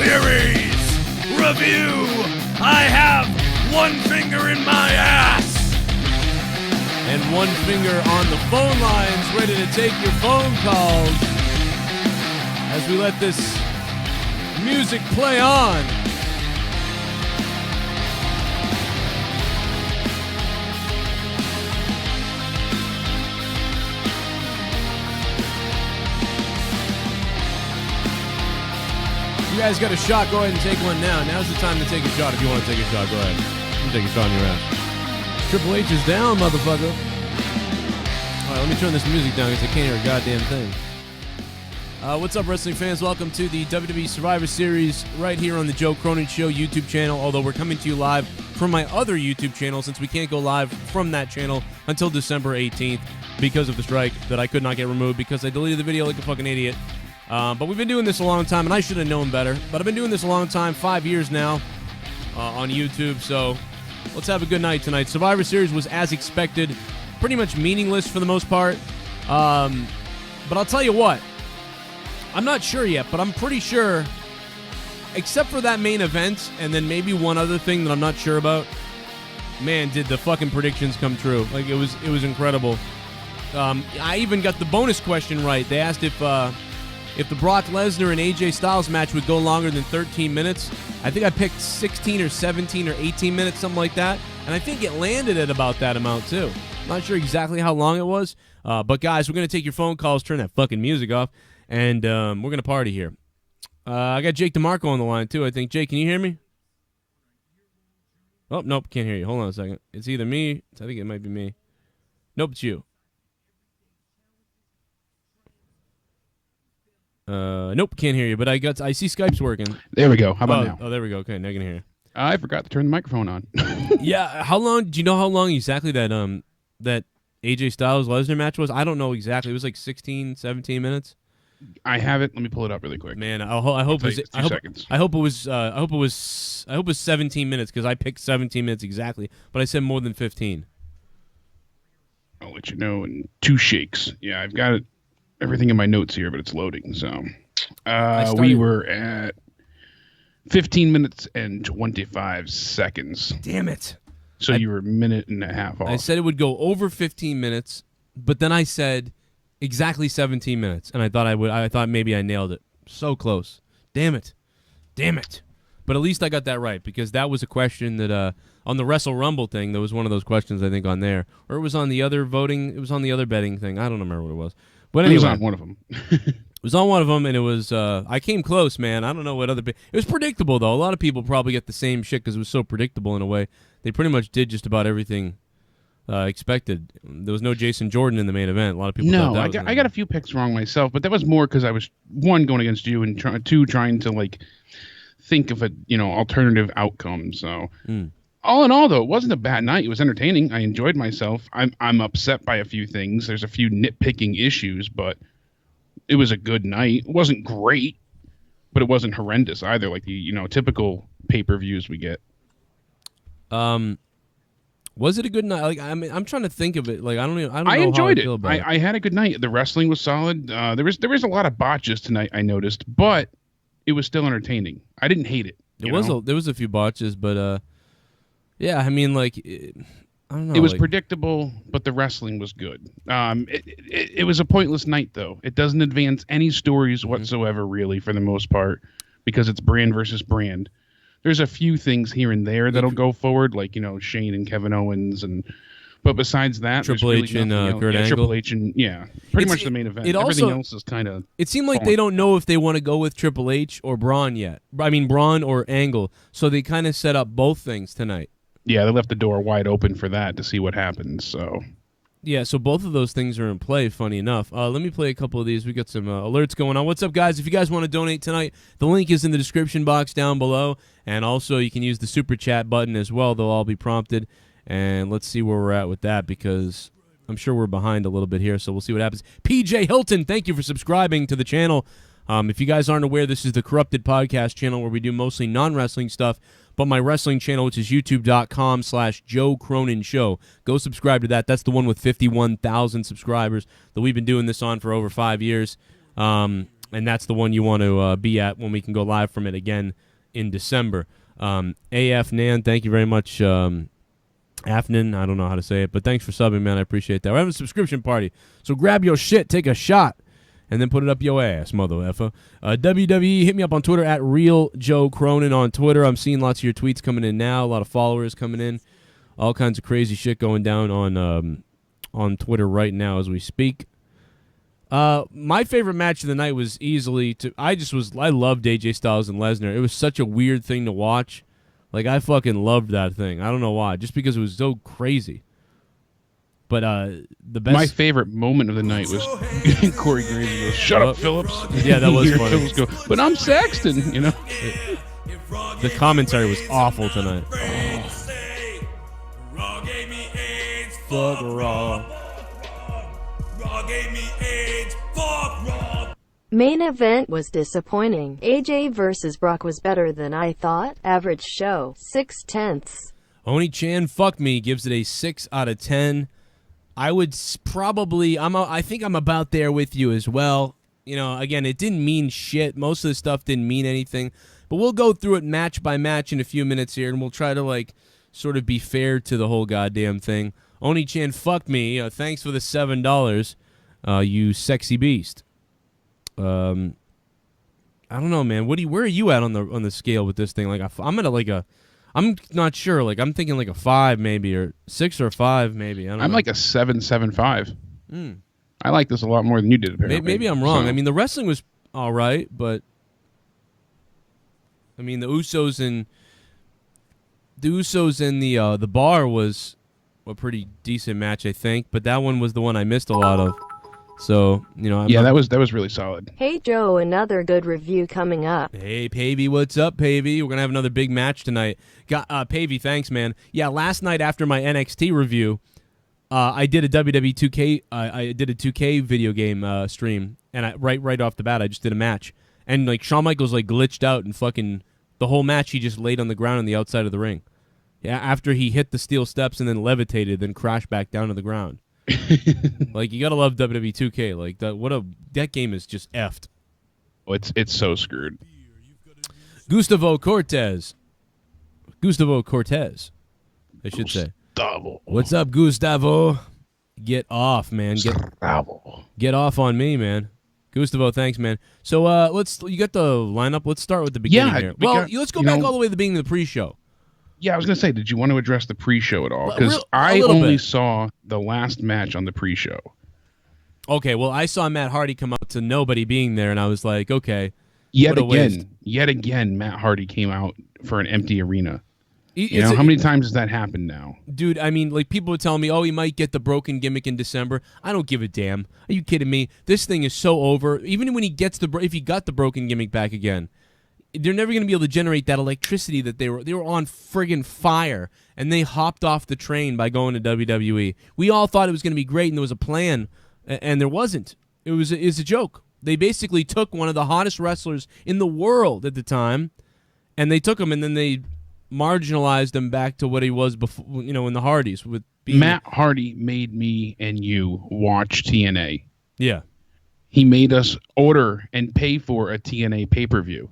Series review. I have one finger in my ass. And one finger on the phone lines, ready to take your phone calls as we let this music play on. You guys got a shot, go ahead and take one now. Now's the time to take a shot if you want to take a shot. Go ahead. You can take a shot on your ass. Triple H is down, motherfucker. All right, let me turn this music down because I can't hear a goddamn thing. What's up, wrestling fans? Welcome to the WWE Survivor Series right here on the Joe Cronin Show YouTube channel, although we're coming to you live from my other YouTube channel since we can't go live from that channel until December 18th because of the strike that I could not get removed because I deleted the video like a fucking idiot. But we've been doing this a long time, and I should have known better. But I've been doing this a long time, 5 years now on YouTube, so let's have a good night tonight. Survivor Series was, as expected, pretty much meaningless for the most part. But I'll tell you what. I'm not sure yet, but I'm pretty sure, except for that main event and then maybe one other thing that I'm not sure about, man, did the fucking predictions come true. Like, it was incredible. I even got the bonus question right. They asked if the Brock Lesnar and AJ Styles match would go longer than 13 minutes. I think I picked 16 or 17 or 18 minutes, something like that. And I think it landed at about that amount, too. Not sure exactly how long it was. But, guys, we're going to take your phone calls, turn that fucking music off, and we're going to party here. I got Jake DeMarco on the line, too, I think. Jake, can you hear me? Oh, nope, can't hear you. Hold on a second. It's either me. I think it might be me. Nope, it's you. Nope, can't hear you, but I see Skype's working. There we go. How about now? Oh, there we go. Okay, now I can hear you. I forgot to turn the microphone on. Yeah, how long? Do you know how long exactly that AJ Styles Lesnar match was? I don't know exactly. It was like 16, 17 minutes. I have it. Let me pull it up really quick. Man, I hope it was 17 minutes because I picked 17 minutes exactly, but I said more than 15. I'll let you know in 2 shakes. Yeah, I've got it. Everything in my notes here, but it's loading. So we were at 15 minutes and 25 secones. Damn it. So you were a minute and a half off. I said it would go over 15 minutes, but then I said exactly 17 minutes, and I thought maybe I nailed it. So close. Damn it. But at least I got that right, because that was a question that on the Wrestle Rumble thing, there was one of those questions, I think, on there. Or it was on the other voting, it was on the other betting thing. I don't remember what it was. But anyway, it was on one of them. It was on one of them, and it was, I came close, man. I don't know what other people, it was predictable, though. A lot of people probably get the same shit because it was so predictable in a way. They pretty much did just about everything expected. There was no Jason Jordan in the main event. A lot of people thought that was I got a few picks wrong myself, but that was more because I was, one, going against you, and two, trying to, like, think of a, alternative outcome, so... All in all, though, it wasn't a bad night. It was entertaining. I enjoyed myself. I'm upset by a few things. There's a few nitpicking issues, but it was a good night. It wasn't great, but it wasn't horrendous either, like the typical pay-per-views we get. Was it a good night? Like, I mean, I'm trying to think of it. Like, I don't know. I enjoyed it. I had a good night. The wrestling was solid. There was a lot of botches tonight, I noticed, but it was still entertaining. I didn't hate it. There was a few botches, but yeah, I mean, like, I don't know. It was predictable, but the wrestling was good. It was a pointless night, though. It doesn't advance any stories whatsoever, really, for the most part, because it's brand versus brand. There's a few things here and there that'll go forward, like, Shane and Kevin Owens, but besides that, Triple H and Kurt Angle. Triple H and, pretty much the main event. Everything else is kind of... It seemed like they don't know if they want to go with Triple H or Braun yet. I mean, Braun or Angle. So they kind of set up both things tonight. Yeah, they left the door wide open for that to see what happens. So, yeah, so both of those things are in play, funny enough. Let me play a couple of these. We got some alerts going on. What's up, guys? If you guys want to donate tonight, the link is in the description box down below. And also, you can use the Super Chat button as well. They'll all be prompted. And let's see where we're at with that, because I'm sure we're behind a little bit here, so we'll see what happens. PJ Hilton, thank you for subscribing to the channel. If you guys aren't aware, this is the Corrupted Podcast channel where we do mostly non-wrestling stuff. But my wrestling channel, which is youtube.com/Joe Cronin Show. Go subscribe to that. That's the one with 51,000 subscribers that we've been doing this on for over 5 years. and that's the one you want to be at when we can go live from it again in December. AF Nan, thank you very much. Afnan, I don't know how to say it, but thanks for subbing, man. I appreciate that. We're having a subscription party, so grab your shit, take a shot, and then put it up your ass, mother effer. WWE, hit me up on Twitter at Real Joe Cronin on Twitter. I'm seeing lots of your tweets coming in now, a lot of followers coming in, all kinds of crazy shit going down on Twitter right now as we speak. My favorite match of the night was easily I loved AJ Styles and Lesnar. It was such a weird thing to watch. Like, I fucking loved that thing. I don't know why, just because it was so crazy. But the best. My favorite moment of the night was Corey Graves goes, "Shut up, Phillips." Yeah, that was funny. Phillips go, "But I'm Saxton," you know. The commentary was awful tonight. Raw gave me AIDS. Fuck Raw. Raw gave me AIDS. Fuck Raw. Main event was disappointing. AJ versus Brock was better than I thought. Average show, 6/10. Oni-chan, fuck me, gives it a 6 out of 10. I would probably, I think I'm about there with you as well. You know, again, it didn't mean shit. Most of the stuff didn't mean anything. But we'll go through it match by match in a few minutes here, and we'll try to, like, sort of be fair to the whole goddamn thing. Oni-chan, fuck me. Thanks for the $7, you sexy beast. I don't know, man. Where are you at on the scale with this thing? Like, I'm at I'm not sure. Like, I'm thinking like a 5 maybe, or 6 or 5 maybe. I don't know. I'm like a 7.75. I like this a lot more than you did, apparently. Maybe I'm wrong. So. I mean, the wrestling was all right, but I mean, the Usos and the Bar was a pretty decent match, I think. But that one was the one I missed a lot of. So, you know, that was really solid. Hey Joe, another good review coming up. Hey Pavey, what's up, Pavey? We're gonna have another big match tonight. Pavey, thanks, man. Yeah, last night after my NXT review, I did a WWE 2K. I did a 2K video game stream, and right off the bat, I just did a match, and like Shawn Michaels like glitched out and fucking the whole match he just laid on the ground on the outside of the ring. Yeah, after he hit the steel steps and then levitated, then crashed back down to the ground. Like, you gotta love WWE 2K. Like, that game is just effed. Oh, it's so screwed. Gustavo Cortez, I should say. Gustavo. What's up, Gustavo? Get off, man. Get off on me, man. Gustavo, thanks, man. So you got the lineup. Let's start with the beginning here. Let's go back all the way to the beginning of the pre-show. Yeah, I was going to say, did you want to address the pre-show at all? Because I only saw the last match on the pre-show. Okay, well, I saw Matt Hardy come out to nobody being there, and I was like, okay. Yet again, Matt Hardy came out for an empty arena. How many times has that happened now? Dude, I mean, like, people would tell me, oh, he might get the broken gimmick in December. I don't give a damn. Are you kidding me? This thing is so over. Even when he gets if he got the broken gimmick back again, they're never going to be able to generate that electricity that they were on friggin' fire, and they hopped off the train by going to WWE. We all thought it was going to be great, and there was a plan, and there wasn't. It's a joke. They basically took one of the hottest wrestlers in the world at the time, and they took him, and then they marginalized him back to what he was before, in the Hardys. Matt Hardy made me and you watch TNA. Yeah. He made us order and pay for a TNA pay-per-view.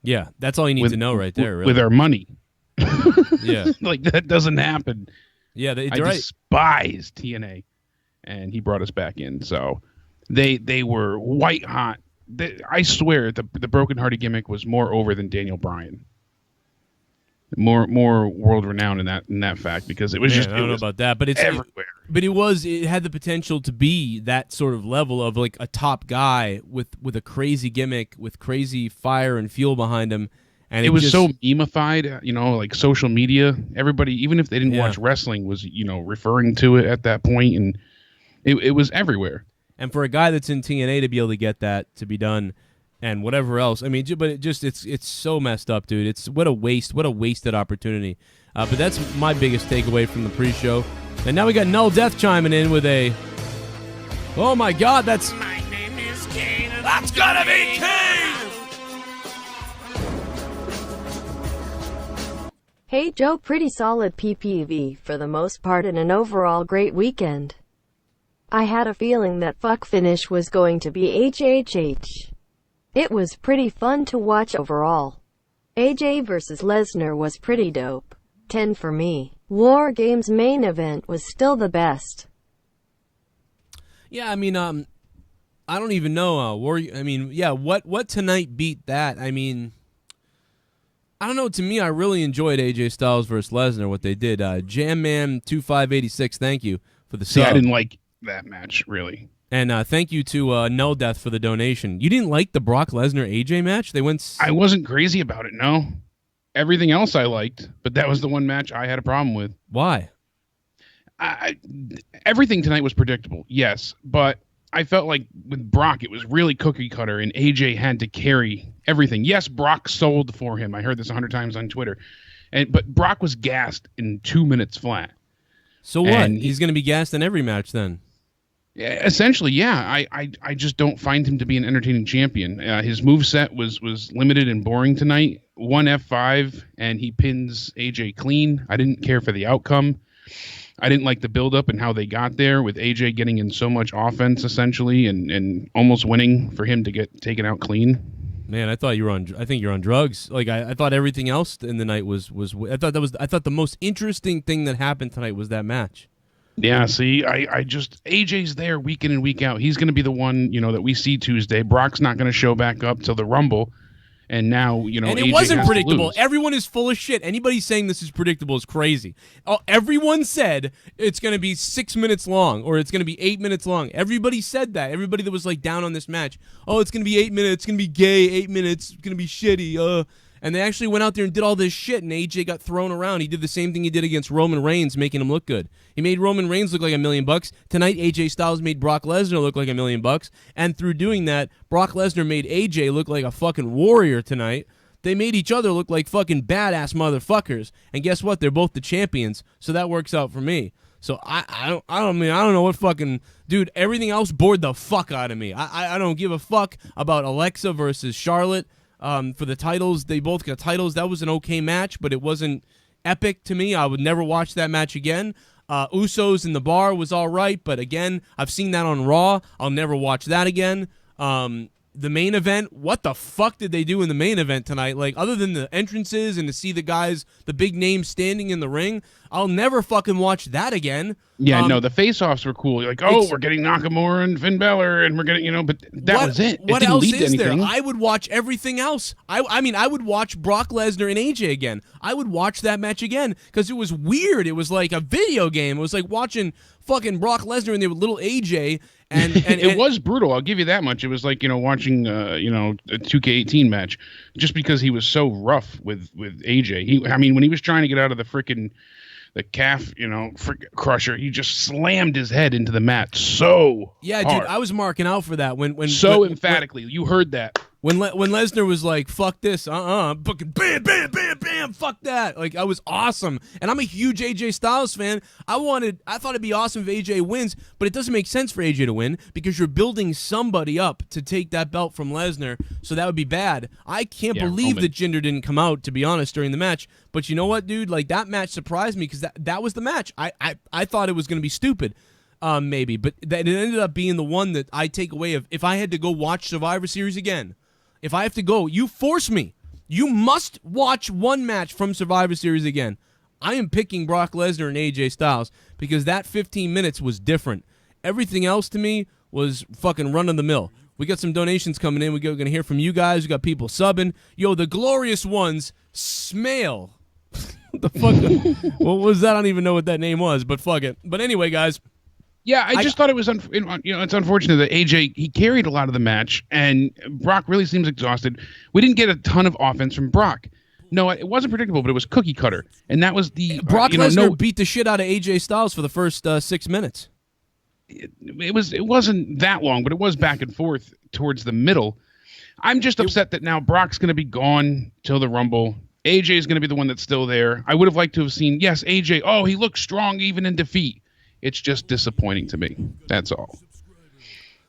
Yeah, that's all you need to know right there. Really. With our money. Yeah. Like, that doesn't happen. Yeah, I despise TNA. And he brought us back in. So they were white hot. I swear the Broken Hardy gimmick was more over than Daniel Bryan. More world renowned in that fact, because it was I don't know about that, but it's everywhere. But it had the potential to be that sort of level of like a top guy with a crazy gimmick, with crazy fire and fuel behind him, and it was so memified, like social media. Everybody, even if they didn't watch wrestling, was referring to it at that point, and it was everywhere. And for a guy that's in TNA to be able to get that to be done. And whatever else, I mean, but it's so messed up, dude. It's what a wasted opportunity. But that's my biggest takeaway from the pre-show. And now we got Null Death chiming in with a, oh my God, that's My name is Kane. That's gotta be Kane. Hey Joe, pretty solid PPV for the most part and an overall great weekend. I had a feeling that fuck finish was going to be HHH. It was pretty fun to watch overall. AJ vs. Lesnar was pretty dope. 10 for me. War Games main event was still the best. Yeah, I mean, I don't even know. What tonight beat that? I mean, I don't know. To me, I really enjoyed AJ Styles versus Lesnar, what they did. Jam Man 2586, thank you for the sub. See, I didn't like that match, really. And thank you to Null Death for the donation. You didn't like the Brock Lesnar AJ match? I wasn't crazy about it, no. Everything else I liked, but that was the one match I had a problem with. Why? Everything tonight was predictable, yes, but I felt like with Brock, it was really cookie cutter, and AJ had to carry everything. Yes, Brock sold for him. I heard this 100 times on Twitter. But Brock was gassed in 2 minutes flat. So what? He's going to be gassed in every match then? Essentially, yeah. I just don't find him to be an entertaining champion. His moveset was limited and boring tonight. One F5, and he pins AJ clean. I didn't care for the outcome. I didn't like the build-up and how they got there, with AJ getting in so much offense, essentially, and almost winning for him to get taken out clean. Man, I think you're on drugs. Like I thought everything else in the night was. I thought the most interesting thing that happened tonight was that match. Yeah, see, I just AJ's there week in and week out. He's going to be the one, that we see Tuesday. Brock's not going to show back up till the Rumble. And now, and it AJ wasn't has predictable. to lose. Everyone is full of shit. Anybody saying this is predictable is crazy. Everyone said it's going to be 6 minutes long or it's going to be 8 minutes long. Everybody said that. Everybody that was like down on this match. Oh, it's going to be 8 minutes. It's going to be gay. 8 minutes. It's going to be shitty. And they actually went out there and did all this shit, and AJ got thrown around. He did the same thing he did against Roman Reigns, making him look good. He made Roman Reigns look like $1 million. Tonight, AJ Styles made Brock Lesnar look like $1 million. And through doing that, Brock Lesnar made AJ look like a fucking warrior tonight. They made each other look like fucking badass motherfuckers. And guess what? They're both the champions, so that works out for me. So I don't know what fucking dude. Everything else bored the fuck out of me. I don't give a fuck about Alexa versus Charlotte. For the titles, they both got titles. That was an okay match, but it wasn't epic to me. I would never watch that match again. Usos in the bar was all right, but again, I've seen that on Raw. I'll never watch that again. The main event, what the fuck did they do in the main event tonight? Like, other than the entrances and to see the guys, the big names standing in the ring, I'll never fucking watch that again. Yeah, no, the face-offs were cool. You're like, we're getting Nakamura and Finn Balor, and we're getting, but that was it. What didn't else lead to is there? anything. I would watch everything else. I mean, I would watch Brock Lesnar and AJ again. I would watch that match again because it was weird. It was like a video game. It was like watching fucking Brock Lesnar and there with little AJ. And it was brutal. I'll give you that much. It was like, watching, a 2K18 match, just because he was so rough with AJ. When he was trying to get out of the calf, crusher, he just slammed his head into the mat so hard. Dude, I was marking out for that when emphatically. You heard that. When Lesnar was like, fuck this, fucking bam, bam, bam, bam, fuck that. Like, I was awesome. And I'm a huge AJ Styles fan. I thought it'd be awesome if AJ wins, but it doesn't make sense for AJ to win because you're building somebody up to take that belt from Lesnar, so that would be bad. I can't believe that Jinder didn't come out, to be honest, during the match. But you know what, dude? Like, that match surprised me because that was the match. I thought it was going to be stupid. Maybe, but that it ended up being the one that I take away of if I had to go watch Survivor Series again. If I have to go, you force me. You must watch one match from Survivor Series again. I am picking Brock Lesnar and AJ Styles because that 15 minutes was different. Everything else to me was fucking run-of-the-mill. We got some donations coming in. We're going to hear from you guys. We got people subbing. Yo, the glorious ones, Smail. What the fuck? What was that? I don't even know what that name was, but fuck it. But anyway, guys. Yeah, I just thought it was, it's unfortunate that AJ, he carried a lot of the match, and Brock really seems exhausted. We didn't get a ton of offense from Brock. No, it wasn't predictable, but it was cookie cutter, and that was the Brock Lesnar beat the shit out of AJ Styles for the first 6 minutes. It wasn't that long, but it was back and forth towards the middle. I'm just upset that now Brock's going to be gone till the Rumble. AJ is going to be the one that's still there. I would have liked to have seen, yes, AJ. Oh, he looks strong even in defeat. It's just disappointing to me. That's all.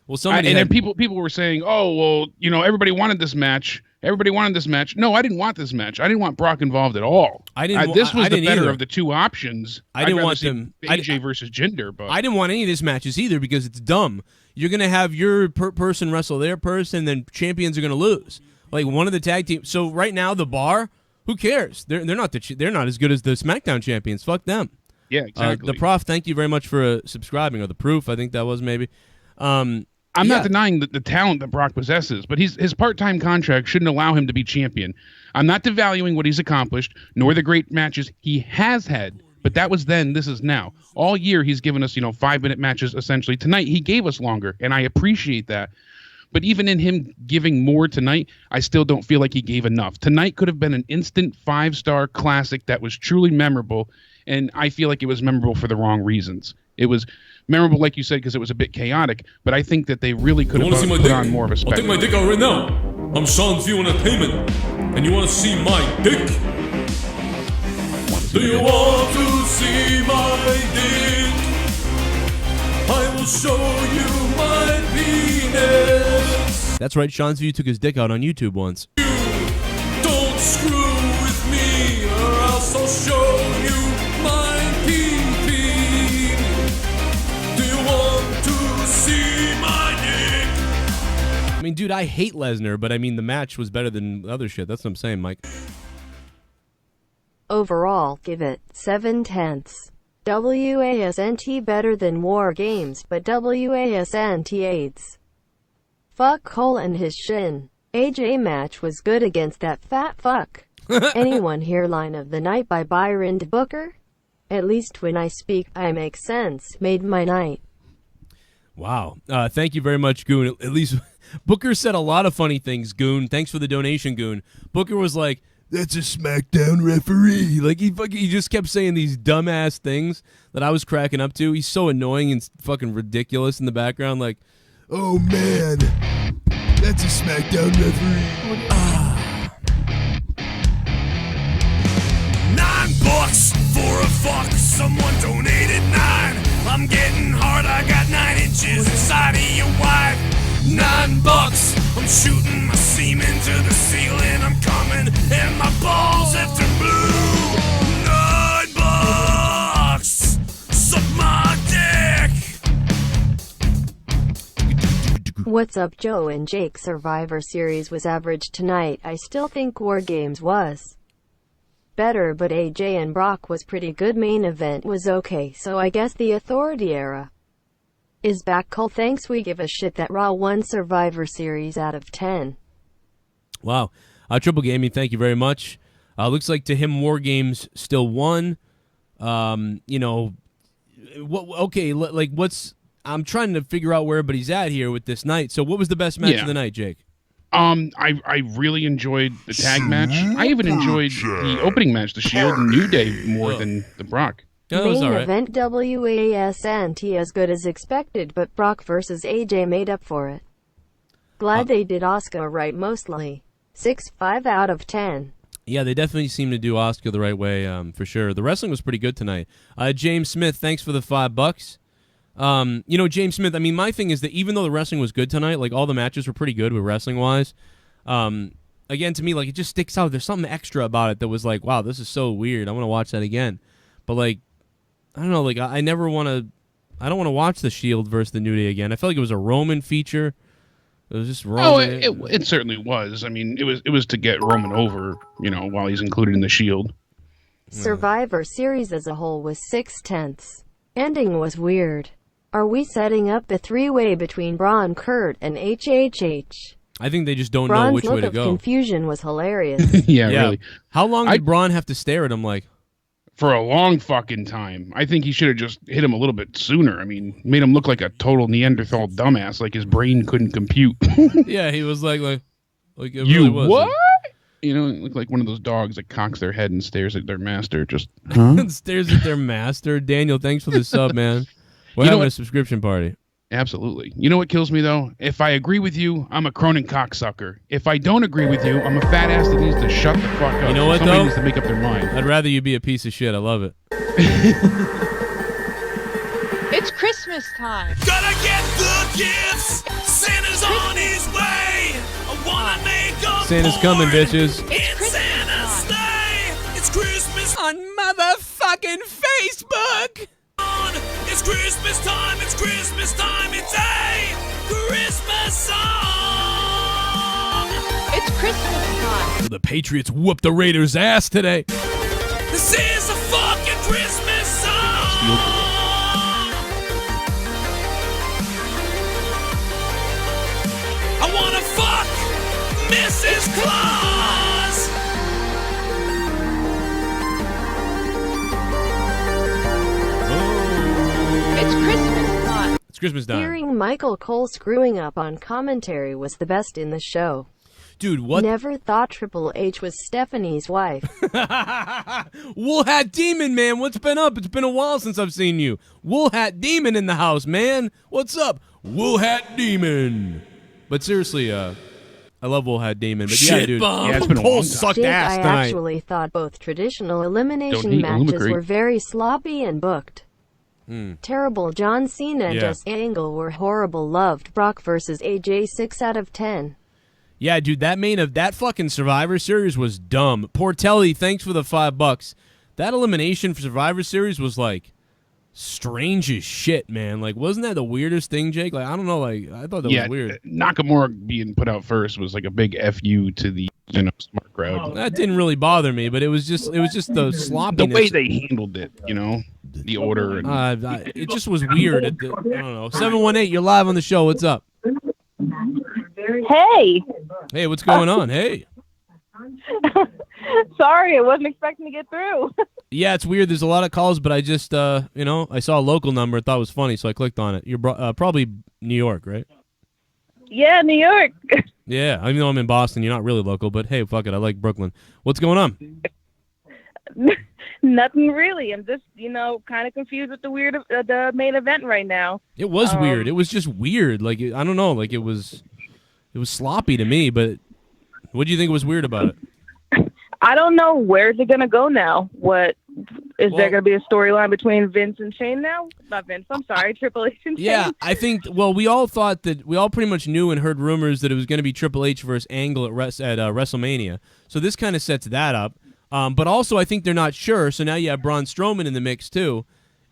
Well, and then people were saying, "Oh, well, everybody wanted this match. Everybody wanted this match. No, I didn't want this match. I didn't want Brock involved at all. This was the better of the two options. I didn't want them. AJ versus Jinder, but I didn't want any of these matches either because it's dumb. You're gonna have your person wrestle their person, then champions are gonna lose. Like one of the tag teams. So right now, the Bar, who cares? They're not as good as the SmackDown champions. Fuck them. Yeah, exactly. The Prof, thank you very much for subscribing, or the Proof, I think that was maybe. I'm not denying the talent that Brock possesses, but his part-time contract shouldn't allow him to be champion. I'm not devaluing what he's accomplished, nor the great matches he has had, but that was then, this is now. All year he's given us, 5-minute matches essentially. Tonight he gave us longer, and I appreciate that. But even in him giving more tonight, I still don't feel like he gave enough. Tonight could have been an instant 5-star classic that was truly memorable, and I feel like it was memorable for the wrong reasons. It was memorable, like you said, because it was a bit chaotic, but I think that they really could have put on more of a spectacle. I'll take my dick out right now. I'm Sean's View Entertainment, and you want to see my dick? Do you want to see my dick? I will show you my penis. That's right, Sean's View took his dick out on YouTube once. You don't screw with me, or else I'll show you my pee-pee. Do you want to see my dick? I mean, dude, I hate Lesnar, but I mean, the match was better than other shit. That's what I'm saying, Mike. Overall, give it 7/10. WASNT better than War Games, but WASNT AIDS. Fuck Cole and his shin. AJ match was good against that fat fuck. Anyone here line of the night by Byron Booker? At least when I speak, I make sense. Made my night. Wow. Thank you very much, Goon. At least Booker said a lot of funny things, Goon. Thanks for the donation, Goon. Booker was like, that's a SmackDown referee. Like, he just kept saying these dumbass things that I was cracking up to. He's so annoying and fucking ridiculous in the background. Like, oh, man, that's a SmackDown referee. $9 for a fuck. Someone donated 9. I'm getting hard. I got 9 inches inside of your wife. $9. I'm shooting my semen to the ceiling. I'm coming and my balls have turned blue. $9. Suck my dick. What's up, Joe and Jake? Survivor Series was average tonight. I still think War Games was better, but AJ and Brock was pretty good. Main event was okay, so I guess the Authority era is back. Cole, thanks. We give a shit that Raw won Survivor Series out of 10. Wow. Triple Gaming, thank you very much. Looks like to him War Games still won. What's... I'm trying to figure out where everybody's at here with this night. So what was the best match of the night, Jake? I really enjoyed the tag match. I even enjoyed the opening match, the Shield and New Day, more than the Brock. Yeah, that was Main all right. event WASNT as good as expected, but Brock versus AJ made up for it. Glad they did Asuka right mostly. 6.5 out of 10. Yeah, they definitely seem to do Asuka the right way, for sure. The wrestling was pretty good tonight. James Smith, thanks for the $5. James Smith, I mean, my thing is that even though the wrestling was good tonight, like all the matches were pretty good with wrestling-wise, again, to me, like it just sticks out. There's something extra about it that was like, wow, this is so weird. I want to watch that again. But like, I don't know, like I don't want to watch the Shield versus the New Day again. I felt like it was a Roman feature. It was just Roman. Oh, it certainly was. I mean, it was to get Roman over, while he's included in the Shield. Survivor Series as a whole was 6/10. Ending was weird. Are we setting up the three-way between Braun, Kurt, and HHH? I think they just don't Braun's know which way look to of go. confusion was hilarious. Yeah, really. How long did Braun have to stare at him like? For a long fucking time. I think he should have just hit him a little bit sooner. I mean, made him look like a total Neanderthal dumbass, like his brain couldn't compute. Yeah, he was like it you really was. What? It looked like one of those dogs that cocks their head and stares at their master. Just stares at their master. Daniel, thanks for the sub, man. We're having a subscription party. Absolutely. You know what kills me, though? If I agree with you, I'm a Cronin cocksucker. If I don't agree with you, I'm a fat ass that needs to shut the fuck up. You know what, Somebody though? needs to make up their mind. I'd rather you be a piece of shit. I love it. It's Christmas time. Gotta get the gifts. Santa's on his way. I Wanna make a Santa's coming, porn. bitches. It's Santa's sleigh. It's Christmas On motherfucking Facebook. on. It's Christmas time. It's Christmas time. It's a Christmas song. It's Christmas time. The Patriots whooped the Raiders' ass today. This is a fucking Christmas song. I wanna fuck Mrs. Claus. It's Christmas time. It's Christmas time. Hearing Michael Cole screwing up on commentary was the best in the show. Dude, what? Never thought Triple H was Stephanie's wife. Wool Hat Demon, man. What's been up? It's been a while since I've seen you. Wool Hat Demon in the house, man. What's up? Wool Hat Demon. But seriously, I love Wool Hat Demon. But yeah, dude. Yeah, it's been a Cole long time. sucked Jake, ass I tonight. actually thought both traditional elimination Don't eat matches Lumicrate. were very sloppy and booked. Terrible. John Cena and Yeah. Jess Angle were horrible. Loved Brock versus AJ 6 out of 10. Yeah, dude, that fucking Survivor Series was dumb. Portelli, thanks for the $5. That elimination for Survivor Series was like strange as shit, man. Like, wasn't that the weirdest thing, Jake? Like, I don't know. Like, I thought that was weird. Nakamura being put out first was like a big FU to the smart crowd. That didn't really bother me, but it was just the sloppiness. The way they handled it, the order. And, It just was weird. I don't know. 718, you're live on the show. What's up? Hey, Hey, what's going on? Hey. sorry, I wasn't expecting to get through. Yeah, it's weird. There's a lot of calls, but I just, I saw a local number. I thought it was funny, so I clicked on it. You're probably New York, right? Yeah, New York. Yeah, even though I'm in Boston, you're not really local, but hey, fuck it. I like Brooklyn. What's going on? Nothing really. I'm just, kind of confused with the main event right now. It was weird. It was just weird. Like, I don't know. Like, it was sloppy to me, but what do you think was weird about it? I don't know where's it gonna go now. What is Well- there gonna be a storyline between Vince and Shane now? Not Vince. I'm sorry, Triple H and Shane. Yeah, I think, well, we all pretty much knew and heard rumors that it was going to be Triple H versus Angle at WrestleMania. So this kind of sets that up. But also, I think they're not sure. So now you have Braun Strowman in the mix, too.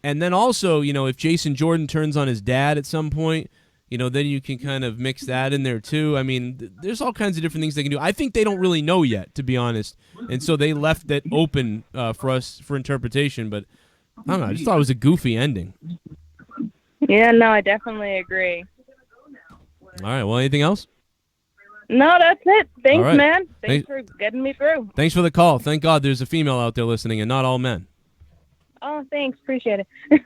And then also, if Jason Jordan turns on his dad at some point, then you can kind of mix that in there, too. I mean, there's all kinds of different things they can do. I think they don't really know yet, to be honest. And so they left it open for us for interpretation. But I don't know. I just thought it was a goofy ending. Yeah, no, I definitely agree. All right. Well, anything else? No, that's it. Thanks, All right. man. Hey. Thanks for getting me through. Thanks for the call. Thank God there's a female out there listening and not all men. Oh, thanks. Appreciate it.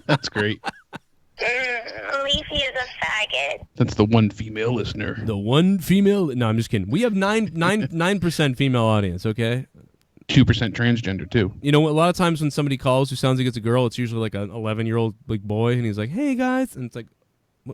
that's great. Leafy is a faggot. That's the one female listener. The one female. No, I'm just kidding. We have 9% female audience. Okay. 2% transgender too. A lot of times when somebody calls who sounds like it's a girl, it's usually like an 11-year-old like boy, and he's like, "Hey guys," and it's like,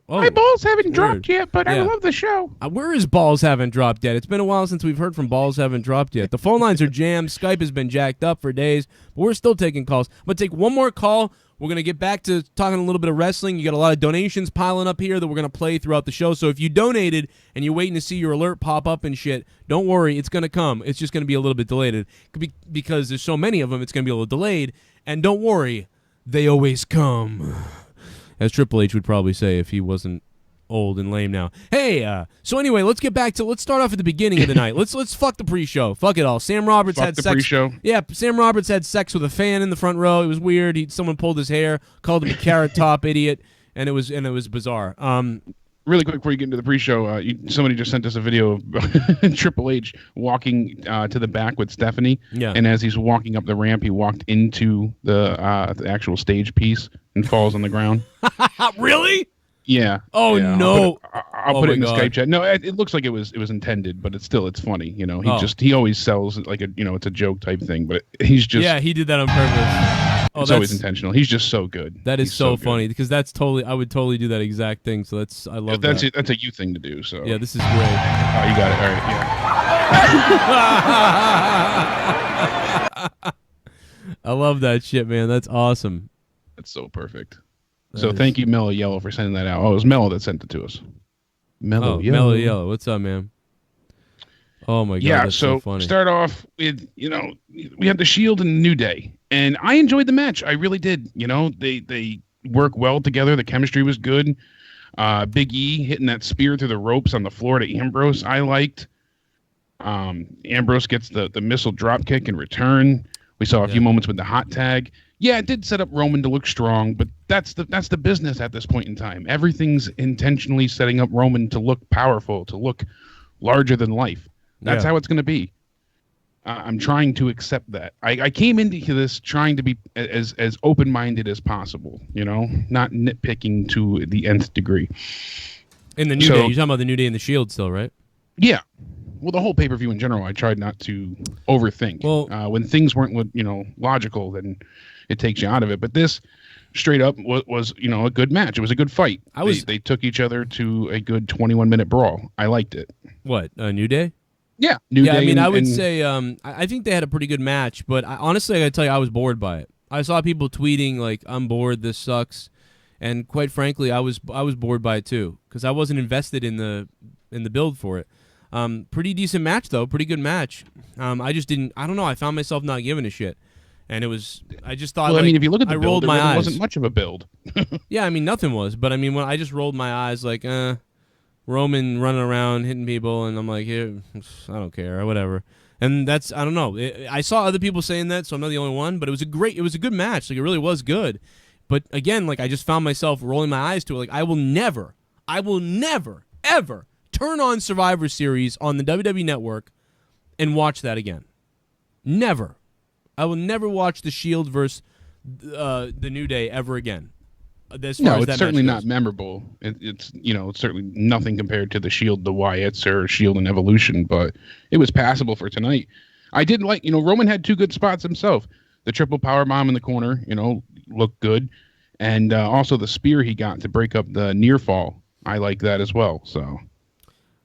"Oh, My balls haven't weird. dropped yet, but I Yeah. love the show." Where is Balls Haven't Dropped Yet? It's been a while since we've heard from Balls Haven't Dropped Yet. The phone lines are jammed. Skype has been jacked up for days, but we're still taking calls. I'm going to take one more call. We're going to get back to talking a little bit of wrestling. You got a lot of donations piling up here that we're going to play throughout the show. So if you donated and you're waiting to see your alert pop up and shit, don't worry. It's going to come. It's just going to be a little bit delayed. It could be because there's so many of them, it's going to be a little delayed. And don't worry, they always come. As Triple H would probably say if he wasn't old and lame now. Hey, so anyway, let's start off at the beginning of the night. Let's fuck the pre-show. Fuck it all. Sam Roberts Fuck had the sex. pre-show. Yeah, Sam Roberts had sex with a fan in the front row. It was weird. Someone pulled his hair, called him a carrot top idiot, and it was bizarre. Really quick before you get into the pre-show, somebody just sent us a video of Triple H walking to the back with Stephanie. Yeah. And as he's walking up the ramp, he walked into the actual stage piece and falls on the ground. Really? Yeah. Oh, yeah. no. I'll Oh, put my it in the God. Skype chat. No, it looks like it was intended, but it's funny. Oh. He always sells it like it's a joke type thing, but he's just Yeah, he did that on purpose. Oh, it's always intentional. He's just so good. That is He's so good. funny because I would totally do that exact thing. So I love That's that. it. That's a you thing to do. So Yeah, this is great. Oh, you got it. All right. Yeah. I love that shit, man. That's awesome. That's so perfect. So thank you, Mellow Yellow, for sending that out. Oh, it was Mellow that sent it to us. Mellow Yellow. Mellow Yellow. What's up, man? Oh my God, Yeah, that's so funny. Start off with, we had the Shield and the New Day, and I enjoyed the match. I really did. They work well together. The chemistry was good. Big E hitting that spear through the ropes on the floor to Ambrose, I liked. Ambrose gets the missile drop kick in return. We saw a few moments with the hot tag. Yeah, it did set up Roman to look strong, but that's the business at this point in time. Everything's intentionally setting up Roman to look powerful, to look larger than life. That's how it's going to be. I'm trying to accept that. I came into this trying to be as open-minded as possible, not nitpicking to the nth degree. In the New Day, you're talking about the New Day and the Shield still, right? Yeah. Well, the whole pay-per-view in general, I tried not to overthink. Well, when things weren't, logical, then it takes you out of it. But this, straight up, was a good match. It was a good fight. They took each other to a good 21-minute brawl. I liked it. What, New Day? Yeah, New Day. I mean, I would say I think they had a pretty good match, but honestly, I got to tell you, I was bored by it. I saw people tweeting like, "I'm bored. This sucks," and quite frankly, I was bored by it too because I wasn't invested in the build for it. Pretty decent match though, pretty good match. I just didn't. I don't know. I found myself not giving a shit, and it was. I just thought. Well, I mean, if you look at the build, rolled my eyes. Wasn't much of a build. Yeah, I mean, nothing was, but I mean, when I just rolled my eyes, like, Roman running around hitting people, and I'm like, I don't care or whatever. And that's, I don't know. I saw other people saying that, so I'm not the only one. But it was a good match. Like, it really was good. But again, like, I just found myself rolling my eyes to it. Like, I will never, ever turn on Survivor Series on the WWE Network and watch that again. Never. I will never watch the Shield versus the New Day ever again. No, it's certainly not memorable. It's certainly nothing compared to the Shield, the Wyatts, or Shield and Evolution, but it was passable for tonight. I did like, Roman had two good spots himself. The triple power bomb in the corner, looked good, and also the spear he got to break up the near fall. I like that as well. So.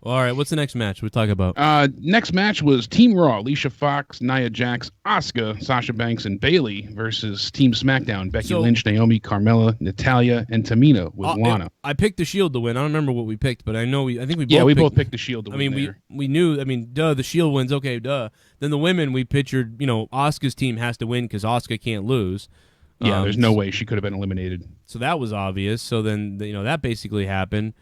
Well, all right, what's the next match we're talking about? Next match was Team Raw: Alicia Fox, Nia Jax, Asuka, Sasha Banks, and Bayley versus Team SmackDown: Becky Lynch, Naomi, Carmella, Natalya, and Tamina with Lana. I picked the Shield to win. I don't remember what we picked, but I think we both. Yeah, we both picked the Shield to win. I mean, we knew. I mean, duh, the Shield wins. Okay, duh. Then the women, we pictured. Asuka's team has to win because Asuka can't lose. Yeah, there's no way she could have been eliminated. So that was obvious. So then, that basically happened.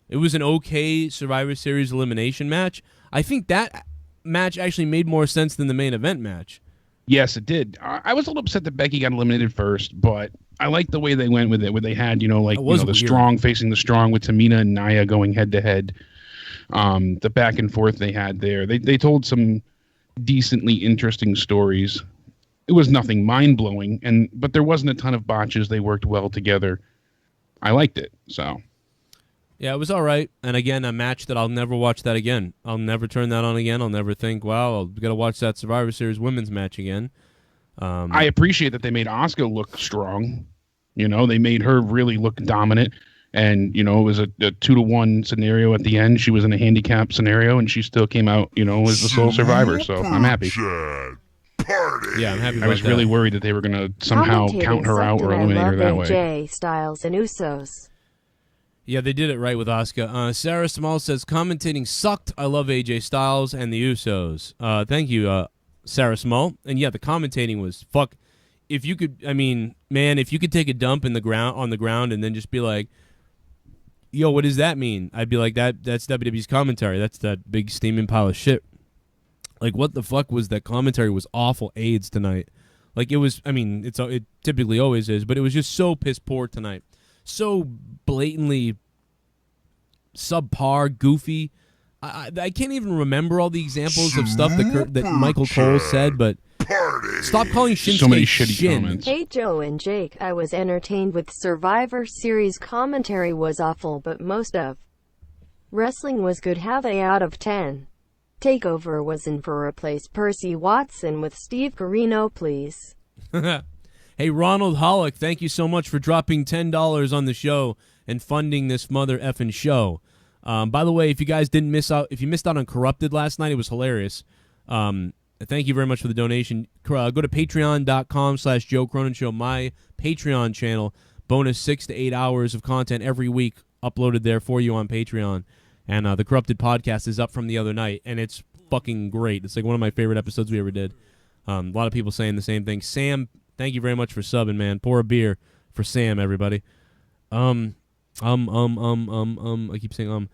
It was an okay Survivor Series elimination match. I think that match actually made more sense than the main event match. Yes, it did. I was a little upset that Becky got eliminated first, but I liked the way they went with it, where they had, the strong facing the strong with Tamina and Nia going head-to-head. The back and forth they had there. They told some decently interesting stories. It was nothing mind-blowing, but there wasn't a ton of botches. They worked well together. I liked it, so... Yeah, it was all right. And again, a match that I'll never watch that again. I'll never turn that on again. I'll never think, wow, I've got to watch that Survivor Series women's match again. I appreciate that they made Asuka look strong. They made her really look dominant. And, it was a 2-to-1 scenario at the end. She was in a handicap scenario, and she still came out, as the sole survivor. So I'm happy. Yeah, I'm happy about I was really worried that they were going to somehow count her out or eliminate her that way. AJ Styles and Usos. Yeah, they did it right with Asuka. Sarah Small says, commentating sucked. I love AJ Styles and the Usos. Thank you, Sarah Small. And yeah, the commentating was fuck. If you could, if you could take a dump on the ground and then just be like, yo, what does that mean? I'd be like, that's WWE's commentary. That's that big steaming pile of shit. Like, what the fuck was that commentary? Was awful AIDS tonight. Like, it was, it typically always is, but it was just so piss poor tonight. So blatantly subpar, goofy. I can't even remember all the examples of stuff that Michael Cole said, but stop calling Shinsuke so many shitty Shin. comments. Hey Joe and Jake, I was entertained with Survivor Series commentary was awful, but most of wrestling was good. Have a out of 10. Takeover was in for replace Percy Watson with Steve Corino, please. Hey, Ronald Hollick, thank you so much for dropping $10 on the show and funding this mother effing show. By the way, if you guys didn't miss out, if you missed out on Corrupted last night, it was hilarious. Thank you very much for the donation. Go to patreon.com/Joe Cronin Show, my Patreon channel. Bonus 6 to 8 hours of content every week uploaded there for you on Patreon. And the Corrupted podcast is up from the other night, and it's fucking great. It's like one of my favorite episodes we ever did. A lot of people saying the same thing. Sam, thank you very much for subbing, man. Pour a beer for Sam, everybody. I keep saying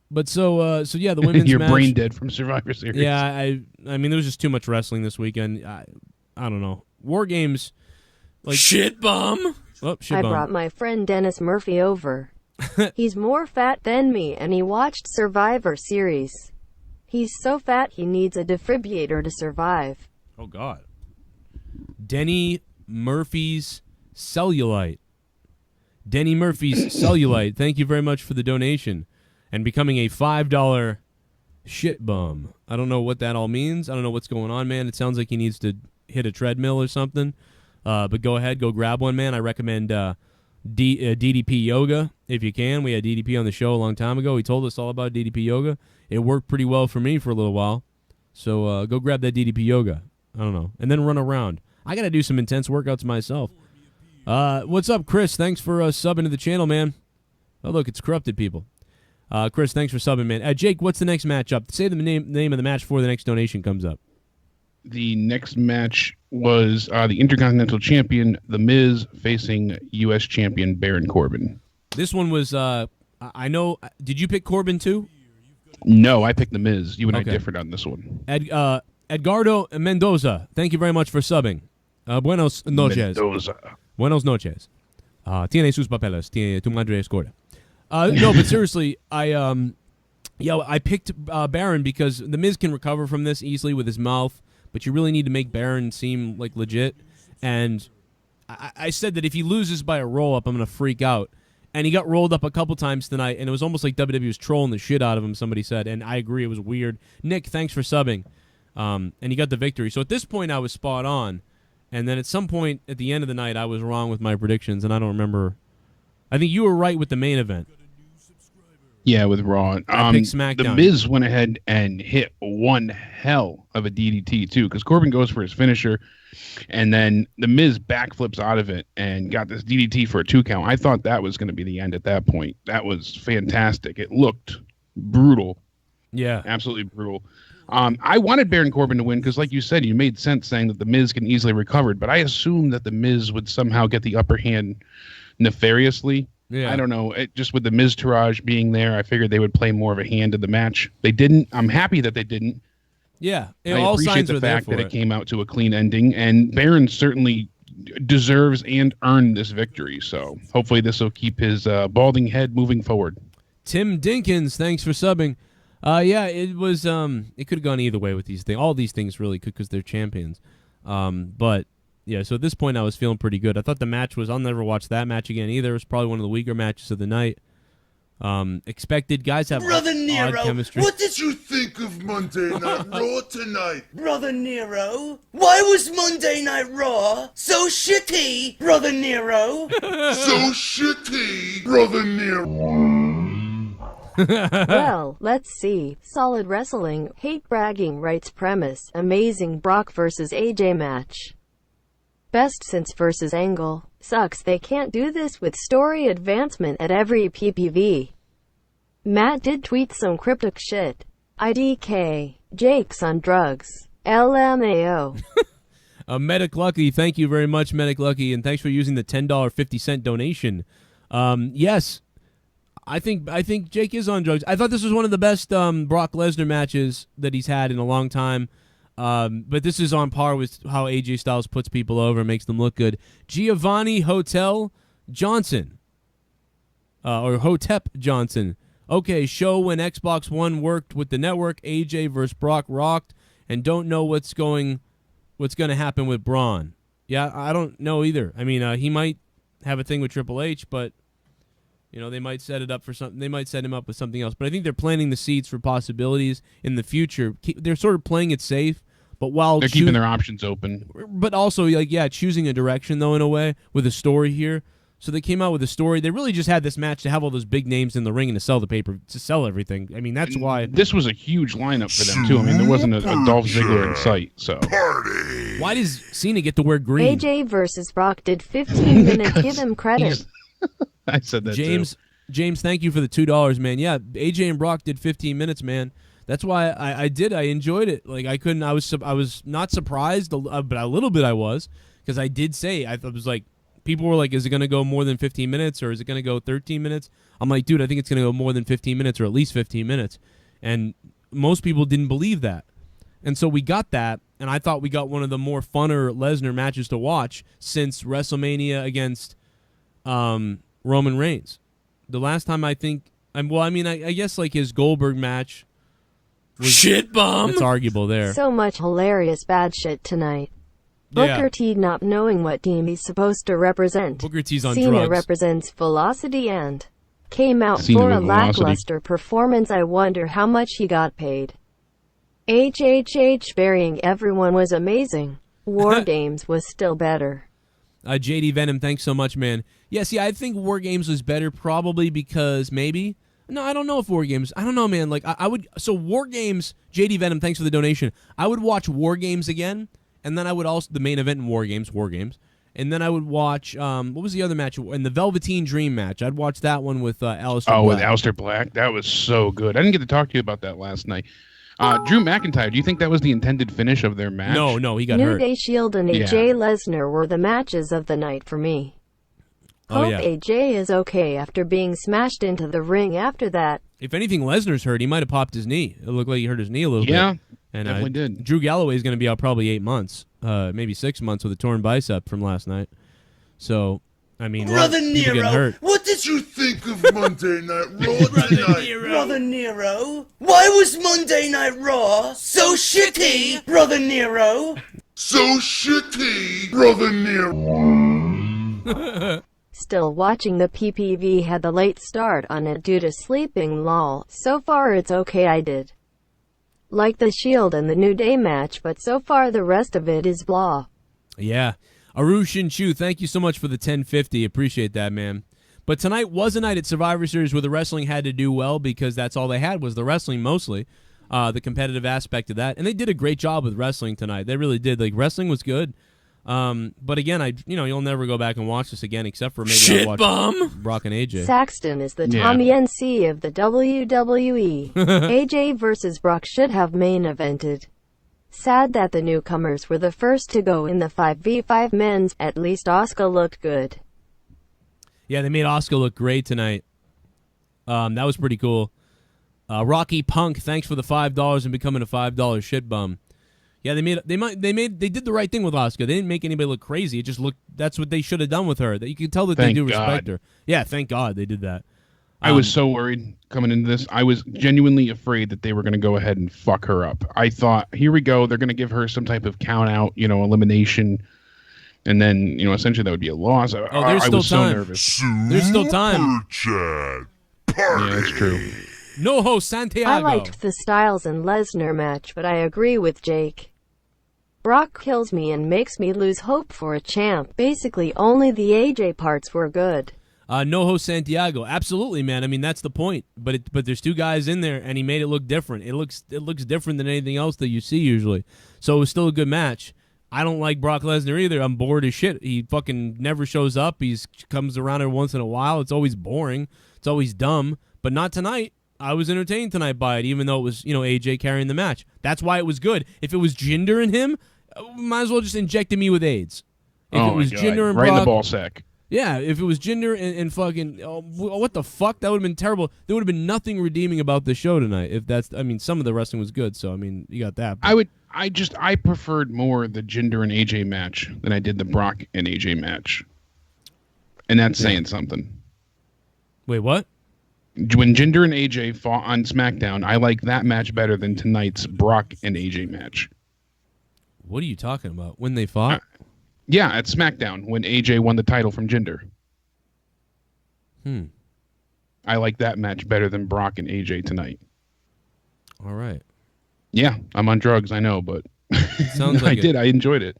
But so yeah, the women's You're match. brain dead from Survivor Series. Yeah, I mean, there was just too much wrestling this weekend. I don't know. War Games, like Shit bomb. Oh, shit I bomb. brought my friend Dennis Murphy over. He's more fat than me, and he watched Survivor Series. He's so fat he needs a defibrillator to survive. Oh, God. Denny Murphy's Cellulite. Denny Murphy's Cellulite. Thank you very much for the donation and becoming a $5 shit bum. I don't know what that all means. I don't know what's going on, man. It sounds like he needs to hit a treadmill or something. But go ahead, go grab one, man. I recommend DDP Yoga if you can. We had DDP on the show a long time ago. He told us all about DDP Yoga. It worked pretty well for me for a little while. So go grab that DDP Yoga. I don't know. And then run around. I got to do some intense workouts myself. What's up, Chris? Thanks for subbing to the channel, man. Oh, look, it's Corrupted people. Chris, thanks for subbing, man. Jake, what's the next matchup? Say the name of the match before the next donation comes up. The next match was the Intercontinental Champion, The Miz, facing U.S. Champion Baron Corbin. This one was, I know, did you pick Corbin too? No, I picked The Miz. You and Okay. I differed on this one. Edgardo Mendoza, thank you very much for subbing. Buenos noches. Mendoza. Buenos noches. Tiene sus papeles. Tiene tu madre escorta. No, but seriously, I picked Baron because The Miz can recover from this easily with his mouth, but you really need to make Baron seem like legit. And I said that if he loses by a roll-up, I'm going to freak out. And he got rolled up a couple times tonight, and it was almost like WWE was trolling the shit out of him, somebody said. And I agree, it was weird. Nick, thanks for subbing. And he got the victory. So at this point, I was spot on. And then at some point at the end of the night, I was wrong with my predictions, and I don't remember. I think you were right with the main event. Yeah, with Raw. I picked SmackDown. The Miz went ahead and hit one hell of a DDT, too, because Corbin goes for his finisher, and then the Miz backflips out of it and got this DDT for a 2 count. I thought that was going to be the end at that point. That was fantastic. It looked brutal. Yeah. Absolutely brutal. I wanted Baron Corbin to win because, like you said, you made sense saying that the Miz can easily recover, but I assumed that the Miz would somehow get the upper hand nefariously. Yeah. I don't know. Just with the Miz Taraj being there, I figured they would play more of a hand in the match. They didn't. I'm happy that they didn't. Yeah. I All appreciate signs the were there fact for that it came out to a clean ending, and Baron certainly deserves and earned this victory. So hopefully this will keep his balding head moving forward. Tim Dinkins, thanks for subbing. Yeah, it was. It could have gone either way with these things. All these things really could because they're champions. But yeah, so at this point I was feeling pretty good. I thought the match was. I'll never watch that match again either. It was probably one of the weaker matches of the night. Expected guys have Brother odd Nero, chemistry. what did you think of Monday Night Raw tonight? Brother Nero, why was Monday Night Raw so shitty, Brother Nero? So shitty, Brother Nero. Well, let's see. Solid wrestling, hate bragging rights premise, amazing Brock versus AJ match. Best since versus Angle. Sucks they can't do this with story advancement at every PPV. Matt did tweet some cryptic shit. IDK. Jake's on drugs. LMAO. Medic Lucky, thank you very much, Medic Lucky, and thanks for using the $10.50 donation. Yes, I think Jake is on drugs. I thought this was one of the best Brock Lesnar matches that he's had in a long time. But this is on par with how AJ Styles puts people over and makes them look good. Giovanni Hotel Johnson. Or Hotep Johnson. Okay, show when Xbox One worked with the network, AJ versus Brock rocked, and don't know what's going to happen with Braun. Yeah, I don't know either. I mean, he might have a thing with Triple H, but you know, they might set it up for something. They might set him up with something else. But I think they're planting the seeds for possibilities in the future. They're sort of playing it safe, but while They're keeping their options open. But also, like, yeah, choosing a direction though in a way with a story here. So they came out with a story. They really just had this match to have all those big names in the ring and to sell the paper, to sell everything. I mean, that's why this was a huge lineup for them too. I mean, there wasn't a Dolph Ziggler in sight. So why does Cena get to wear green? AJ versus Brock did 15 minutes. Give him credit. I said that James too. James, thank you for the $2, man. Yeah, AJ and Brock did 15 minutes, man. That's why I did. I enjoyed it. Like I couldn't. I was not surprised, but a little bit I was, because I did say I was like, people were like, is it going to go more than 15 minutes or is it going to go 13 minutes? I'm like, dude, I think it's going to go more than 15 minutes or at least 15 minutes. And most people didn't believe that. And so we got that, and I thought we got one of the more funner Lesnar matches to watch since WrestleMania against Roman Reigns. The last time I guess like his Goldberg match was Shit bomb. It's arguable there. So much hilarious bad shit tonight. Booker T not knowing what team he's supposed to represent. Booker T's on Cena drugs. represents Velocity and came out Cena for a with Velocity. lackluster performance. I wonder how much he got paid. HHH burying everyone was amazing. War Games was still better. JD Venom, thanks so much, man. Yeah, see, I think War Games was better probably because maybe. No, I don't know if War Games. I don't know, man. Like I would. So War Games, JD Venom, thanks for the donation. I would watch War Games again, and then I would also the main event in War Games, and then I would watch. What was the other match in the Velveteen Dream match? I'd watch that one with Aleister Black. With Aleister Black, that was so good. I didn't get to talk to you about that last night. Drew McIntyre, do you think that was the intended finish of their match? No, he got New hurt. Day Shield and AJ Lesnar were the matches of the night for me. Hope AJ is okay after being smashed into the ring after that. If anything, Lesnar's hurt. He might have popped his knee. It looked like he hurt his knee a little bit. Yeah, and definitely did. Drew Galloway is going to be out probably 8 months, maybe 6 months with a torn bicep from last night. So, I mean, Brother people getting Nero, hurt. what did you think of Monday Night Raw tonight? Brother Nero, why was Monday Night Raw so shitty? Brother Nero, so shitty. Brother Nero. Still watching the PPV, had the late start on it due to sleeping lol. So far it's okay. I did like the Shield and the New Day match, but so far the rest of it is blah. Yeah. Arushin Chu, thank you so much for the 1050. Appreciate that, man. But tonight was a night at Survivor Series where the wrestling had to do well because that's all they had was the wrestling mostly, the competitive aspect of that. And they did a great job with wrestling tonight. They really did. Like, wrestling was good. But again, you'll never go back and watch this again except for maybe I'll watch Brock and AJ. Saxton is the Tommy NC of the WWE. AJ versus Brock should have main evented. Sad that the newcomers were the first to go in the 5v5 men's. At least Asuka looked good. Yeah, they made Asuka look great tonight. That was pretty cool. Rocky Punk, thanks for the $5 and becoming a $5 shit bum. Yeah, they did the right thing with Asuka. They didn't make anybody look crazy. It just looked. That's what they should have done with her. That you can tell that they do respect her. Yeah, thank God they did that. I was so worried coming into this. I was genuinely afraid that they were going to go ahead and fuck her up. I thought, here we go. They're going to give her some type of count out, elimination. And then, essentially that would be a loss. There's still time. So nervous. There's still time. Chat. Yeah, that's true. Noho Santiago. I liked the Styles and Lesnar match, but I agree with Jake. Brock kills me and makes me lose hope for a champ. Basically, only the AJ parts were good. Noho Santiago, absolutely, man. I mean, that's the point. But there's two guys in there, and he made it look different. It looks different than anything else that you see usually. So it was still a good match. I don't like Brock Lesnar either. I'm bored as shit. He fucking never shows up. He comes around every once in a while. It's always boring. It's always dumb. But not tonight. I was entertained tonight by it, even though it was, AJ carrying the match. That's why it was good. If it was Jinder and him, might as well just injected me with AIDS. If it was Jinder and right Brock, in the ball sack. Yeah, if it was Jinder and fucking, what the fuck? That would have been terrible. There would have been nothing redeeming about the show tonight. Some of the wrestling was good, so you got that. But. I preferred more the Jinder and AJ match than I did the Brock and AJ match. And that's saying something. Wait, what? When Jinder and AJ fought on SmackDown, I like that match better than tonight's Brock and AJ match. What are you talking about? When they fought? Yeah, at SmackDown, when AJ won the title from Jinder. I like that match better than Brock and AJ tonight. All right. Yeah, I'm on drugs, I know, but Sounds like I enjoyed it.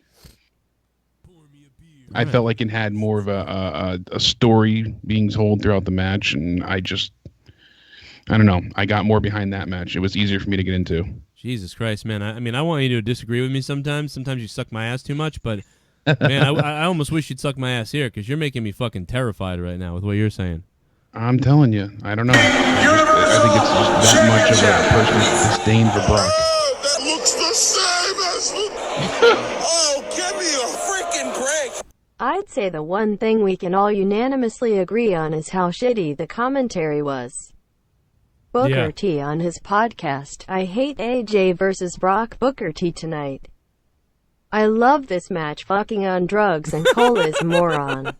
I felt like it had more of a story being told throughout the match, and I don't know. I got more behind that match. It was easier for me to get into. Jesus Christ, man. I want you to disagree with me sometimes. Sometimes you suck my ass too much, but, man, I almost wish you'd suck my ass here because you're making me fucking terrified right now with what you're saying. I'm telling you, I don't know. I think it's just that much of a personal disdain for Brock. That looks the same as... Oh, give me a freaking break! I'd say the one thing we can all unanimously agree on is how shitty the commentary was. Booker T on his podcast, I hate AJ versus Brock Booker T tonight. I love this match fucking on drugs and Cole is moron.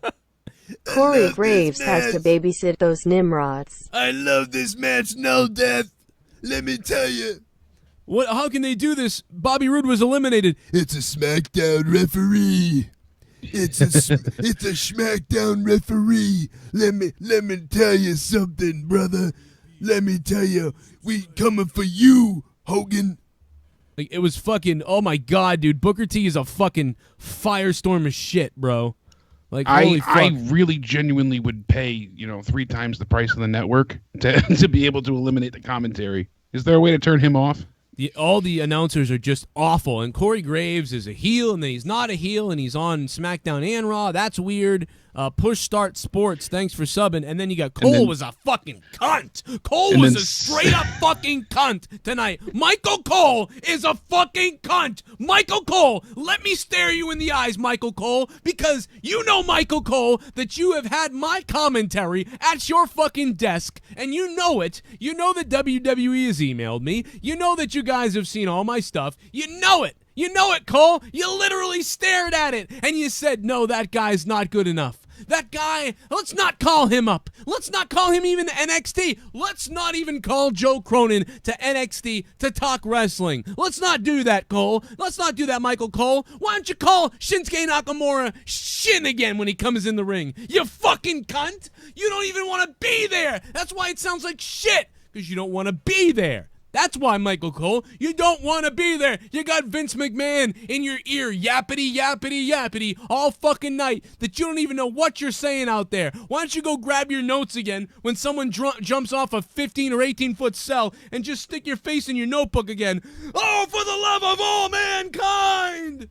Corey Graves has to babysit those Nimrods. I love this match, no death. Let me tell you. What? How can they do this? Bobby Roode was eliminated. It's a SmackDown referee. It's a SmackDown referee. Let me tell you something, brother. Let me tell you, we coming for you, Hogan. Like, it was fucking, oh my god, dude. Booker T is a fucking firestorm of shit, bro. Like, holy fuck. I really genuinely would pay, 3 times the price of the network to be able to eliminate the commentary. Is there a way to turn him off? All the announcers are just awful, and Corey Graves is a heel, and then he's not a heel, and he's on SmackDown and Raw. That's weird. Push Start Sports, thanks for subbing. And then you got Cole was a fucking cunt. Cole was a straight-up fucking cunt tonight. Michael Cole is a fucking cunt. Michael Cole, let me stare you in the eyes, Michael Cole, because you know, Michael Cole, that you have had my commentary at your fucking desk, and you know it. You know that WWE has emailed me. You know that you guys have seen all my stuff. You know it. You know it, Cole. You literally stared at it, and you said, no, that guy's not good enough. That guy, let's not call him up. Let's not call him even to NXT. Let's not even call Joe Cronin to NXT to talk wrestling. Let's not do that, Cole. Let's not do that, Michael Cole. Why don't you call Shinsuke Nakamura Shin again when he comes in the ring? You fucking cunt. You don't even want to be there. That's why it sounds like shit, because you don't want to be there. That's why, Michael Cole, you don't want to be there. You got Vince McMahon in your ear, yappity, yappity, yappity, all fucking night, that you don't even know what you're saying out there. Why don't you go grab your notes again when someone jumps off a 15 or 18-foot cell and just stick your face in your notebook again? Oh, for the love of all mankind!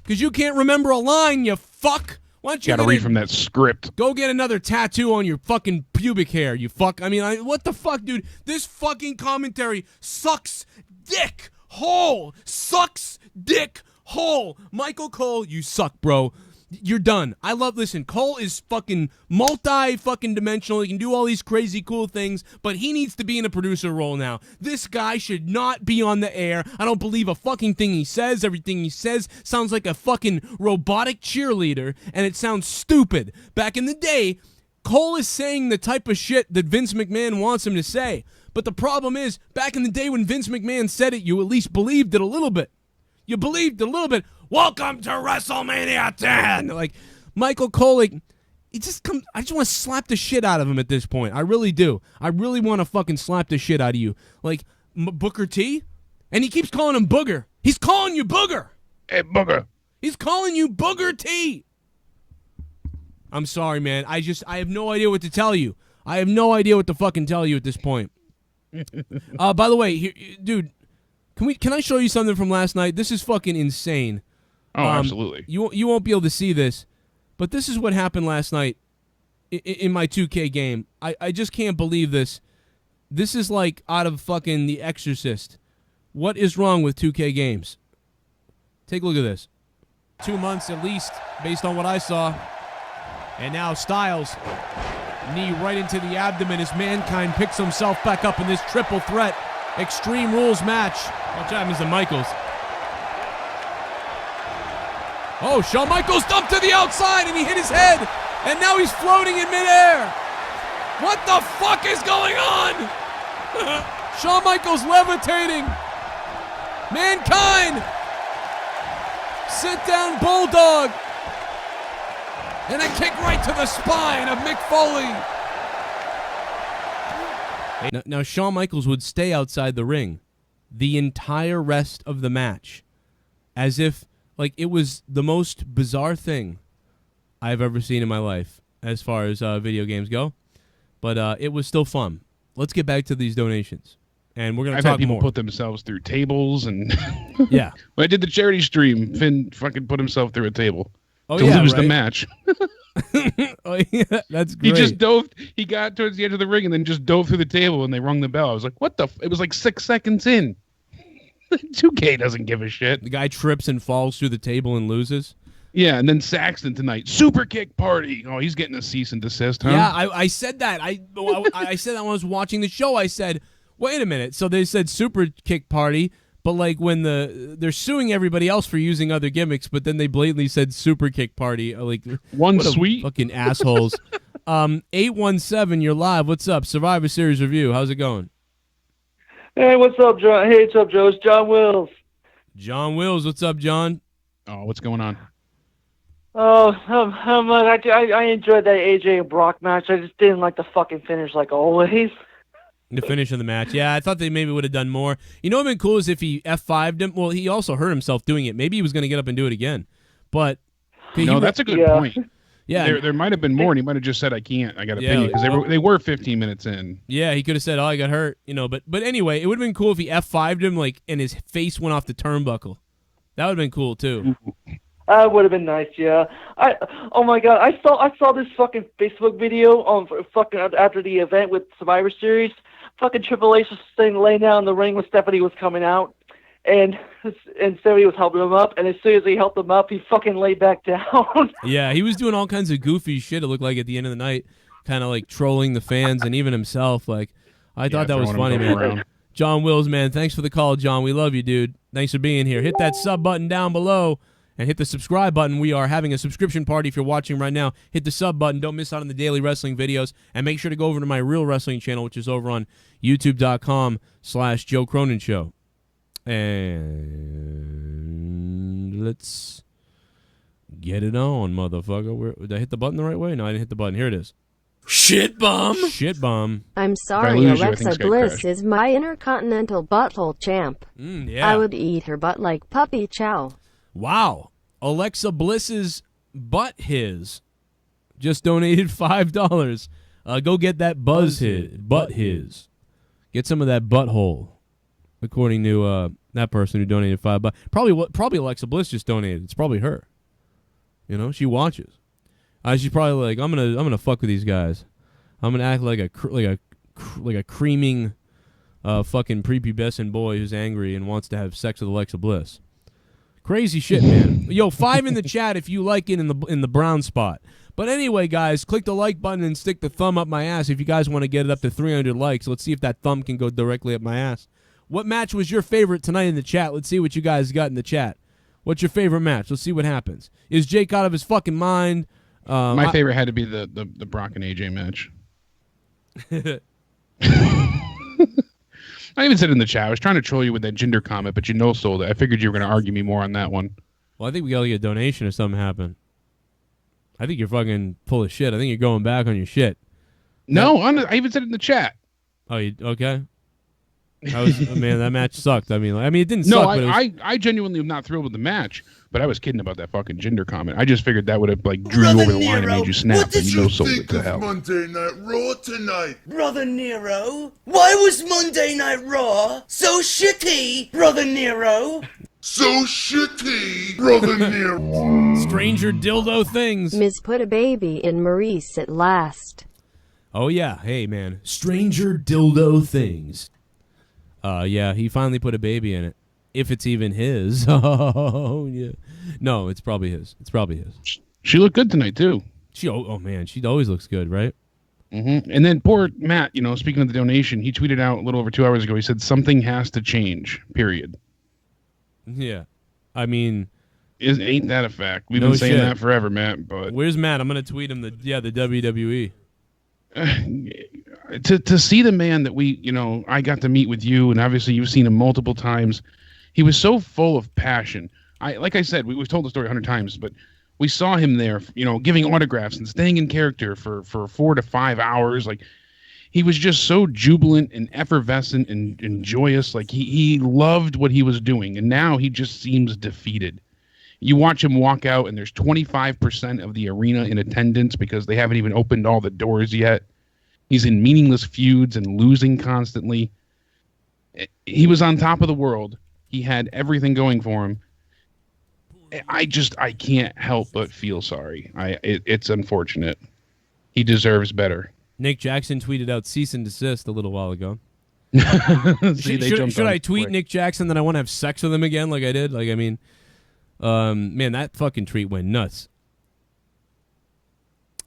Because you can't remember a line, you fuck. Why don't you gotta read from that script? Go get another tattoo on your fucking pubic hair, you fuck. I mean, what the fuck, dude? This fucking commentary sucks dick hole. Sucks dick hole. Michael Cole, you suck, bro. You're done. Listen, Cole is fucking multi-fucking dimensional. He can do all these crazy cool things, but he needs to be in a producer role now. This guy should not be on the air. I don't believe a fucking thing he says. Everything he says sounds like a fucking robotic cheerleader, and it sounds stupid. Back in the day, Cole is saying the type of shit that Vince McMahon wants him to say. But the problem is, back in the day when Vince McMahon said it, you at least believed it a little bit. You believed a little bit. Welcome to WrestleMania 10. Like, Michael Cole, like, I just want to slap the shit out of him at this point. I really do. I really want to fucking slap the shit out of you. Like, Booker T? And he keeps calling him Booger. He's calling you Booger. Hey, Booger. He's calling you Booger T. I'm sorry, man. I have no idea what to tell you. I have no idea what to fucking tell you at this point. By the way, here, dude, can I show you something from last night? This is fucking insane. Oh, absolutely. You won't be able to see this, but this is what happened last night in my 2K game. I just can't believe this. This is like out of fucking The Exorcist. What is wrong with 2K games? Take a look at this. 2 months at least, based on what I saw. And now Styles, knee right into the abdomen as Mankind picks himself back up in this triple threat Extreme Rules match. Watch out, Mr. Michaels. Oh, Shawn Michaels dumped to the outside and he hit his head. And now he's floating in midair. What the fuck is going on? Shawn Michaels levitating. Mankind. Sit down bulldog. And a kick right to the spine of Mick Foley. Now Shawn Michaels would stay outside the ring the entire rest of the match. As if, like, it was the most bizarre thing I've ever seen in my life as far as video games go. But it was still fun. Let's get back to these donations. And we're going to talk more. I've had people put themselves through tables and... Yeah. When I did the charity stream, Finn fucking put himself through a table. Oh, to yeah, lose right? the match. Oh, yeah, that's He great. just dove. He got towards the edge of the ring and then just dove through the table and they rung the bell. I was like, what the? It was like 6 seconds in. 2K doesn't give a shit. The guy trips and falls through the table and loses. Yeah, and then Saxton tonight, super kick party. Oh, he's getting a cease and desist, huh? Yeah, I said that. I said that when I was watching the show. I said, wait a minute. So they said super kick party, but like when they're suing everybody else for using other gimmicks, but then they blatantly said super kick party. Like One what a sweet fucking assholes. 817, you're live. What's up? Survivor Series review. How's it going? Hey, what's up, John? Hey, what's up, Joe? It's John Wills. John Wills, what's up, John? Oh, what's going on? Oh, I enjoyed that AJ and Brock match. I just didn't like the fucking finish, like always. The finish of the match. Yeah, I thought they maybe would have done more. You know what would have been cool is if he F5'd him. Well, he also hurt himself doing it. Maybe he was going to get up and do it again. But no, that's a good point. Yeah, there might have been more, and he might have just said, "I can't. I got to pay you," because they were 15 minutes in. Yeah, he could have said, "Oh, I got hurt," But anyway, it would have been cool if he F5'd him and his face went off the turnbuckle. That would have been cool too. That would have been nice, yeah. Oh my god, I saw this fucking Facebook video on fucking after the event with Survivor Series. Fucking Triple H was laying down in the ring when Stephanie was coming out, and Stephanie was helping him up. And as soon as he helped him up, he fucking laid back down. Yeah, he was doing all kinds of goofy shit. It looked like at the end of the night, kind of like trolling the fans and even himself. Like I thought that was funny, man. Around. John Wills, man, thanks for the call, John. We love you, dude. Thanks for being here. Hit that sub button down below. And hit the subscribe button. We are having a subscription party if you're watching right now. Hit the sub button. Don't miss out on the daily wrestling videos. And make sure to go over to my real wrestling channel, which is over on youtube.com/Joe Cronin Show. And let's get it on, motherfucker. Did I hit the button the right way? No, I didn't hit the button. Here it is. Shit bomb. Shit bomb. I'm sorry, Alexa Bliss is my intercontinental butthole champ. Yeah. I would eat her butt like puppy chow. Wow. Alexa Bliss's butt his just donated $5. Go get that butt his. Get some of that butthole. According to that person who donated $5. Probably Alexa Bliss just donated. It's probably her. You know, she watches. She's probably like, I'm gonna fuck with these guys. I'm gonna act like a creaming fucking prepubescent boy who's angry and wants to have sex with Alexa Bliss. Crazy shit, man. Yo, 5 in the chat if you like it in the brown spot. But anyway, guys, click the like button and stick the thumb up my ass if you guys want to get it up to 300 likes. Let's see if that thumb can go directly up my ass. What match was your favorite tonight in the chat? Let's see what you guys got in the chat. What's your favorite match? Let's see what happens. Is Jake out of his fucking mind? My favorite had to be the Brock and AJ match. I even said in the chat, I was trying to troll you with that gender comment, but you no-sold it. I figured you were going to argue me more on that one. Well, I think we got to get a donation if something happened. I think you're fucking full of shit. I think you're going back on your shit. No, I even said it in the chat. Oh, okay? Man, that match sucked. I mean, it didn't suck. No, but I genuinely am not thrilled with the match, but I was kidding about that fucking gender comment. I just figured that would have drew you over the line and made you snap. What did you think of Monday Night Raw tonight? Brother Nero, why was Monday Night Raw so shitty, Brother Nero? So shitty, Brother Nero. Stranger dildo things. Ms. put a baby in Maurice at last. Oh, yeah. Hey, man. Stranger dildo things. Yeah, he finally put a baby in it. If it's even his. Oh, yeah. No, it's probably his. She looked good tonight, too. Oh man, she always looks good, right? Mm-hmm. And then poor Matt, speaking of the donation, he tweeted out a little over 2 hours ago. He said, something has to change, period. Yeah. I mean... Ain't that a fact? We've been saying that forever, Matt. But where's Matt? I'm going to tweet him the WWE. To see the man that I got to meet with you, and obviously you've seen him multiple times. He was so full of passion. Like I said, we've told the story 100 times, but we saw him there, giving autographs and staying in character for 4 to 5 hours. Like, he was just so jubilant and effervescent and joyous. Like, he loved what he was doing, and now he just seems defeated. You watch him walk out, and there's 25% of the arena in attendance because they haven't even opened all the doors yet. He's in meaningless feuds and losing constantly. He was on top of the world. He had everything going for him. I can't help but feel sorry. It's unfortunate. He deserves better. Nick Jackson tweeted out cease and desist a little while ago. See, should I tweet Nick Jackson that I want to have sex with him again like I did? Like, I mean, man, that fucking tweet went nuts.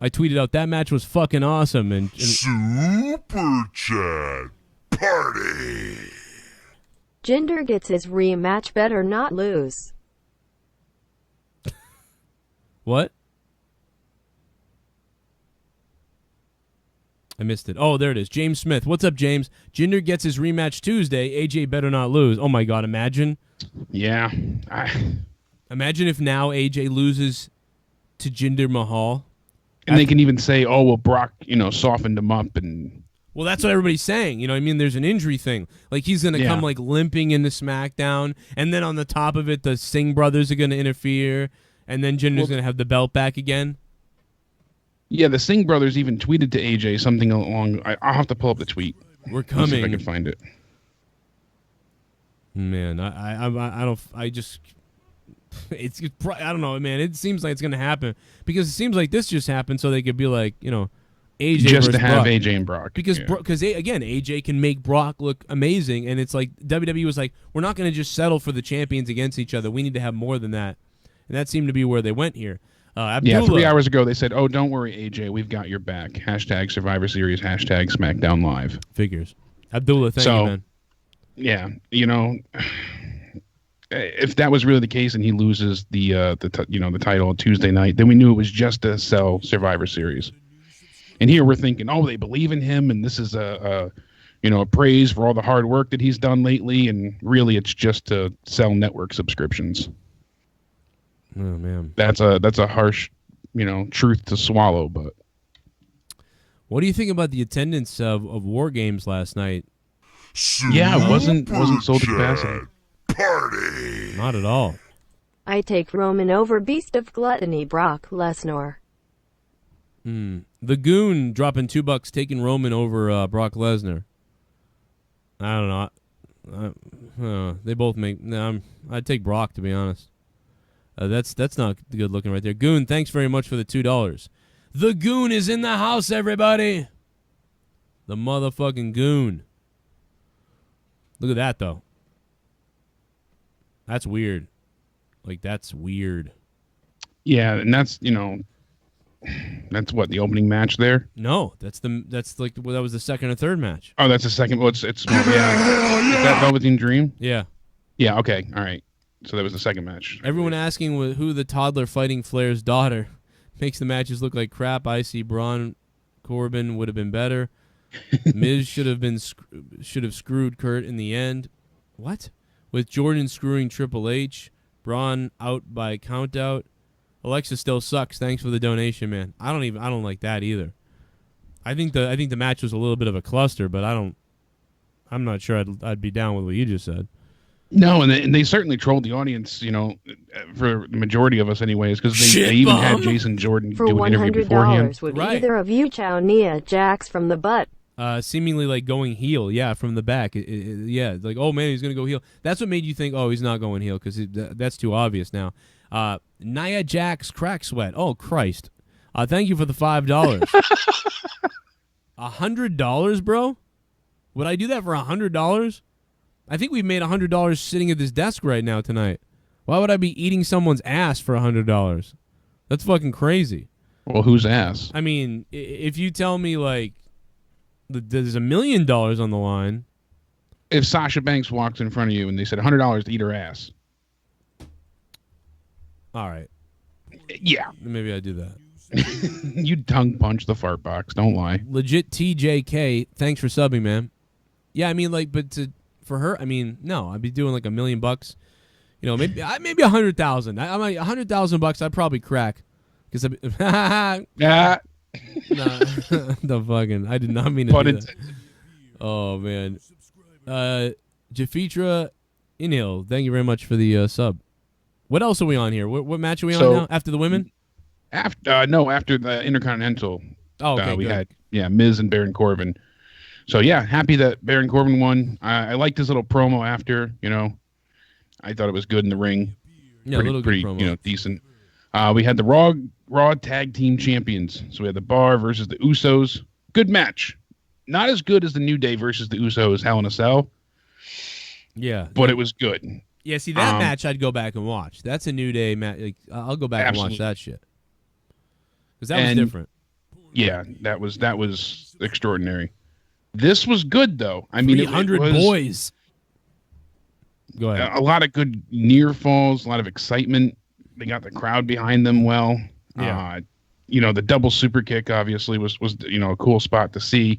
I tweeted out that match was fucking awesome. And Super Chat Party. Jinder gets his rematch, better not lose. What? I missed it. Oh, there it is. James Smith. What's up, James? Jinder gets his rematch Tuesday. AJ better not lose. Oh, my God. Imagine. Yeah. Imagine if now AJ loses to Jinder Mahal. And they can even say, oh, well, Brock, softened him up. Well, that's what everybody's saying. You know what I mean? There's an injury thing. Like, he's going to come, like, limping into SmackDown. And then on the top of it, the Singh brothers are going to interfere. And then Jinder's going to have the belt back again. Yeah, the Singh brothers even tweeted to AJ something along. I'll have to pull up the tweet. We're coming. See if I can find it. Man, I don't. I just. It's. I don't know, man. It seems like it's gonna happen because it seems like this just happened, so they could be like, AJ just to have Brock. AJ and Brock because again, AJ can make Brock look amazing, and it's like WWE was like, we're not gonna just settle for the champions against each other. We need to have more than that, and that seemed to be where they went here. Abdullah, 3 hours ago they said, "Oh, don't worry, AJ, we've got your back." # Survivor Series, # SmackDown Live. Figures. Abdullah, thank you, man. Yeah, if that was really the case and he loses the title on Tuesday night, then we knew it was just to sell Survivor Series. And here we're thinking, oh, they believe in him, and this is a praise for all the hard work that he's done lately, and really it's just to sell network subscriptions. Oh man, that's a harsh, truth to swallow. But what do you think about the attendance of War Games last night? Yeah, it wasn't sold to capacity. Party. Not at all. I take Roman over Beast of Gluttony, Brock Lesnar. The Goon dropping $2, taking Roman over Brock Lesnar. I don't know. They both make. I'd take Brock, to be honest. That's not good looking right there. Goon, thanks very much for the $2. The Goon is in the house, everybody. The motherfucking Goon. Look at that, though. That's weird. Like, that's weird. Yeah, and that's that's what, the opening match there? No, that was the second or third match. Oh, that's the second. Well, it's yeah. Is that Velveteen Dream? Yeah. Yeah. Okay. All right. So that was the second match. Everyone asking who the toddler fighting Flair's daughter makes the matches look like crap. I see Braun Corbin would have been better. Miz should have screwed Kurt in the end. What? With Jordan screwing Triple H, Braun out by countout. Alexa still sucks. Thanks for the donation, man. I don't like that either. I think the match was a little bit of a cluster, but I'm not sure I'd be down with what you just said. No, and they certainly trolled the audience, for the majority of us anyways, because they even had Jason Jordan do an interview beforehand. For $100, would either of you chow Nia Jax from the butt? Seemingly like going heel, from the back. Like, oh man, he's going to go heel. That's what made you think, oh, he's not going heel, because that's too obvious now. Nia Jax crack sweat. Oh, Christ. Thank you for the $5. $100, bro? Would I do that for $100? I think we've made $100 sitting at this desk right now tonight. Why would I be eating someone's ass for $100? That's fucking crazy. Well, whose ass? I mean, if you tell me, like, there's $1 million on the line. If Sasha Banks walks in front of you and they said $100 to eat her ass. All right. Yeah. Maybe I do that. You tongue punch the fart box. Don't lie. Legit TJK. Thanks for subbing, man. Yeah, I mean, like, but for her, I mean, no, I'd be doing like $1 million. Maybe 100,000. I'm like $100,000. I'd probably crack because yeah. Nah, the fucking. I did not mean to do that. Oh man. Jafitra Inhill. Thank you very much for the sub. What else are we on here? What match are we on now? After the women? After the Intercontinental. Oh, okay. We had Miz and Baron Corbin. So yeah, happy that Baron Corbin won. I liked his little promo after. I thought it was good in the ring. Yeah, a little good promo. You know, decent. We had the Raw Tag Team Champions. So we had the Bar versus the Usos. Good match. Not as good as the New Day versus the Usos Hell in a Cell. Yeah. But it was good. Yeah, see, that match I'd go back and watch. That's a New Day match. Like, I'll go back and watch that shit. Because that was different. Yeah, that was extraordinary. This was good, though. I mean, 300 boys. Go ahead. A lot of good near falls, a lot of excitement. They got the crowd behind them well. Yeah. You know, the double super kick obviously was you know, a cool spot to see.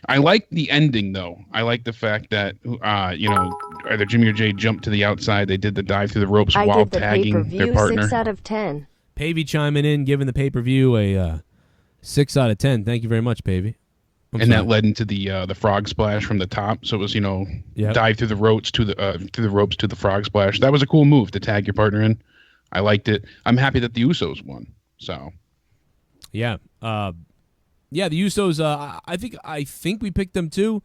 I like the ending though. I like the fact that you know, either Jimmy or Jay jumped to the outside. They did the dive through the ropes while tagging their partner. 6 out of 10. Pavey chiming in, giving the pay-per-view a 6 out of 10. Thank you very much, Pavey. That led into the frog splash from the top. So it was, you know, dive through the ropes to the frog splash. That was a cool move to tag your partner in. I liked it. I'm happy that the Usos won. So, yeah, the Usos. I think we picked them too,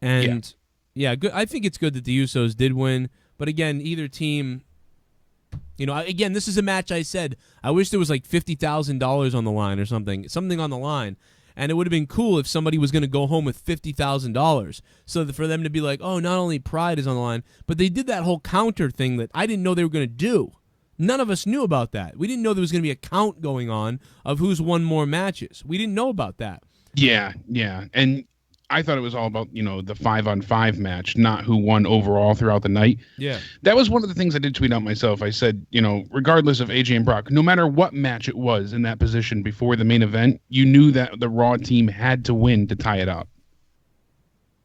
and good. I think it's good that the Usos did win. But again, either team. You know, again, this is a match. I said I wish there was like $50,000 on the line or something on the line. And it would have been cool if somebody was going to go home with $50,000. So that for them to be like, oh, not only pride is on the line, but they did that whole counter thing that I didn't know they were going to do. None of us knew about that. We didn't know there was going to be a count going on of who's won more matches. We didn't know about that. Yeah. And I thought it was all about, you know, the 5-on-5 match, not who won overall throughout the night. Yeah. That was one of the things I did tweet out myself. I said, you know, regardless of AJ and Brock, no matter what match it was in that position before the main event, you knew that the Raw team had to win to tie it up.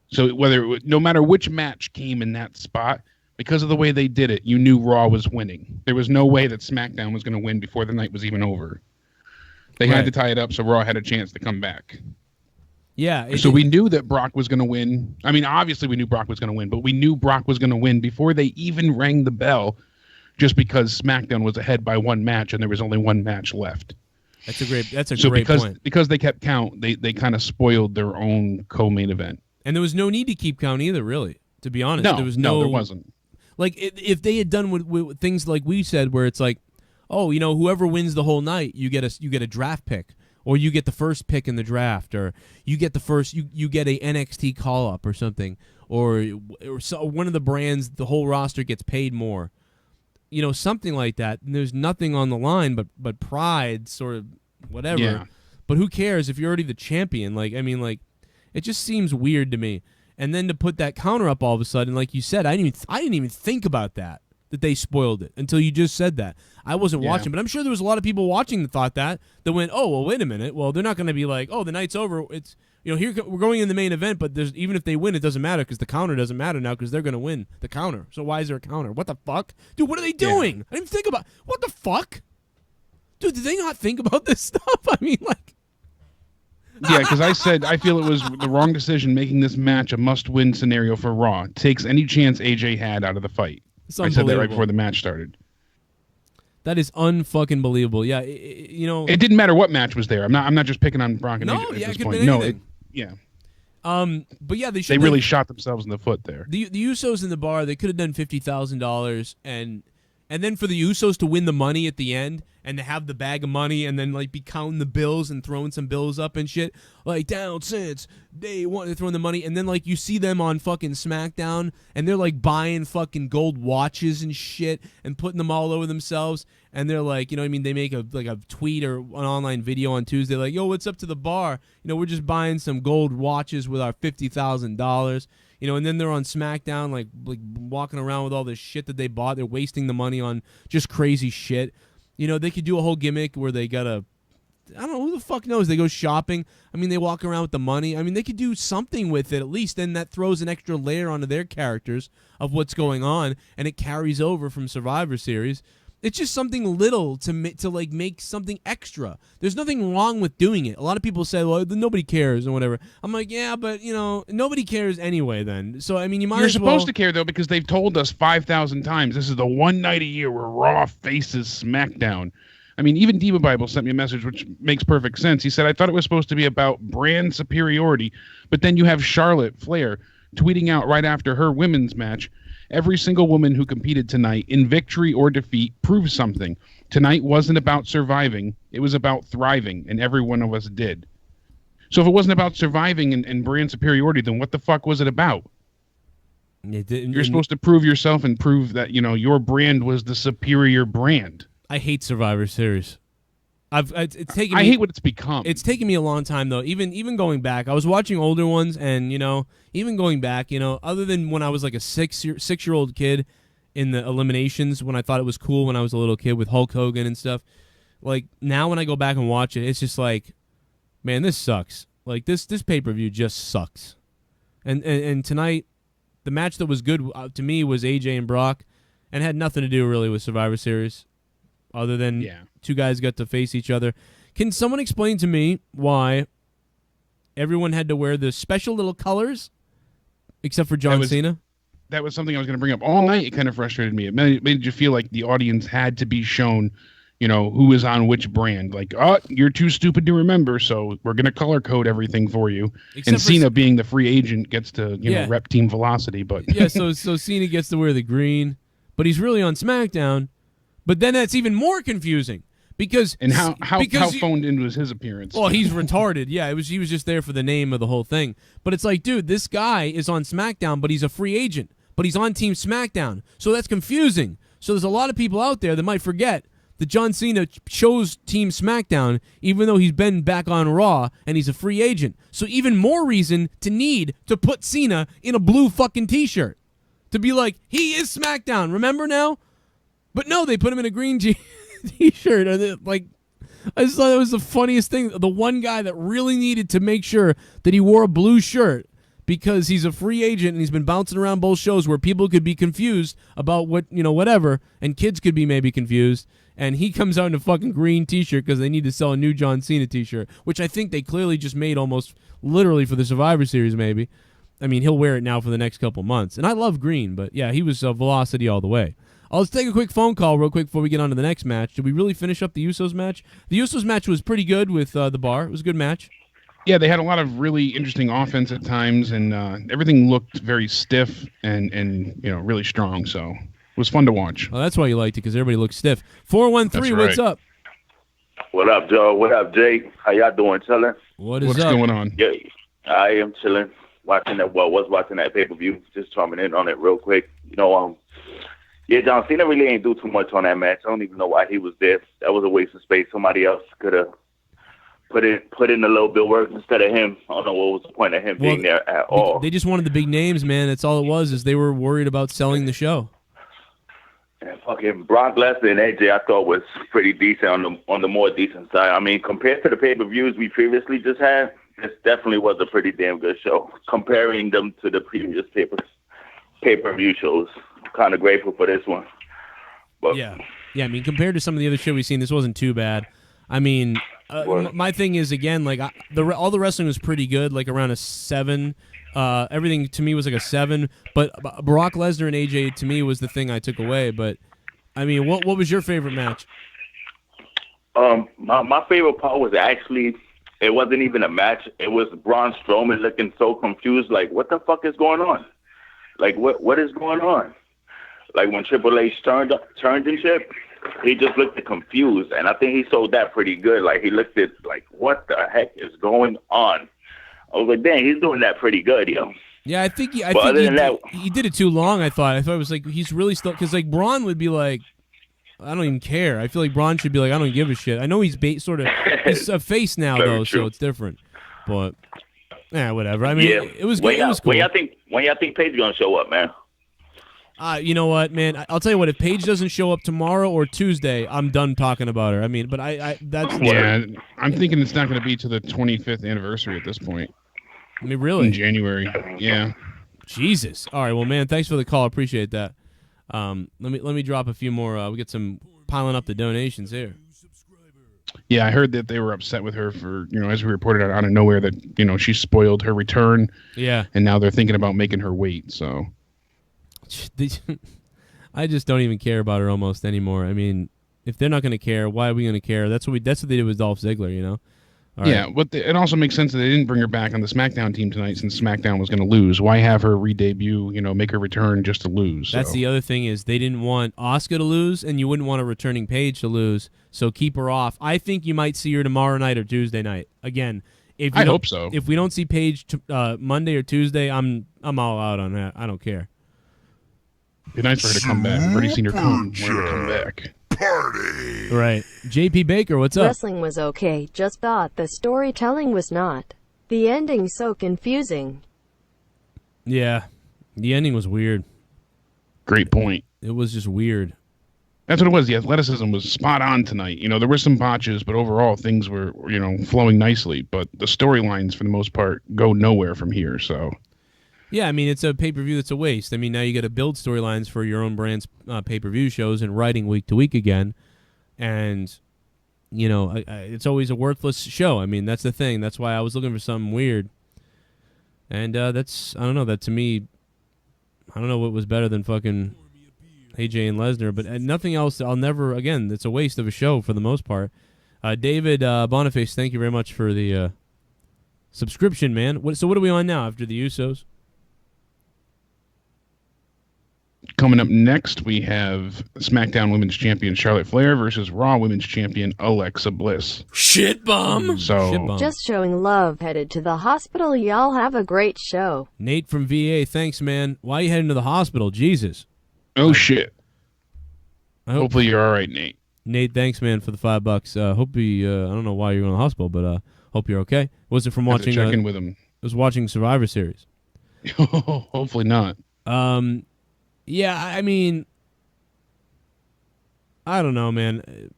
So no matter which match came in that spot, because of the way they did it, you knew Raw was winning. There was no way that SmackDown was going to win before the night was even over. They had to tie it up so Raw had a chance to come back. Yeah. So we knew that Brock was going to win. I mean, obviously we knew Brock was going to win, but we knew Brock was going to win before they even rang the bell, just because SmackDown was ahead by one match and there was only one match left. That's a great point. Because they kept count, they kind of spoiled their own co-main event. And there was no need to keep count either, really, to be honest. No, there wasn't. Like, if they had done with things like we said, where it's like, oh, you know, whoever wins the whole night, you get a draft pick. Or you get the first pick in the draft, or you get the first, you get a NXT call up or something, or one of the brands, the whole roster gets paid more, you know, something like that. And there's nothing on the line, but pride, sort of whatever. Yeah. But who cares if you're already the champion? Like, I mean, like, it just seems weird to me. And then to put that counter up all of a sudden, like you said, I didn't even think about that they spoiled it until you just said that. I wasn't watching, but I'm sure there was a lot of people watching that thought that went, oh, well, wait a minute. Well, they're not going to be like, oh, the night's over. It's, you know, here we're going in the main event, but even if they win, it doesn't matter because the counter doesn't matter now because they're going to win the counter. So why is there a counter? What the fuck? Dude, what are they doing? I didn't think about what the fuck? Dude, did they not think about this stuff? I mean, like. Yeah, because I said I feel it was the wrong decision making this match a must-win scenario for Raw. Takes any chance AJ had out of the fight. I said that right before the match started. That is unfucking believable. Yeah, you know, it didn't matter what match was there. I'm not just picking on Brock and AJ at this point. No, but yeah, they really shot themselves in the foot there. The Usos in the bar, they could have done $50,000 and then for the Usos to win the money at the end and to have the bag of money and then like be counting the bills and throwing some bills up and shit, like down since day one, they're throwing the money, and then like you see them on fucking SmackDown and they're like buying fucking gold watches and shit and putting them all over themselves, and they're like, you know what I mean, they make a tweet or an online video on Tuesday like, yo, what's up to the bar? You know, we're just buying some gold watches with our $50,000. You know, and then they're on SmackDown, like walking around with all this shit that they bought. They're wasting the money on just crazy shit. You know, they could do a whole gimmick where they got I don't know, who the fuck knows? They go shopping. I mean, they walk around with the money. I mean, they could do something with it at least. Then that throws an extra layer onto their characters of what's going on, and it carries over from Survivor Series. It's just something little to make something extra. There's nothing wrong with doing it. A lot of people say, well, nobody cares or whatever. I'm like, yeah, but, you know, nobody cares anyway then. So, I mean, You're supposed to care, though, because they've told us 5,000 times this is the one night a year where Raw faces SmackDown. I mean, even Diva Bible sent me a message, which makes perfect sense. He said, I thought it was supposed to be about brand superiority, but then you have Charlotte Flair tweeting out right after her women's match, Every single woman who competed tonight, in victory or defeat, proved something. Tonight wasn't about surviving. It was about thriving, and every one of us did. So if it wasn't about surviving and brand superiority, then what the fuck was it about? You're supposed to prove yourself and prove that, your brand was the superior brand. I hate Survivor Series. It's taken. I hate what it's become. It's taken me a long time though. Even going back, I was watching older ones, and even going back, other than when I was like a 6-year-old kid in the eliminations, when I thought it was cool when I was a little kid with Hulk Hogan and stuff. Like now, when I go back and watch it, it's just like, man, this sucks. Like this pay-per-view just sucks. And tonight, the match that was good to me was AJ and Brock, and had nothing to do really with Survivor Series. Other than two guys got to face each other. Can someone explain to me why everyone had to wear the special little colors except for John Cena? That was something I was going to bring up all night. It kind of frustrated me. It made you feel like the audience had to be shown, who is on which brand. Like, oh, you're too stupid to remember, so we're going to color code everything for you. And Cena, being the free agent, gets to rep Team Velocity. But so Cena gets to wear the green, but he's really on SmackDown. But then that's even more confusing because how phoned in was his appearance? Well, he's retarded. Yeah, he was just there for the name of the whole thing. But it's like, dude, this guy is on SmackDown, but he's a free agent, but he's on Team SmackDown. So that's confusing. So there's a lot of people out there that might forget that John Cena chose Team SmackDown, even though he's been back on Raw and he's a free agent. So even more reason to need to put Cena in a blue fucking T-shirt to be like, he is SmackDown. Remember now? But no, they put him in a green T-shirt. I just thought it was the funniest thing. The one guy that really needed to make sure that he wore a blue shirt because he's a free agent and he's been bouncing around both shows where people could be confused about whatever, and kids could be maybe confused. And he comes out in a fucking green T-shirt because they need to sell a new John Cena T-shirt, which I think they clearly just made almost literally for the Survivor Series maybe. I mean, he'll wear it now for the next couple months. And I love green, but yeah, he was Velocity all the way. Let's take a quick phone call real quick before we get on to the next match. Did we really finish up the Usos match? The Usos match was pretty good with the Bar. It was a good match. Yeah, they had a lot of really interesting offense at times, and everything looked very stiff and really strong. So it was fun to watch. Well, that's why you liked it, because everybody looked stiff. 413, what's up? What up, Joe? What up, Jake? How y'all doing? Chilling? What's going on? Yeah, I am chilling. Was watching that pay-per-view. Just chiming in on it real quick. Yeah, John Cena really ain't do too much on that match. I don't even know why he was there. That was a waste of space. Somebody else could have put in a little bit of work instead of him. I don't know what was the point of him being there at all. They just wanted the big names, man. That's all it was, is they were worried about selling the show. And fucking Brock Lesnar and AJ, I thought was pretty decent on the more decent side. I mean, compared to the pay-per-views we previously just had, this definitely was a pretty damn good show. Comparing them to the previous pay-per-view shows. Kind of grateful for this one. But yeah. I mean, compared to some of the other shit we've seen, this wasn't too bad. I mean, my thing is, again, like all the wrestling was pretty good, like around a 7. Everything to me was like a 7. But Brock Lesnar and AJ to me was the thing I took away. But I mean, what was your favorite match? My favorite part was actually, it wasn't even a match. It was Braun Strowman looking so confused, like, what the fuck is going on? Like, what is going on? Like, when Triple H turned and shit, he just looked confused, and I think he sold that pretty good. Like, he looked at, like, what the heck is going on? I was like, dang, he's doing that pretty good, yo. Yeah, I think he did it too long, I thought. I thought it was like, he's really still, because, like, Braun would be like, I don't even care. I feel like Braun should be like, I don't give a shit. I know he's he's a face now, though, so it's different. But, whatever. I mean, it was good. It was cool. When y'all think Paige is going to show up, man? You know what, man? I'll tell you what. If Paige doesn't show up tomorrow or Tuesday, I'm done talking about her. I mean, but that's I'm thinking it's not going to be to the 25th anniversary at this point. I mean, really? In January, yeah. Jesus. All right, well, man, thanks for the call. Appreciate that. Let me drop a few more. We get some piling up the donations here. Yeah, I heard that they were upset with her for, as we reported out of nowhere, that she spoiled her return. Yeah, and now they're thinking about making her wait. So. I just don't even care about her almost anymore. I mean, if they're not going to care, why are we going to care? That's what they did with Dolph Ziggler, All right. Yeah, but it also makes sense that they didn't bring her back on the SmackDown team tonight since SmackDown was going to lose. Why have her re-debut, make her return just to lose? That's the other thing is they didn't want Asuka to lose, and you wouldn't want a returning Paige to lose, so keep her off. I think you might see her tomorrow night or Tuesday night. Again, I hope so. If we don't see Paige Monday or Tuesday, I'm all out on that. I don't care. It'd be nice for her to come back. I've already seen her come back. Party! Right. JP Baker, what's up? Wrestling was okay, just thought the storytelling was not. The ending so confusing. Yeah. The ending was weird. Great point. It was just weird. That's what it was. The athleticism was spot on tonight. There were some botches, but overall things were, flowing nicely. But the storylines, for the most part, go nowhere from here. So, yeah, I mean, it's a pay-per-view that's a waste. I mean, now you got to build storylines for your own brand's pay-per-view shows and writing week to week again. And, it's always a worthless show. I mean, that's the thing. That's why I was looking for something weird. And I don't know, that to me, I don't know what was better than fucking AJ and Lesnar, but nothing else. Again, it's a waste of a show for the most part. David Boniface, thank you very much for the subscription, man. So what are we on now after the Usos? Coming up next, we have SmackDown Women's Champion Charlotte Flair versus Raw Women's Champion Alexa Bliss. Shit bomb. Just showing love. Headed to the hospital. Y'all have a great show. Nate from VA, thanks, man. Why are you heading to the hospital? Jesus. Oh, shit. Hopefully you're all right, Nate. Nate, thanks, man, for the $5. Hope you, I don't know why you're going to the hospital, but hope you're okay. Was it from watching? Check in with him. I was watching Survivor Series. Hopefully not. Yeah, I mean, I don't know, man.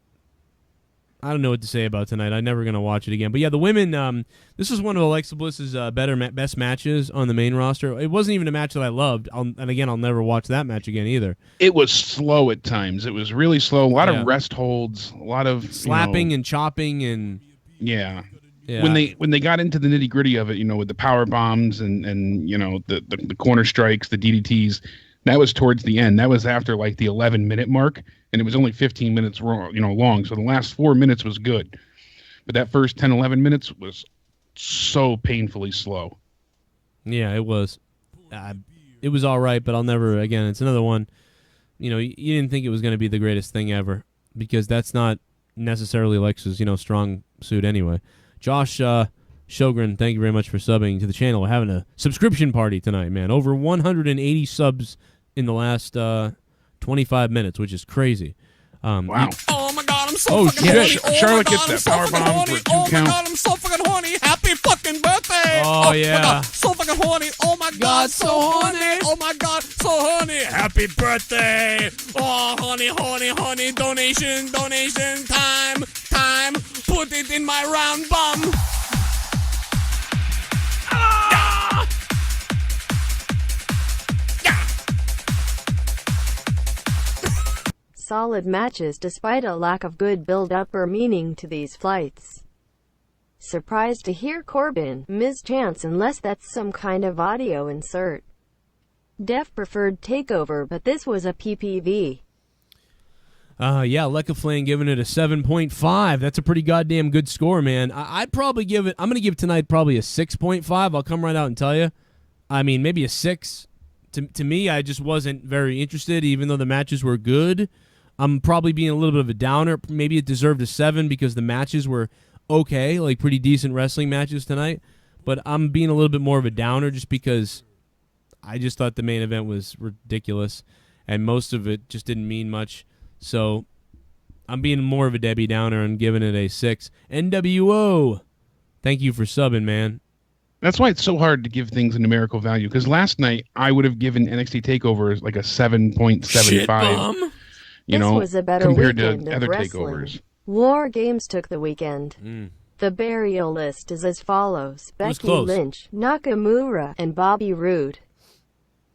I don't know what to say about tonight. I'm never going to watch it again. But yeah, the women, this was one of Alexa Bliss's best matches on the main roster. It wasn't even a match that I loved. And again, I'll never watch that match again either. It was slow at times. It was really slow. A lot of rest holds, a lot of slapping and chopping and yeah. When they got into the nitty gritty of it, with the power bombs and the corner strikes, the DDTs, that was towards the end. That was after like the 11-minute mark, and it was only 15 minutes long. So the last 4 minutes was good, but that first 10, 11 minutes was so painfully slow. Yeah, it was. It was all right, but I'll never again. It's another one. You didn't think it was going to be the greatest thing ever because that's not necessarily Alexa's strong suit anyway. Josh Shogren, thank you very much for subbing to the channel. We're having a subscription party tonight, man. Over 180 subs in the last 25 minutes, which is crazy. Wow. Oh my god, I'm so fucking horny. Charlotte gets that power bomb for a 2 count. Oh my god, I'm so fucking horny. Happy fucking birthday. Oh yeah. My god, so fucking horny. Oh my god, so horny. Oh my god, so horny. Happy birthday. Oh, honey, honey, honey. Donation time. Put it in my round bum. Solid matches despite a lack of good build-up or meaning to these fights. Surprised to hear Corbin, Ms. Chance unless that's some kind of audio insert. Def preferred TakeOver, but this was a PPV. Yeah, Lecca Flame giving it a 7.5. That's a pretty goddamn good score, man. I'd probably give it, I'm going to give tonight probably a 6.5. I'll come right out and tell you. I mean, maybe a 6. To me, I just wasn't very interested, even though the matches were good. I'm probably being a little bit of a downer. Maybe it deserved a 7 because the matches were okay, like pretty decent wrestling matches tonight. But I'm being a little bit more of a downer just because I just thought the main event was ridiculous, and most of it just didn't mean much. So I'm being more of a Debbie Downer and giving it a 6. NWO, thank you for subbing, man. That's why it's so hard to give things a numerical value, because last night I would have given NXT TakeOver like a 7.75. This was a better compared weekend to of other wrestling. takeovers. War Games took the weekend. The burial list is as follows: Becky Lynch, Nakamura, and Bobby Roode.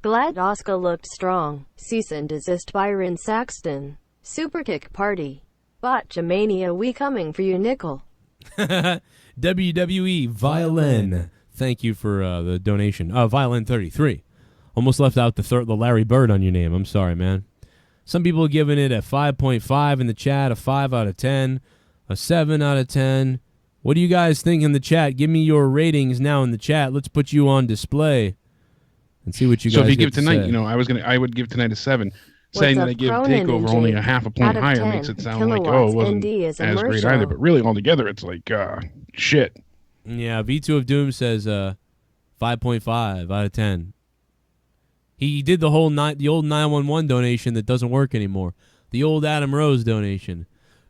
Glad Asuka looked strong. Cease and desist Byron Saxton. Superkick party. Botchamania, we coming for you, nickel. WWE Violin. Thank you for the donation. Violin 33. Almost left out the Larry Bird on your name. I'm sorry, man. Some people are giving it a 5.5 in the chat, a 5 out of 10, a 7 out of 10, What do you guys think in the chat? Give me your ratings now in the chat. Let's put you on display and see what you guys. So if you get give to tonight, say. I would give tonight a 7. What's Saying up, that I give Cronin Takeover and only Jake? a half a Out point of higher 10 makes it sound like, kilowatts, it wasn't ND is a as great Mershow. either. But really, altogether, it's like shit. Yeah, V2 of Doom says 5.5 out of 10. He did the old 911 donation that doesn't work anymore. The old Adam Rose donation.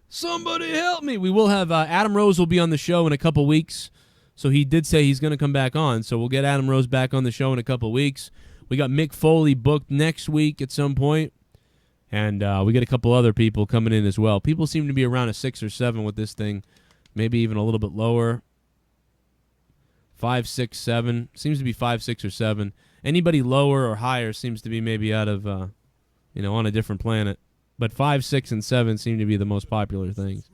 Somebody help me. We will have Adam Rose will be on the show in a couple weeks. So he did say he's going to come back on. So we'll get Adam Rose back on the show in a couple weeks. We got Mick Foley booked next week at some point. And we get a couple other people coming in as well. People seem to be around a 6 or 7 with this thing. Maybe even a little bit lower. 5, 6, 7. Seems to be 5, 6, or 7. Anybody lower or higher seems to be maybe out of, on a different planet. But 5, 6, and 7 seem to be the most popular things.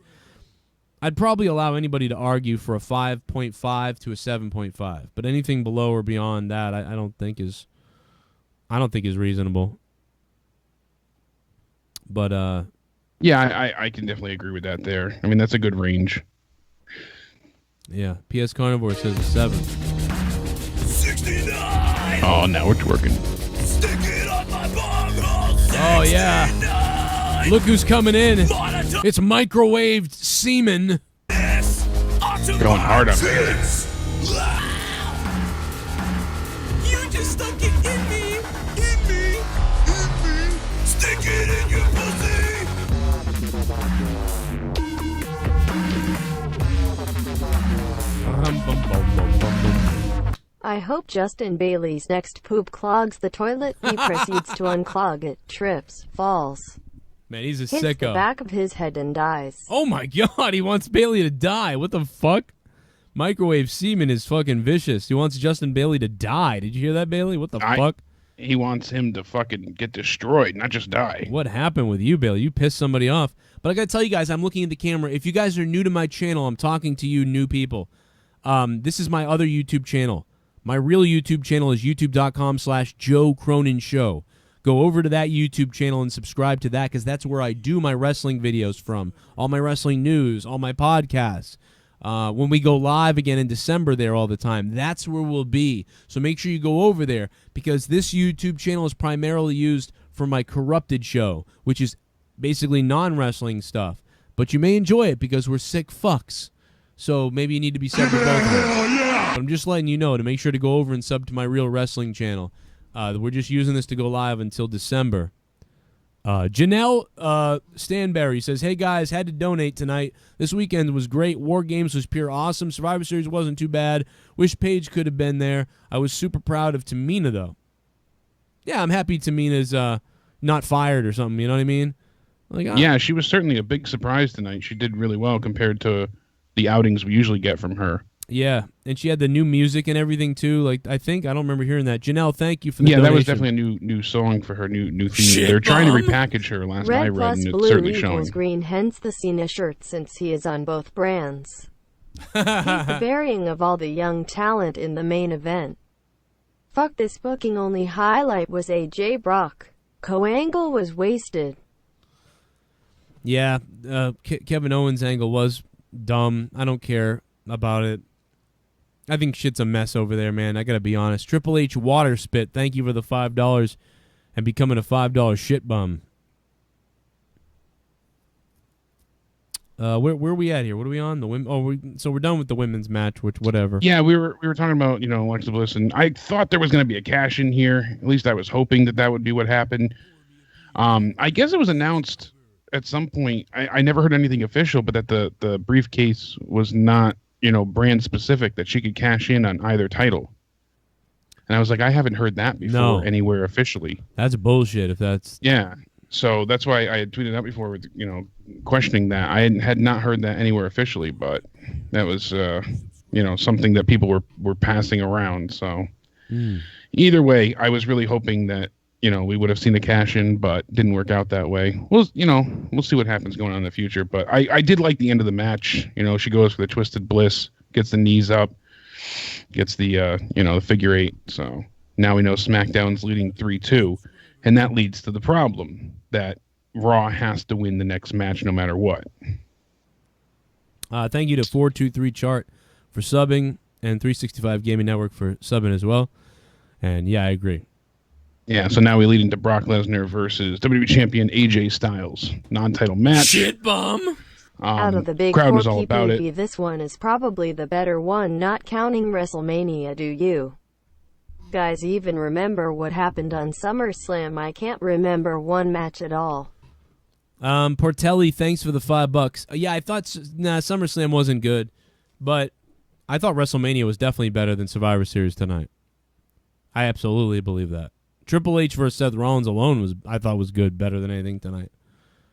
I'd probably allow anybody to argue for a 5.5 to a 7.5. But anything below or beyond that, I don't think is reasonable. But yeah, I can definitely agree with that there. I mean, that's a good range. Yeah, PS Carnivore says a 7. 69. Oh, now we're working. Stick it on my bunghole. Oh, yeah. Look who's coming in. It's microwaved semen. Going hard on Bailey. You just stuck it in me. Stick it in your pussy. I hope Justin Bailey's next poop clogs the toilet. He proceeds to unclog it, trips, falls, Man, he's a hits the sicko. back of his head and dies. Oh my god, he wants Bailey to die. What the fuck? Microwave semen is fucking vicious. He wants Justin Bailey to die. Did you hear that, Bailey? What the fuck? He wants him to fucking get destroyed, not just die. What happened with you, Bailey? You pissed somebody off. But I gotta tell you guys, I'm looking at the camera. If you guys are new to my channel, I'm talking to you new people. This is my other YouTube channel. My real YouTube channel is youtube.com/Joe Cronin Show. Go over to that YouTube channel and subscribe to that because that's where I do my wrestling videos from. All my wrestling news, all my podcasts. When we go live again in December there all the time, that's where we'll be. So make sure you go over there because this YouTube channel is primarily used for my Corrupted show, which is basically non-wrestling stuff. But you may enjoy it because we're sick fucks. So maybe you need to be subbed to both of them. But I'm just letting you know to make sure to go over and sub to my real wrestling channel. We're just using this to go live until December. Janelle Stanberry says, hey guys, had to donate tonight. This weekend was great. War Games was pure awesome. Survivor Series wasn't too bad. Wish Paige could have been there. I was super proud of Tamina, though. Yeah, I'm happy Tamina's not fired or something. You know what I mean? Like, yeah, she was certainly a big surprise tonight. She did really well compared to the outings we usually get from her. Yeah, and she had the new music and everything too. Like I don't remember hearing that. Janelle, thank you for the donation. donation. That was definitely a new song for her, new theme. They're trying to repackage her last I read, and it's blue certainly equals showing. green, hence the Cena shirt since he is on both brands. He's the burying of all the young talent in the main event. Fuck this booking, only highlight was AJ Brock. Co-angle was wasted. Yeah, Kevin Owens' angle was dumb. I don't care about it. I think shit's a mess over there, man. I gotta be honest. Triple H Water Spit, thank you for the $5 and becoming a $5 shit bum. Where are we at here? What are we on? The women? So we're done with the women's match, which whatever. Yeah, we were talking about Alexa Bliss, and I thought there was going to be a cash in here. At least I was hoping that would be what happened. I guess it was announced at some point. I never heard anything official, but that the briefcase was not brand specific, that she could cash in on either title. And I was like, I haven't heard that before anywhere officially. That's bullshit. If that's so that's why I had tweeted out before with questioning that. I had not heard that anywhere officially, but that was something that people were passing around. So either way, I was really hoping that we would have seen the cash in, but didn't work out that way. We'll see what happens going on in the future. But I did like the end of the match. She goes for the Twisted Bliss, gets the knees up, gets the the figure 8. So now we know SmackDown's leading 3-2, and that leads to the problem that Raw has to win the next match no matter what. Thank you to 423 Chart for subbing and 365 Gaming Network for subbing as well. And yeah, I agree. Yeah, so now we lead into Brock Lesnar versus WWE Champion AJ Styles. Non-title match. Shit bum. Out of the big crowd four was all about PPV, it. this one is probably the better one, not counting WrestleMania, do you? Guys even remember what happened on SummerSlam? I can't remember one match at all. Portelli, thanks for the $5. Yeah, I thought SummerSlam wasn't good, but I thought WrestleMania was definitely better than Survivor Series tonight. I absolutely believe that. Triple H versus Seth Rollins alone I thought was good, better than anything tonight,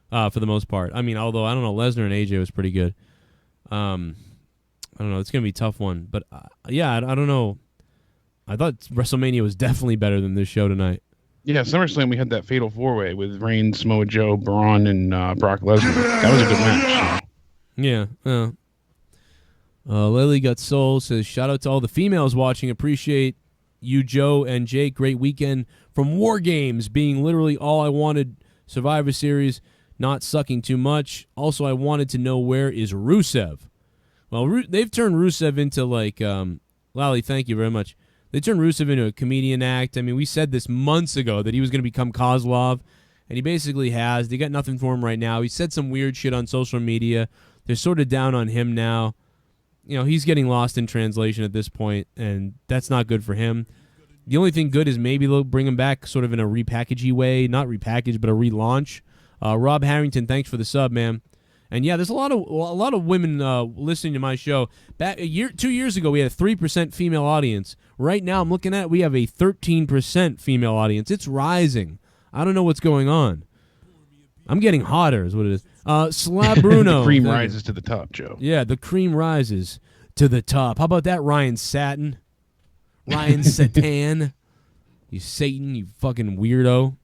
for the most part. I mean, although I don't know, Lesnar and AJ was pretty good. I don't know, it's gonna be a tough one, but yeah, I don't know. I thought WrestleMania was definitely better than this show tonight. Yeah, SummerSlam we had that fatal four-way with Reigns, Samoa Joe, Braun, and Brock Lesnar. That was a good match. Yeah. Lily Got Soul says, shout out to all the females watching. Appreciate you, Joe and Jake. Great weekend from War Games being literally all I wanted. Survivor Series not sucking too much. Also, I wanted to know, where is Rusev? Well, they've turned Rusev into like, Lally, thank you very much. They turned Rusev into a comedian act. I mean, we said this months ago that he was going to become Kozlov, and he basically has. They got nothing for him right now. He said some weird shit on social media. They're sort of down on him now. You know, he's getting lost in translation at this point, and that's not good for him. The only thing good is maybe they'll bring him back sort of in a repackagey way. Not repackaged, but a relaunch. Rob Harrington, thanks for the sub, man. And yeah, there's a lot of women listening to my show. 2 years ago, we had a 3% female audience. Right now, I'm looking at, we have a 13% female audience. It's rising. I don't know what's going on. I'm getting hotter, is what it is. Slab Bruno. The cream rises to the top, Joe. Yeah, the cream rises to the top. How about that, Ryan Satin? Ryan Satan. You Satan, you fucking weirdo.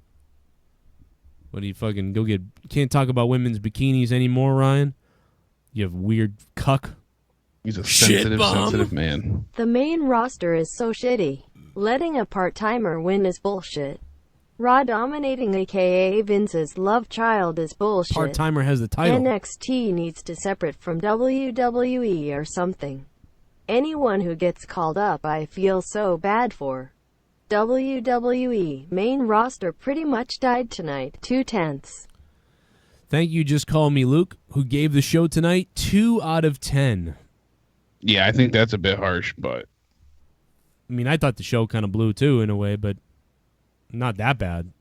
What do you fucking go get? Can't talk about women's bikinis anymore, Ryan? You have weird cuck. He's a sensitive man. The main roster is so shitty. Letting a part-timer win is bullshit. Raw dominating aka Vince's love child is bullshit. Part-timer has the title. NXT needs to separate from WWE or something. Anyone who gets called up I feel so bad for. WWE main roster pretty much died tonight. 2/10. Thank you, Just Call Me Luke, who gave the show tonight 2 out of 10. Yeah, I think that's a bit harsh, but I mean, I thought the show kind of blew too in a way, but not that bad.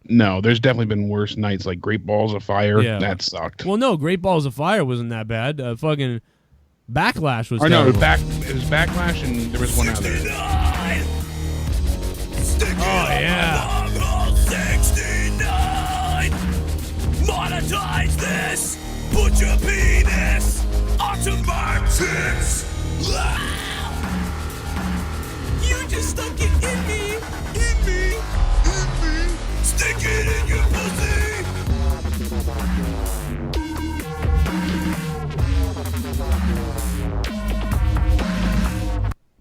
No, there's definitely been worse nights, like Great Balls of Fire. Yeah. That sucked. Well, no, Great Balls of Fire wasn't that bad. Fucking Backlash was. Or no, terrible. it was Backlash, and there was one other. Oh yeah. 69. Monetize this. Put your penis onto my tits. You just stuck it in me. Stick it in your pussy.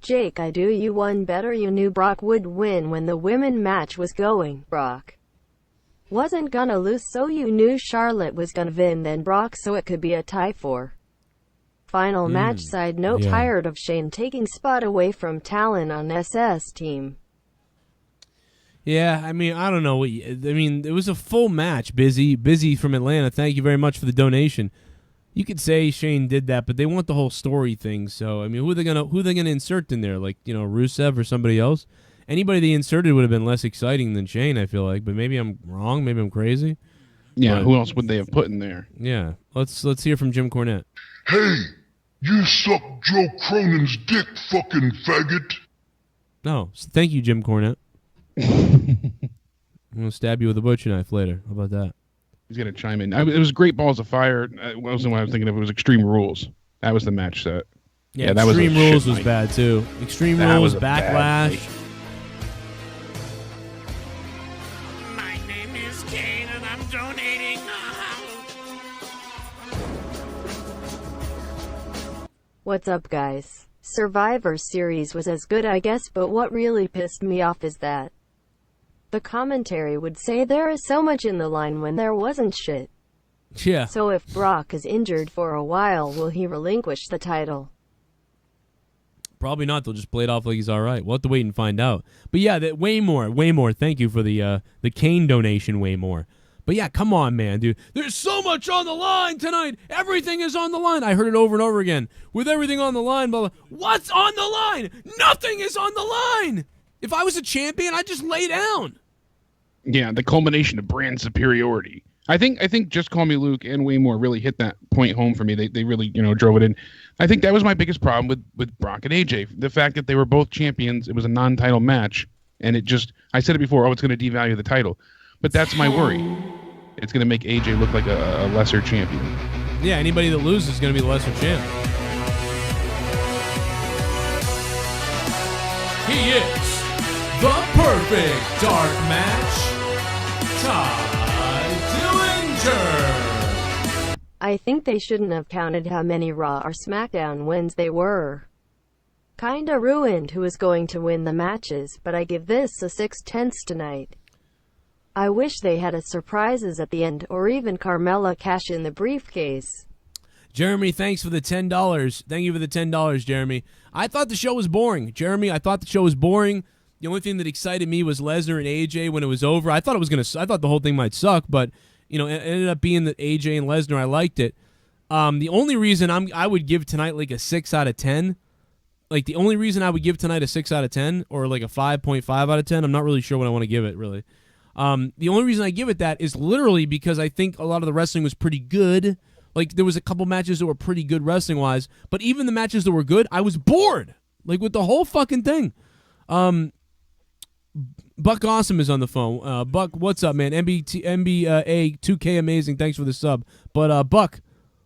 Jake, I do you one better. You knew Brock would win when the women match was going. Brock wasn't gonna lose, so you knew Charlotte was gonna win, then Brock, so it could be a tie for final match. Side note, yeah. Tired of Shane taking spot away from Talon on SS team. Yeah, I mean, I don't know. It was a full match. Busy from Atlanta. Thank you very much for the donation. You could say Shane did that, but they want the whole story thing. So I mean, who are they gonna insert in there? Like, you know, Rusev or somebody else? Anybody they inserted would have been less exciting than Shane, I feel like. But maybe I'm wrong. Maybe I'm crazy. Yeah, but who else would they have put in there? Yeah, let's hear from Jim Cornette. Hey, you suck Joe Cronin's dick, fucking faggot. No, thank you, Jim Cornette. I'm gonna stab you with a butcher knife later. How about that? He's gonna chime in. It was Great Balls of Fire. It wasn't what I was thinking of. It was Extreme Rules. That was the match set. Yeah, that was Extreme Rules was bad too. Extreme Rules, Backlash. My name is Kane and I'm donating. What's up, guys? Survivor Series was as good, I guess, but what really pissed me off is that the commentary would say there is so much in the line when there wasn't shit. Yeah. So if Brock is injured for a while, will he relinquish the title? Probably not. They'll just play it off like he's all right. We'll have to wait and find out. But yeah, way more. Thank you for the KANE donation, way more. But yeah, come on, man, dude. There's so much on the line tonight. Everything is on the line. I heard it over and over again. With everything on the line, blah, blah. What's on the line? Nothing is on the line. If I was a champion, I'd just lay down. Yeah, the culmination of brand superiority. I think Just Call Me Luke and Way More really hit that point home for me. They really, drove it in. I think that was my biggest problem with Brock and AJ. The fact that they were both champions, it was a non-title match, and it just, I said it before, it's going to devalue the title. But that's my worry. It's going to make AJ look like a lesser champion. Yeah, anybody that loses is going to be the lesser champ. He is the perfect dark match. Todd Dillinger. I think they shouldn't have counted how many Raw or SmackDown wins they were. Kinda ruined who is going to win the matches, but I give this a 6/10 tonight. I wish they had a surprises at the end, or even Carmella cash in the briefcase. Jeremy, thanks for the $10. Thank you for the $10, Jeremy. I thought the show was boring. Jeremy, I thought the show was boring. The only thing that excited me was Lesnar and AJ when it was over. I thought the whole thing might suck, but it ended up being that AJ and Lesnar, I liked it. The only reason I would give tonight like a 6 out of 10, like the only reason I would give tonight a 6 out of 10 or like a 5.5 out of 10, I'm not really sure what I want to give it really. The only reason I give it that is literally because I think a lot of the wrestling was pretty good. Like, there was a couple matches that were pretty good wrestling-wise, but even the matches that were good, I was bored. Like, with the whole fucking thing. Buck Awesome is on the phone. Buck, what's up, man? NBA 2K amazing. Thanks for the sub. But, Buck,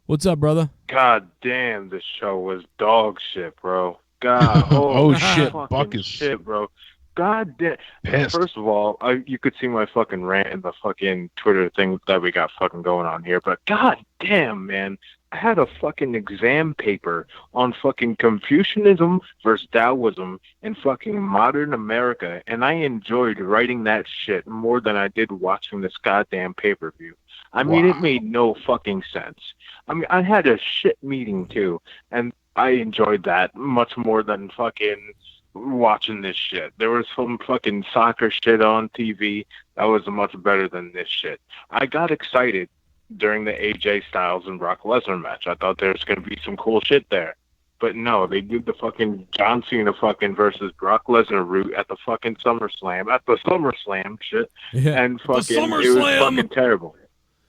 what's up, brother? God damn, this show was dog shit, bro. God, oh shit, Buck is shit, bro. God damn. Pissed. First of all, you could see my fucking rant in the fucking Twitter thing that we got fucking going on here, but god damn, man. I had a fucking exam paper on fucking Confucianism versus Taoism in fucking modern America, and I enjoyed writing that shit more than I did watching this goddamn pay-per-view. I mean, It made no fucking sense. I mean, I had a shit meeting too, and I enjoyed that much more than fucking watching this shit. There was some fucking soccer shit on TV that was much better than this shit. I got excited during the AJ Styles and Brock Lesnar match. I thought there was going to be some cool shit there. But no, they did the fucking John Cena fucking versus Brock Lesnar route at the fucking SummerSlam. At the SummerSlam shit. Yeah. And fucking, it was fucking terrible.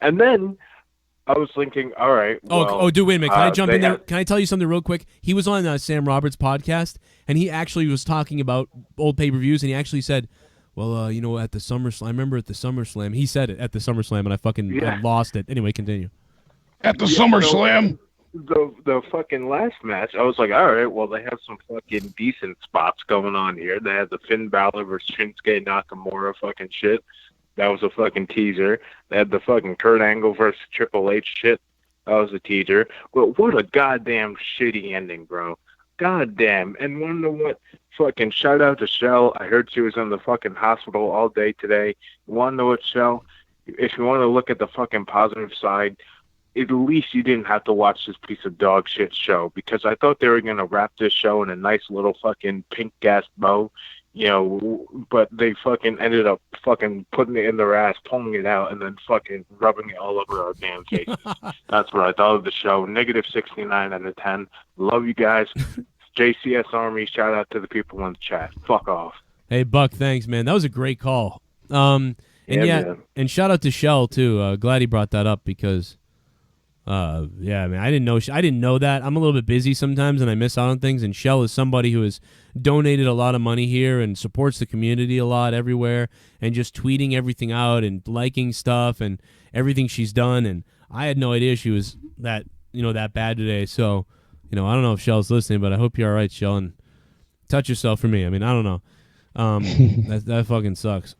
And then I was thinking, all right. Well, dude, wait a minute. Can I jump in there? Can I tell you something real quick? He was on Sam Roberts' podcast, and he actually was talking about old pay-per-views, and he actually said, well, at the SummerSlam, I remember at the SummerSlam, he said it at the SummerSlam, and I lost it. Anyway, continue. At the SummerSlam? The fucking last match, I was like, all right, well, they have some fucking decent spots going on here. They had the Finn Balor versus Shinsuke Nakamura fucking shit. That was a fucking teaser. They had the fucking Kurt Angle versus Triple H shit. That was a teaser. But what a goddamn shitty ending, bro. Goddamn. And wanna know what? Fucking shout out to Shell. I heard she was in the fucking hospital all day today. You wanna know what, Shell? If you want to look at the fucking positive side, at least you didn't have to watch this piece of dog shit show, because I thought they were going to wrap this show in a nice little fucking pink gas bow. But they fucking ended up fucking putting it in their ass, pulling it out, and then fucking rubbing it all over our damn faces. That's what I thought of the show. Negative 69 out of 10. Love you guys. JCS Army, shout out to the people in the chat. Fuck off. Hey, Buck, thanks, man. That was a great call. And shout out to Shell, too. Glad he brought that up because, man, I didn't know that. I'm a little bit busy sometimes, and I miss out on things, and Shell is somebody who has donated a lot of money here and supports the community a lot everywhere and just tweeting everything out and liking stuff and everything she's done. And I had no idea she was that bad today. So, I don't know if Shell's listening, but I hope you're all right, Shell, and touch yourself for me. I mean, I don't know. That fucking sucks.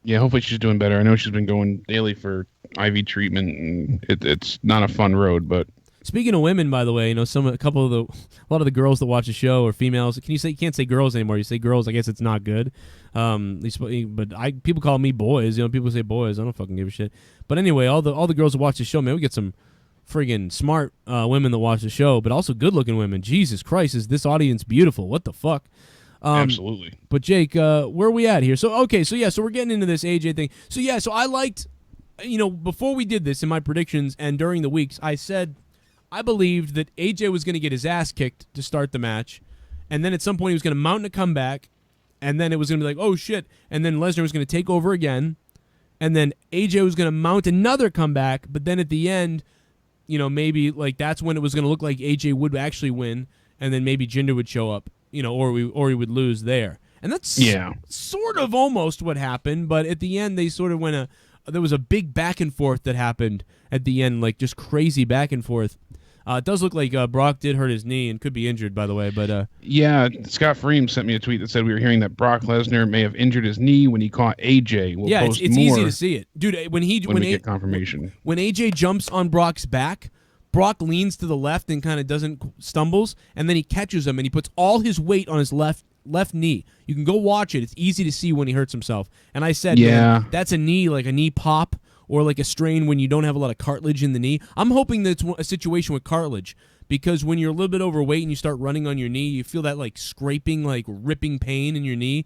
Yeah, hopefully she's doing better. I know she's been going daily for IV treatment, and it's not a fun road, but Speaking of women, by the way, a lot of the girls that watch the show are females. You can't say girls anymore. You say girls. I guess it's not good. But people call me boys. People say boys. I don't fucking give a shit. But anyway, all the girls that watch the show, man, we get some friggin' smart women that watch the show, but also good-looking women. Jesus Christ, is this audience beautiful? What the fuck? Absolutely. But Jake, where are we at here? So we're getting into this AJ thing. So I liked, before we did this in my predictions and during the weeks, I said I believed that AJ was going to get his ass kicked to start the match, and then at some point he was going to mount a comeback, and then it was going to be like, oh shit, and then Lesnar was going to take over again, and then AJ was going to mount another comeback, but then at the end, maybe like that's when it was going to look like AJ would actually win, and then maybe Jinder would show up, or he would lose there. And that's sort of almost what happened, but at the end they sort of there was a big back and forth that happened at the end, like just crazy back and forth. It does look like Brock did hurt his knee and could be injured, by the way. But yeah, Scott Freem sent me a tweet that said we were hearing that Brock Lesnar may have injured his knee when he caught AJ. We'll post it's more easy to see it, dude. When we get confirmation, when AJ jumps on Brock's back, Brock leans to the left and kind of stumbles, and then he catches him and he puts all his weight on his left knee. You can go watch it. It's easy to see when he hurts himself. And I said, man, that's a knee, like a knee pop, or like a strain when you don't have a lot of cartilage in the knee. I'm hoping that it's a situation with cartilage, because when you're a little bit overweight and you start running on your knee, you feel that like scraping, like ripping pain in your knee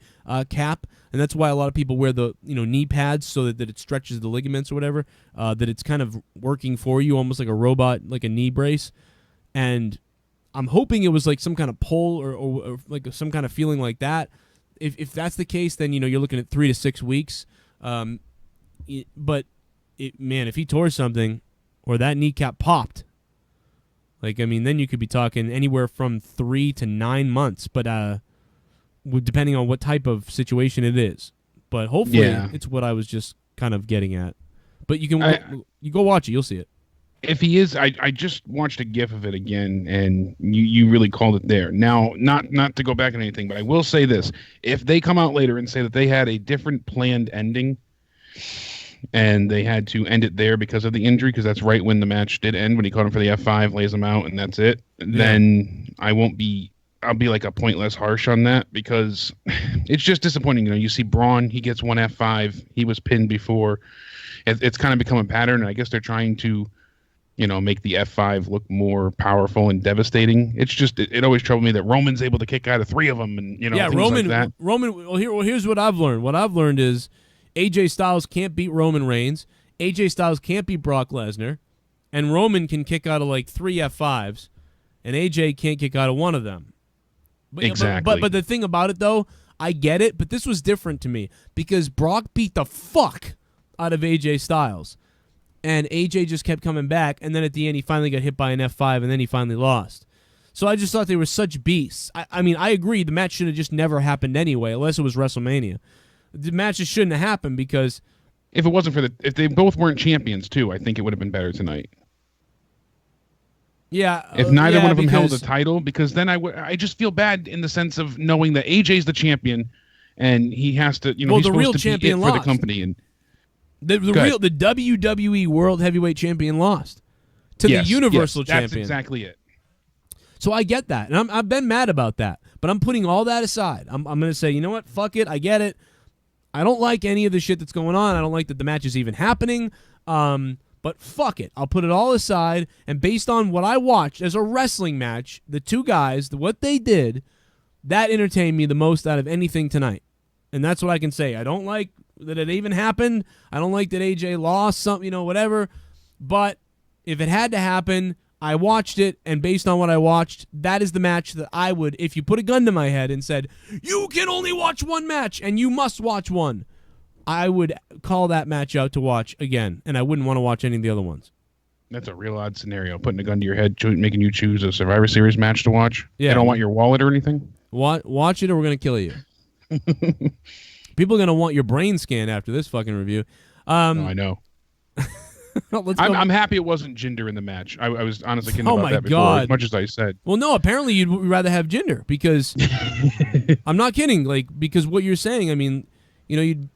cap, and that's why a lot of people wear the knee pads so that it stretches the ligaments or whatever, that it's kind of working for you, almost like a robot, like a knee brace. And I'm hoping it was like some kind of pull or like some kind of feeling like that. If that's the case, then you're looking at 3 to 6 weeks. But if he tore something or that kneecap popped, then you could be talking anywhere from 3 to 9 months, but depending on what type of situation it is. But hopefully it's what I was just kind of getting at. But you go watch it, you'll see it. If he is, I just watched a GIF of it again, and you really called it there. Now, not to go back on anything, but I will say this: if they come out later and say that they had a different planned ending, and they had to end it there because of the injury, because that's right when the match did end, when he caught him for the F5, lays him out, and that's it, then I'll be like a point less harsh on that, because it's just disappointing. You see Braun, he gets one F5, he was pinned before. It's kind of become a pattern, and I guess they're trying to make the F5 look more powerful and devastating. It's just, it always troubled me that Roman's able to kick out of 3 of them, and things like that. Here's what I've learned. What I've learned is AJ Styles can't beat Roman Reigns. AJ Styles can't beat Brock Lesnar, and Roman can kick out of like 3 F5s, and AJ can't kick out of one of them. Exactly. But the thing about it, though, I get it, but this was different to me because Brock beat the fuck out of AJ Styles. And AJ just kept coming back, and then at the end he finally got hit by an F5, and then he finally lost. So I just thought they were such beasts. I agree, the match should have just never happened anyway, unless it was WrestleMania. The match just shouldn't have happened because... If it wasn't for if they both weren't champions, too, I think it would have been better tonight. Yeah. If neither one of them held the title, because then I just feel bad in the sense of knowing that AJ's the champion, and he has to, he's the supposed real to champion be it for lost. the company, and... The WWE World Heavyweight Champion lost to the Universal Champion. That's exactly it. So I get that, and I've been mad about that. But I'm putting all that aside. I'm going to say, you know what? Fuck it. I get it. I don't like any of the shit that's going on. I don't like that the match is even happening. But fuck it. I'll put it all aside. And based on what I watched as a wrestling match, the two guys, what they did, that entertained me the most out of anything tonight. And that's what I can say. I don't like that it even happened. I don't like that AJ lost something, whatever. But if it had to happen, I watched it, and based on what I watched, that is the match that I would, if you put a gun to my head and said, you can only watch one match, and you must watch one, I would call that match out to watch again, and I wouldn't want to watch any of the other ones. That's a real odd scenario, putting a gun to your head, making you choose a Survivor Series match to watch. Yeah. I don't want your wallet or anything. Watch it, or we're going to kill you. People are going to want your brain scan after this fucking review. I know. I'm happy it wasn't Jinder in the match. I was honestly kidding about that before, as much as I said. Well, no, apparently you'd rather have Jinder, because I'm not kidding. Because what you're saying, you'd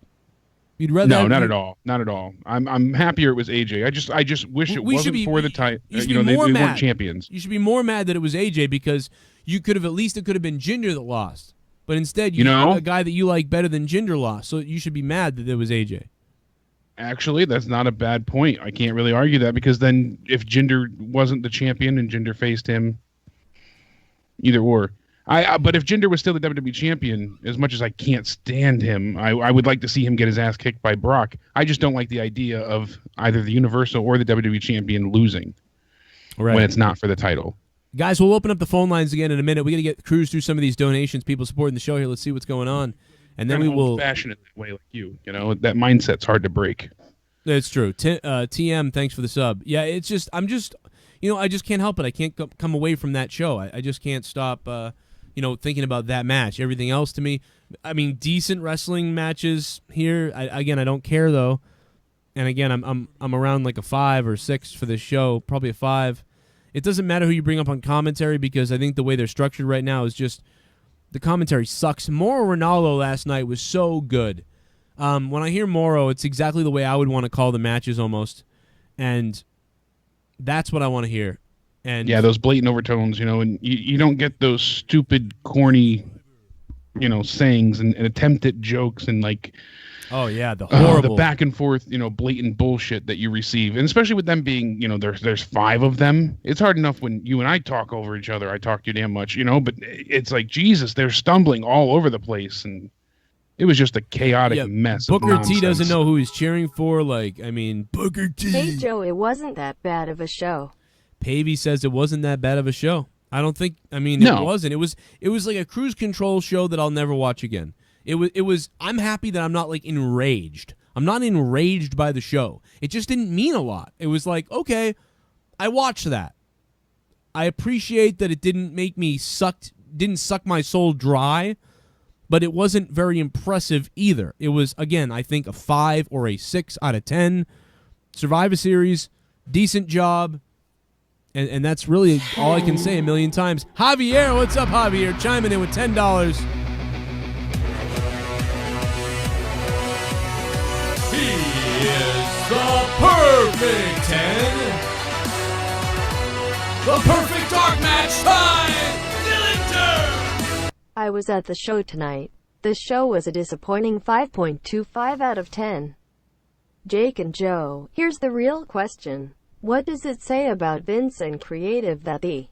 You'd rather No, not at all. Not at all. I'm happier it was AJ. I just wish it wasn't for the title. They weren't champions. You should be more mad that it was AJ because you could have at least it could have been Jinder that lost. But instead, a guy that you like better than Jinder lost. So you should be mad that it was AJ. Actually, that's not a bad point. I can't really argue that because then if Jinder wasn't the champion and Jinder faced him, either or. But if Jinder was still the WWE champion, as much as I can't stand him, I would like to see him get his ass kicked by Brock. I just don't like the idea of either the Universal or the WWE champion losing when it's not for the title. Guys, we'll open up the phone lines again in a minute. We got to get cruise through some of these donations, people supporting the show here. Let's see what's going on. And then we will passionate that way like you. That mindset's hard to break. That's true. TM, thanks for the sub. Yeah, it's just I just can't help it. I can't come away from that show. I just can't stop thinking about that match. Everything else to me, I mean, decent wrestling matches here. I don't care though. And again, I'm around like a 5 or 6 for this show, probably a 5. It doesn't matter who you bring up on commentary because I think the way they're structured right now is just the commentary sucks. Mauro Ronaldo last night was so good. When I hear Mauro, it's exactly the way I would want to call the matches almost, and that's what I want to hear. And yeah, those blatant overtones, and you don't get those stupid, corny, sayings and attempted jokes and like. Oh yeah, the horrible the back and forth, blatant bullshit that you receive, and especially with them being, there's 5 of them. It's hard enough when you and I talk over each other. I talk too damn much, but it's like Jesus, they're stumbling all over the place, and it was just a chaotic mess. Booker T doesn't know who he's cheering for. Booker T. Hey Joe, it wasn't that bad of a show. Pavey says it wasn't that bad of a show. I don't think. It wasn't. It was like a cruise control show that I'll never watch again. It was. I'm happy that I'm not enraged. I'm not enraged by the show. It just didn't mean a lot. It was like, okay, I watched that. I appreciate that it didn't suck my soul dry, but it wasn't very impressive either. It was, again, I think a 5 or a 6 out of 10. Survivor Series, decent job. And that's really all I can say a million times. Javier, what's up, Javier? Chiming in with $10. He is the perfect 10. The perfect dark match time. Dillinger. I was at the show tonight. The show was a disappointing 5.25 out of 10. Jake and Joe, here's the real question. What does it say about Vince and creative that the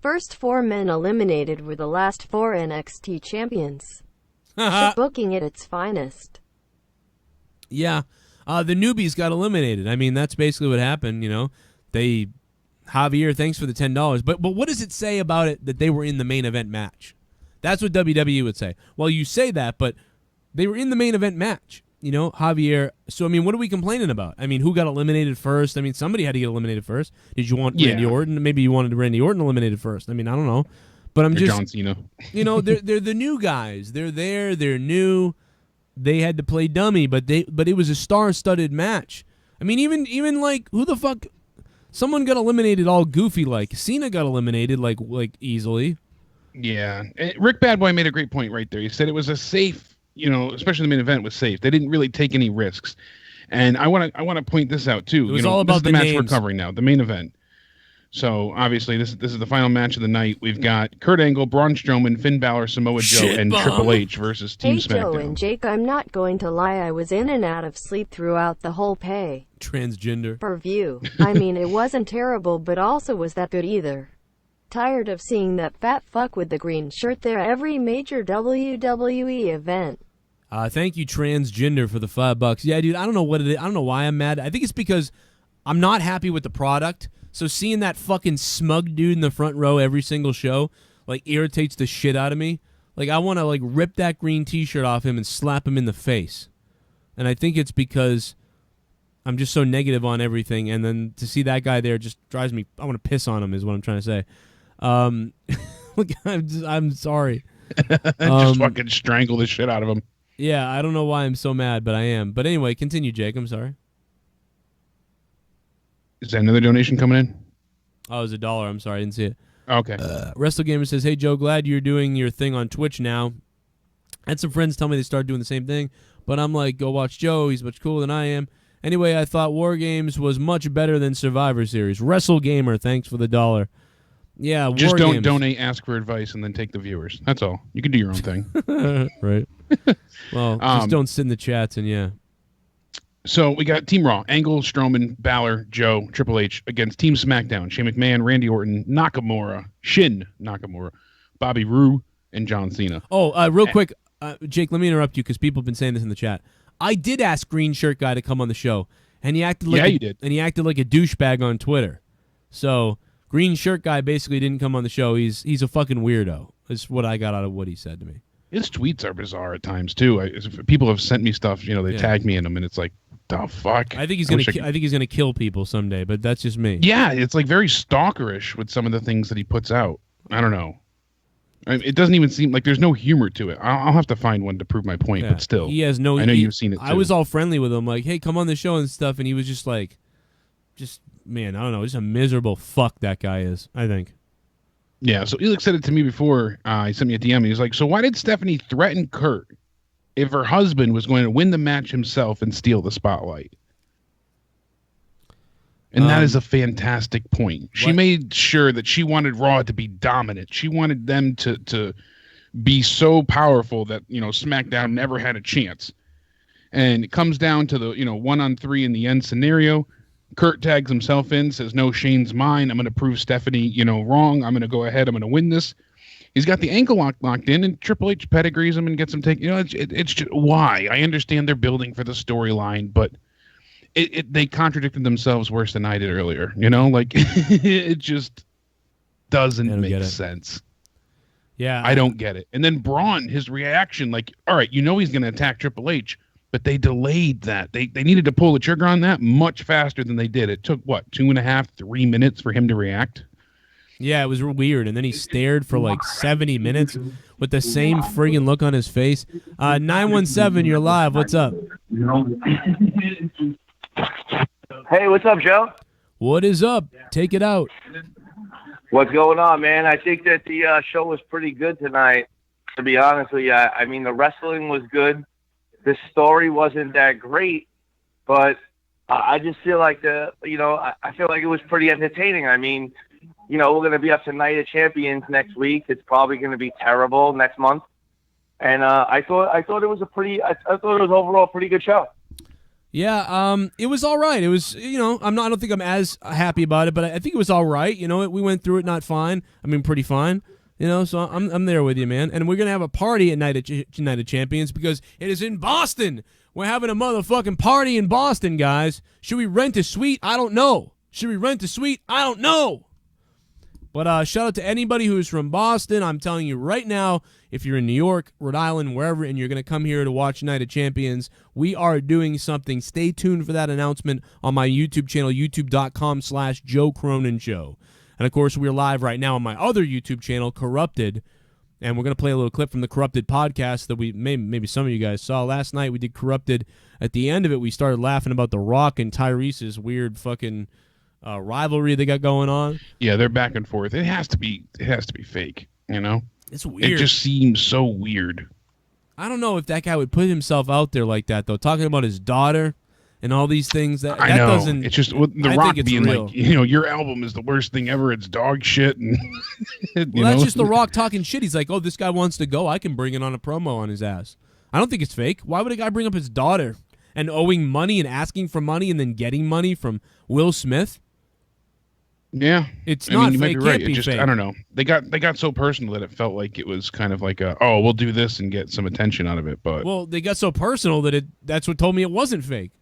first 4 men eliminated were the last 4 NXT champions? Booking at its finest. Yeah, the newbies got eliminated. I mean, that's basically what happened, Javier, thanks for the $10. But what does it say about it that they were in the main event match? That's what WWE would say. Well, you say that, but they were in the main event match. Javier. So, what are we complaining about? Who got eliminated first? Somebody had to get eliminated first. Did you want Randy Orton? Maybe you wanted Randy Orton eliminated first. I don't know. But I'm just... John Cena. They're the new guys. They're there. They're new. They had to play dummy, but it was a star-studded match. Even who the fuck... Someone got eliminated all goofy like. Cena got eliminated like easily. Yeah. Rick Badboy made a great point right there. He said it was a safe... especially the main event was safe. They didn't really take any risks, and I want to point this out too. It was all about the match names. we're covering now, the main event. So obviously this is the final match of the night. We've got Kurt Angle, Braun Strowman, Finn Balor, Samoa Joe, and Triple H versus Team SmackDown. Joe and Jake, I'm not going to lie. I was in and out of sleep throughout the whole transgender per view. It wasn't terrible, but also was that good either. Tired of seeing that fat fuck with the green shirt there every major WWE event. Thank you, transgender, for the $5. Yeah, dude, I don't know what it is. I don't know why I'm mad. I think it's because I'm not happy with the product. So seeing that fucking smug dude in the front row every single show, irritates the shit out of me. I want to, rip that green t-shirt off him and slap him in the face. And I think it's because I'm just so negative on everything. And then to see that guy there just drives me... I want to piss on him is what I'm trying to say. I'm sorry. Just fucking strangle the shit out of him. Yeah, I don't know why I'm so mad, but I am. But anyway, continue, Jake. I'm sorry. Is that another donation coming in? Oh, it was $1. I'm sorry, I didn't see it. Okay. WrestleGamer says, "Hey Joe, glad you're doing your thing on Twitch now. I had some friends tell me they started doing the same thing, but I'm like, go watch Joe. He's much cooler than I am. Anyway, I thought War Games was much better than Survivor Series. Wrestle Gamer, thanks for the $1. Yeah, just War don't Games. donate, ask for advice, and then take the viewers. That's all. You can do your own thing. Right. Well, just don't sit in the chats and yeah. So we got Team Raw: Angle, Strowman, Balor, Joe, Triple H against Team SmackDown: Shane McMahon, Randy Orton, Nakamura, Shin Nakamura, Bobby Roode, and John Cena. Oh, real quick, Jake, let me interrupt you because people have been saying this in the chat. I did ask Green Shirt Guy to come on the show, and he acted like you did. And he acted like a douchebag on Twitter. So Green Shirt Guy basically didn't come on the show. He's a fucking weirdo. Is what I got out of what he said to me. His tweets are bizarre at times too. People have sent me stuff. They tag me in them, and it's like, the fuck. I think he's gonna kill people someday, but that's just me. Yeah, it's like very stalkerish with some of the things that he puts out. I don't know. It doesn't even seem like there's no humor to it. I'll have to find one to prove my point, but still, he has no. I know you've seen it too. I was all friendly with him, like, "Hey, come on the show and stuff," and he was just like, man, I don't know, just a miserable fuck that guy is. I think. Yeah, so Elix said it to me before. He sent me a DM. He was like, "So why did Stephanie threaten Kurt if her husband was going to win the match himself and steal the spotlight?" And that is a fantastic point. She made sure that she wanted Raw to be dominant. She wanted them to be so powerful that, SmackDown never had a chance. And it comes down to the, 1-on-3 in the end scenario. Kurt tags himself in, says, "No, Shane's mine. I'm going to prove Stephanie, wrong. I'm going to go ahead. I'm going to win this." He's got the ankle locked in, and Triple H pedigrees him and gets him taken. It's just why. I understand they're building for the storyline, but they contradicted themselves worse than I did earlier. It just doesn't make sense. Yeah, I don't get it. And then Braun, his reaction, all right, he's going to attack Triple H, but they delayed that. They needed to pull the trigger on that much faster than they did. It took 2.5, 3 minutes for him to react. Yeah, it was weird. And then he stared for 70 minutes with the same friggin' look on his face. 917, you're live. What's up? Hey, what's up, Joe? What is up? Take it out. What's going on, man? I think that the show was pretty good tonight, to be honest with you. I mean, the wrestling was good. The story wasn't that great, but I just feel like I feel like it was pretty entertaining. I mean, we're going to be up to Night of Champions next week. It's probably going to be terrible next month. And I thought it was I thought it was overall a pretty good show. Yeah, it was all right. It was, I don't think I'm as happy about it, but I think it was all right. We went through it not fine. I mean, pretty fine. So I'm there with you, man. And we're gonna have a party at Night of Champions because it is in Boston. We're having a motherfucking party in Boston, guys. Should we rent a suite? I don't know. Should we rent a suite? I don't know. But shout out to anybody who's from Boston. I'm telling you right now, if you're in New York, Rhode Island, wherever, and you're going to come here to watch Night of Champions, we are doing something. Stay tuned for that announcement on my YouTube channel, youtube.com/Joe Cronin Show. And, of course, we're live right now on my other YouTube channel, Corrupted. And we're going to play a little clip from the Corrupted podcast that maybe some of you guys saw. Last night we did Corrupted. At the end of it, we started laughing about The Rock and Tyrese's weird fucking rivalry they got going on. Yeah, they're back and forth. It has to be fake, It's weird. It just seems so weird. I don't know if that guy would put himself out there like that, though, talking about his daughter and all these things. That I know. Doesn't. It's just The Rock being real. Your album is the worst thing ever. It's dog shit. And that's just The Rock talking shit. He's like, oh, this guy wants to go. I can bring it on a promo on his ass. I don't think it's fake. Why would a guy bring up his daughter and owing money and asking for money and then getting money from Will Smith? Yeah, it's not fake. You might be right. Can't be fake. I don't know. They got so personal that it felt like it was kind of like we'll do this and get some attention out of it. But they got so personal that that's what told me it wasn't fake.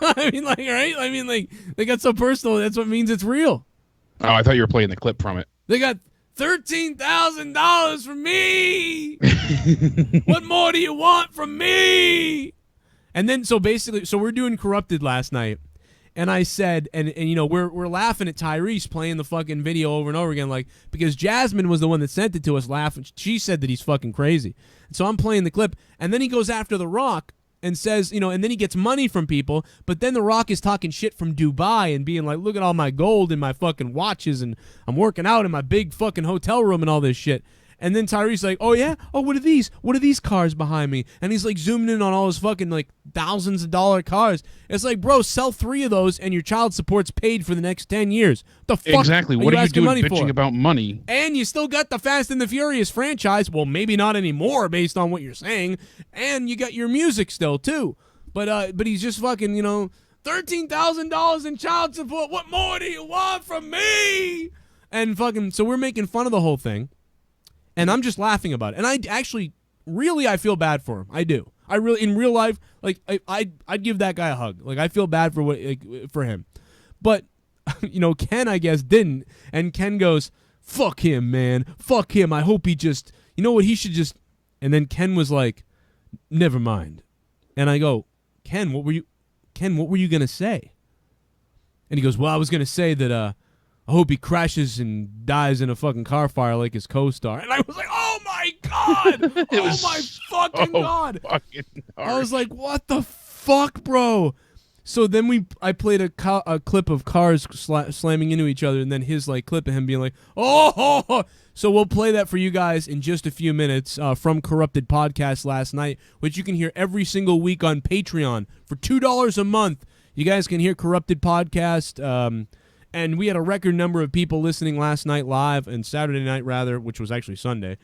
I mean, right? I mean, they got so personal. That's what means it's real. Oh, I thought you were playing the clip from it. They got $13,000 from me. What more do you want from me? And then, so we're doing Corrupted last night, and I said, and we're laughing at Tyrese playing the fucking video over and over again, because Jasmine was the one that sent it to us laughing. She said that he's fucking crazy. And so I'm playing the clip, and then he goes after The Rock, and says, and then he gets money from people, but then The Rock is talking shit from Dubai and being like, look at all my gold and my fucking watches, and I'm working out in my big fucking hotel room and all this shit. And then Tyree's like, oh, yeah? Oh, what are these? What are these cars behind me? And he's, like, zooming in on all his fucking, like, thousands of dollar cars. It's like, bro, sell 3 of those and your child support's paid for the next 10 years. The fuck exactly. What are you doing bitching for? about money? And you still got the Fast and the Furious franchise. Well, maybe not anymore based on what you're saying. And you got your music still, too. But he's just fucking, $13,000 in child support. What more do you want from me? And fucking, so we're making fun of the whole thing. And I'm just laughing about it. And I actually, really, I feel bad for him. I do. I really, in real life, like, I'd give that guy a hug. Like, I feel bad for him. But, Ken, I guess, didn't. And Ken goes, fuck him, man. Fuck him. I hope he just, you know what, he should just. And then Ken was like, never mind. And I go, Ken, what were you going to say? And he goes, well, I was going to say that, I hope he crashes and dies in a fucking car fire like his co-star. And I was like, oh my God! Oh my fucking God! I was like, what the fuck, bro? So then I played a clip of cars slamming into each other, and then his like clip of him being like, oh! So we'll play that for you guys in just a few minutes from Corrupted Podcast last night, which you can hear every single week on Patreon for $2 a month. You guys can hear Corrupted Podcast. And we had a record number of people listening last night live, and Saturday night, rather, which was actually Sunday.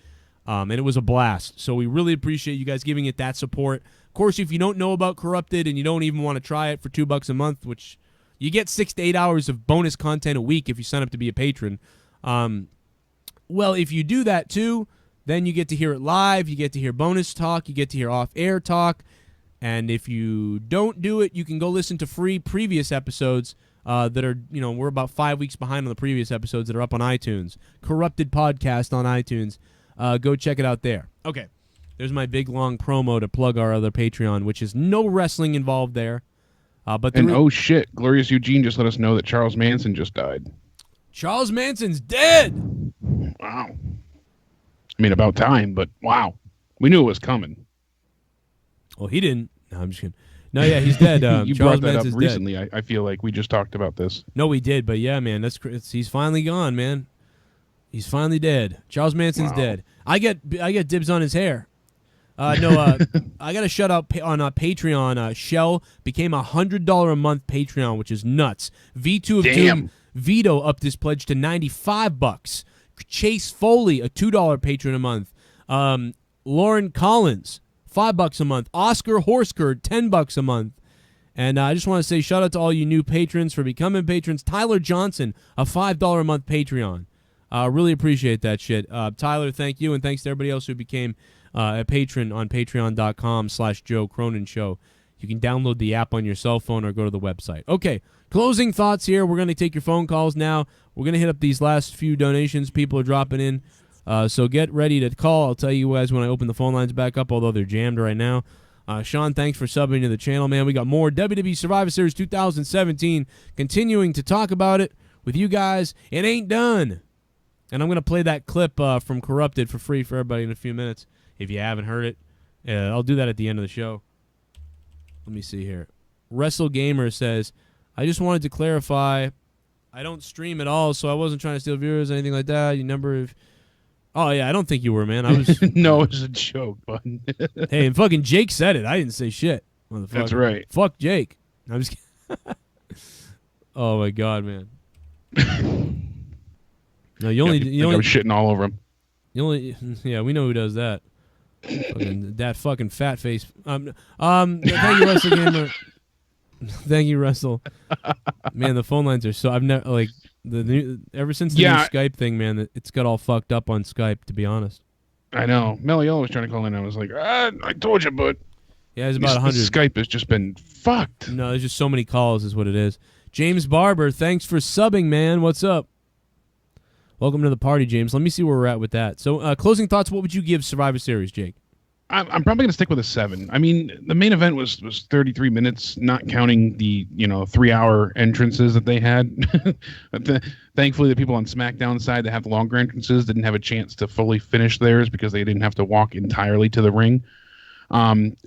And it was a blast. So we really appreciate you guys giving it that support. Of course, if you don't know about Corrupted and you don't even want to try it for $2 a month, which you get 6 to 8 hours of bonus content a week if you sign up to be a patron. Well, if you do that too, then you get to hear it live. You get to hear bonus talk. You get to hear off-air talk. And if you don't do it, you can go listen to free previous episodes that are, we're about 5 weeks behind on the previous episodes that are up on iTunes. Corrupted Podcast on iTunes. Go check it out there. Okay, there's my big, long promo to plug our other Patreon, which is no wrestling involved there. Oh, shit. Glorious Eugene just let us know that Charles Manson just died. Charles Manson's dead! Wow. I mean, about time, but wow. We knew it was coming. Well, he didn't. No, I'm just kidding. No, yeah, he's dead. You Charles brought that Manson's up recently. I feel like we just talked about this. No, we did, but yeah, man, he's finally gone, man. He's finally dead. Charles Manson's dead. I get dibs on his hair. I got to shut up on Patreon. Shell became $100 a month Patreon, which is nuts. V2 of Doom Vito upped his pledge to $95. Chase Foley, a $2 patron a month. Lauren Collins, $5 a month. Oscar Horskerd, $10 a month. And I just want to say shout out to all you new patrons for becoming patrons. Tyler Johnson, a $5 a month Patreon. Really appreciate that shit. Tyler, thank you, and thanks to everybody else who became a patron on patreon.com/Joe Cronin Show. You can download the app on your cell phone or go to the website. Okay, closing thoughts here. We're going to take your phone calls now. We're going to hit up these last few donations people are dropping in. So get ready to call. I'll tell you guys when I open the phone lines back up, although they're jammed right now. Sean, thanks for subbing to the channel, man. We got more WWE Survivor Series 2017. Continuing to talk about it with you guys. It ain't done. And I'm going to play that clip from Corrupted for free for everybody in a few minutes. If you haven't heard it, I'll do that at the end of the show. Let me see here. WrestleGamer says, I just wanted to clarify, I don't stream at all, so I wasn't trying to steal viewers or anything like that. You number of... Oh, yeah, I don't think you were, man. I was. No, it was a joke, bud. Hey, and fucking Jake said it. I didn't say shit, motherfucker. That's right. Fuck Jake. I'm just kidding. Oh, my God, man. No, you only... I was shitting all over him. Yeah, we know who does that. That fucking fat face. Thank you, WrestleGamer. Thank you, Russell. Man, the phone lines are so... I've never, like... ever since the new Skype thing, man, it's got all fucked up on Skype, to be honest. I know. Meliola was trying to call in. I was like, I told you, bud. Yeah, it's about 100. Skype has just been fucked. No, there's just so many calls is what it is. James Barber, thanks for subbing, man. What's up? Welcome to the party, James. Let me see where we're at with that. So, closing thoughts, what would you give Survivor Series, Jake? I'm probably going to stick with a 7. I mean, the main event was 33 minutes, not counting the 3-hour entrances that they had. Thankfully, the people on SmackDown side that have the longer entrances didn't have a chance to fully finish theirs because they didn't have to walk entirely to the ring.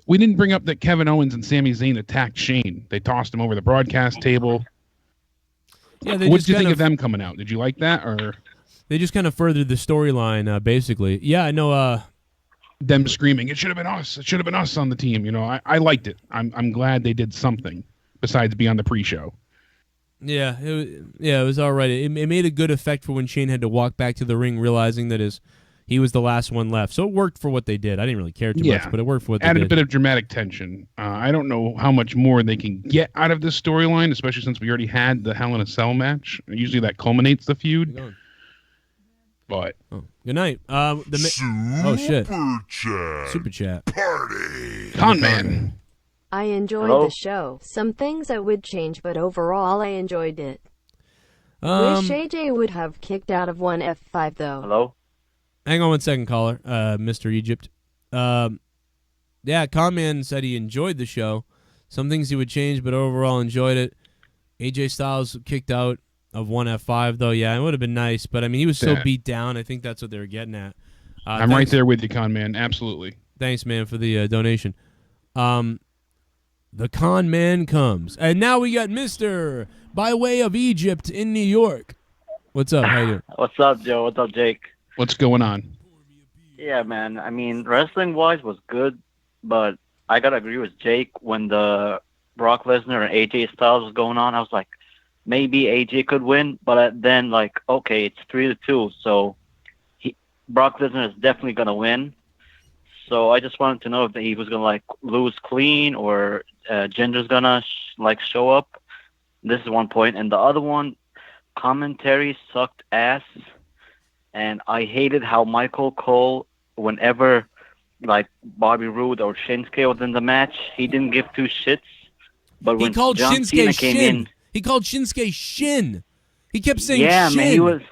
We didn't bring up that Kevin Owens and Sami Zayn attacked Shane. They tossed him over the broadcast table. Yeah, what did you think of them coming out? Did you like that, or they just kind of furthered the storyline? Basically, yeah, I know. Them screaming, "It should have been us! It should have been us on the team." You know, I liked it. I'm glad they did something besides be on the pre-show. Yeah, it was all right. It made a good effect for when Shane had to walk back to the ring, realizing that he was the last one left. So it worked for what they did. I didn't really care too much, but it worked for what they did. Added a bit of dramatic tension. I don't know how much more they can get out of this storyline, especially since we already had the Hell in a Cell match. Usually that culminates the feud. But good night. Oh shit! Super chat. Party. Con Man. I enjoyed Hello? the show. Some things I would change, but overall I enjoyed it. Wish AJ would have kicked out of 1F5 though. Hello? Hang on one second, caller. Mr. Egypt. Yeah, Conman said he enjoyed the show. Some things he would change, but overall enjoyed it. AJ Styles kicked out of 1F5 though. Yeah, it would have been nice, but I mean he was so beat down. I think that's what they were getting at. I'm right there with you, Con Man. Absolutely. Thanks, man, for the donation. The Con Man comes. And now we got Mr. by way of Egypt in New York. What's up? How you doing? What's up, Joe? What's up, Jake? What's going on? Yeah, man. I mean, wrestling-wise was good, but I got to agree with Jake. When the Brock Lesnar and AJ Styles was going on, I was like, maybe AJ could win, but then, like, okay, it's 3-2, so Brock Lesnar is definitely going to win. So I just wanted to know if he was going to, like, lose clean or Jinder's going to, show up. This is one point. And the other one, commentary sucked ass. And I hated how Michael Cole, whenever, like, Bobby Roode or Shinsuke was in the match, he didn't give two shits. But when John Cena came in... He called Shinsuke Shin. He kept saying yeah, Shin. Man, he was...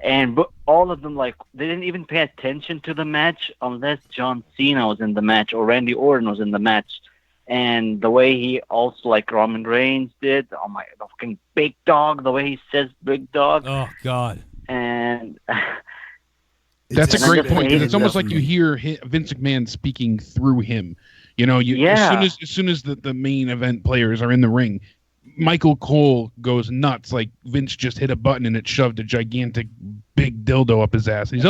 And all of them, like, they didn't even pay attention to the match unless John Cena was in the match or Randy Orton was in the match. And the way he also, like Roman Reigns did, oh my, the fucking big dog, the way he says big dog. Oh, God. And... That's a great point. It's almost like you hear Vince McMahon speaking through him. You know, as soon as the main event players are in the ring, Michael Cole goes nuts. Like Vince just hit a button and it shoved a gigantic big dildo up his ass. He's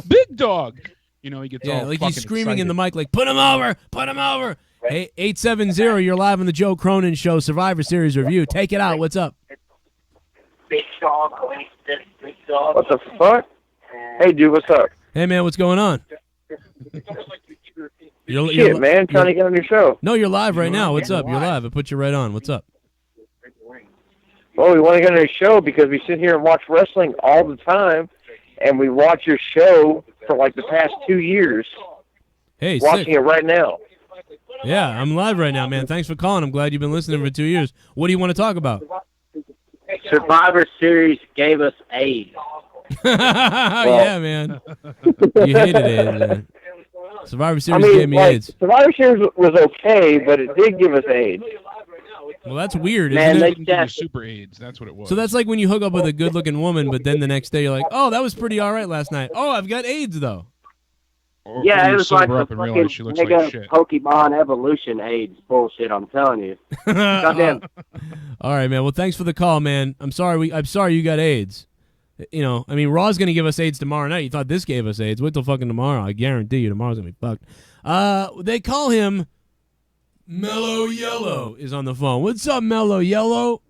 big dog. You know, he gets all like fucking he's screaming excited. in the mic, like put him over, put him over. Hey, 870, you're live on the Joe Cronin Show Survivor Series review. Take it out. What's up? Big dog, big dog. What the fuck? Hey, dude, what's up? Hey, man, what's going on? Shit, man, trying to get on your show. No, you're live right now. What's up? You're live. I put you right on. What's up? Well, we want to get on your show because we sit here and watch wrestling all the time, and we watch your show for like the past 2 years. Hey, watching sick. it right now. Yeah, I'm live right now, man. Thanks for calling. I'm glad you've been listening for 2 years. What do you want to talk about? Survivor Series gave us AIDS. Yeah, man. You hated AIDS, man. Survivor Series gave me like, AIDS. Survivor Series was okay, but it did give us AIDS. Well, that's weird, Man, isn't it? super AIDS. That's what it was. So that's like when you hook up with a good-looking woman, but then the next day you're like, oh, that was pretty all right last night. Oh, I've got AIDS, though. Yeah, it was like the up and fucking realize she looks nigga like shit. Pokemon evolution AIDS bullshit. I'm telling you. Goddamn. All right, man. Well, thanks for the call, man. I'm sorry you got AIDS. You know, I mean, Raw's going to give us AIDS tomorrow night. You thought this gave us AIDS. Wait till fucking tomorrow. I guarantee you tomorrow's going to be fucked. They call him Mellow Yellow is on the phone. What's up, Mellow Yellow?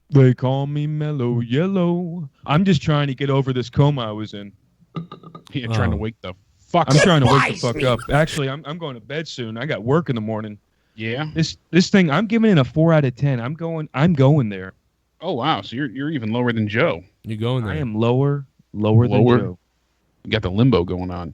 They call me Mellow Yellow. I'm just trying to get over this coma I was in. You're trying to wake the fuck I'm up. trying to wake the fuck up. Actually, I'm going to bed soon. I got work in the morning. Yeah. This thing, I'm giving it a 4 out of 10. I'm going there. Oh wow, so you're even lower than Joe. You're going there. I am lower than Joe. You got the limbo going on.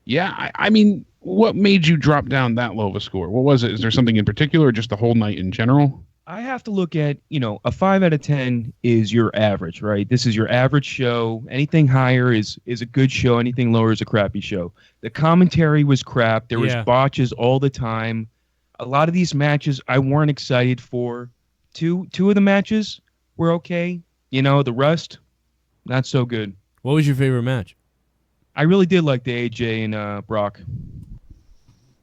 Yeah, I mean, what made you drop down that low of a score? What was it? Is there something in particular or just the whole night in general? I have to look at, a 5 out of 10 is your average, right? This is your average show. Anything higher is a good show. Anything lower is a crappy show. The commentary was crap. There was botches all the time. A lot of these matches I weren't excited for. Two of the matches were okay. The rest, not so good. What was your favorite match? I really did like the AJ and Brock.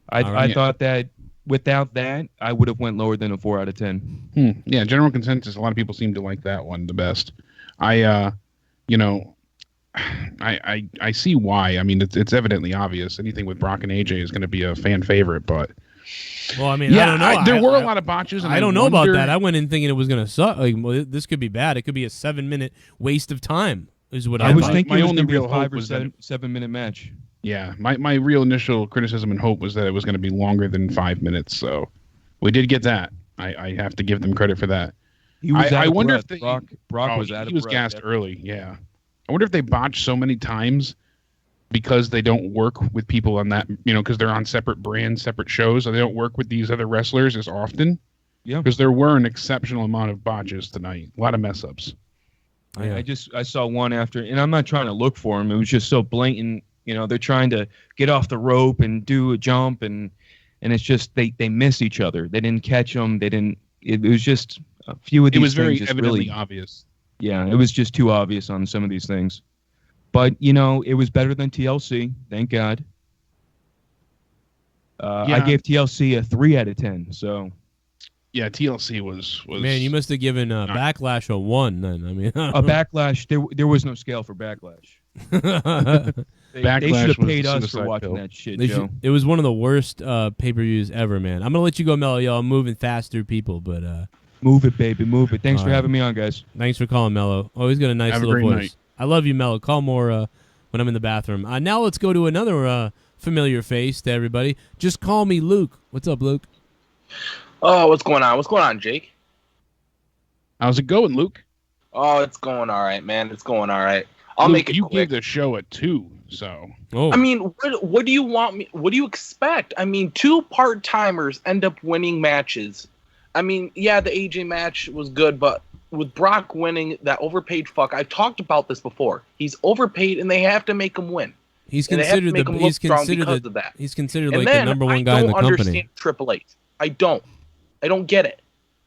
I thought that without that, I would have went lower than a 4 out of 10. Yeah, general consensus. A lot of people seem to like that one the best. I see why. I mean, it's evidently obvious. Anything with Brock and AJ is going to be a fan favorite, but. Well, I mean, yeah, I don't know. There were a lot of botches. And I don't know about that. I went in thinking it was going to suck. Like, well, this could be bad. It could be a 7-minute waste of time. Is what I was thought. thinking. My it was only gonna be a real 5 hope or was that 7-minute match. Yeah, my real initial criticism and hope was that it was going to be longer than 5 minutes. So we did get that. I have to give them credit for that. He was I wonder breath. if they, Brock was out of he was breath. gassed early. Yeah, I wonder if they botched so many times because they don't work with people on that. Because they're on separate brands, separate shows, so they don't work with these other wrestlers as often. Yeah, because there were an exceptional amount of botches tonight. A lot of mess ups. I saw one after, and I'm not trying to look for him. It was just so blatant. They're trying to get off the rope and do a jump, and it's just they miss each other. They didn't catch them. They didn't. It was just a few of these. It was things very just evidently really obvious. Yeah, it was just too obvious on some of these things. But it was better than TLC. Thank God. I gave TLC a 3 out of 10. So. Yeah, TLC was. Man, you must have given Backlash a 1 then. I mean, a Backlash. There was no scale for Backlash. They should have paid us for watching that shit, Joe. It was one of the worst pay-per-views ever, man. I'm gonna let you go, Mello. Yo, I'm moving fast through people, but move it, baby, move it. Thanks for having me on, guys. Thanks for calling, Mello. Always got a nice little voice. Night. I love you, Mello. Call more when I'm in the bathroom. Now let's go to another familiar face to everybody. Just call me Luke. What's up, Luke? Oh, what's going on? What's going on, Jake? How's it going, Luke? Oh, it's going all right, man. It's going all right. I'll make it quick. You gave the show a 2, so. Oh. I mean, what do you want me? What do you expect? I mean, 2 part-timers end up winning matches. I mean, yeah, the AJ match was good, but with Brock winning, that overpaid fuck, I've talked about this before. He's overpaid, and they have to make him win. He's considered the number one guy in the company. I don't understand Triple H. I don't get it.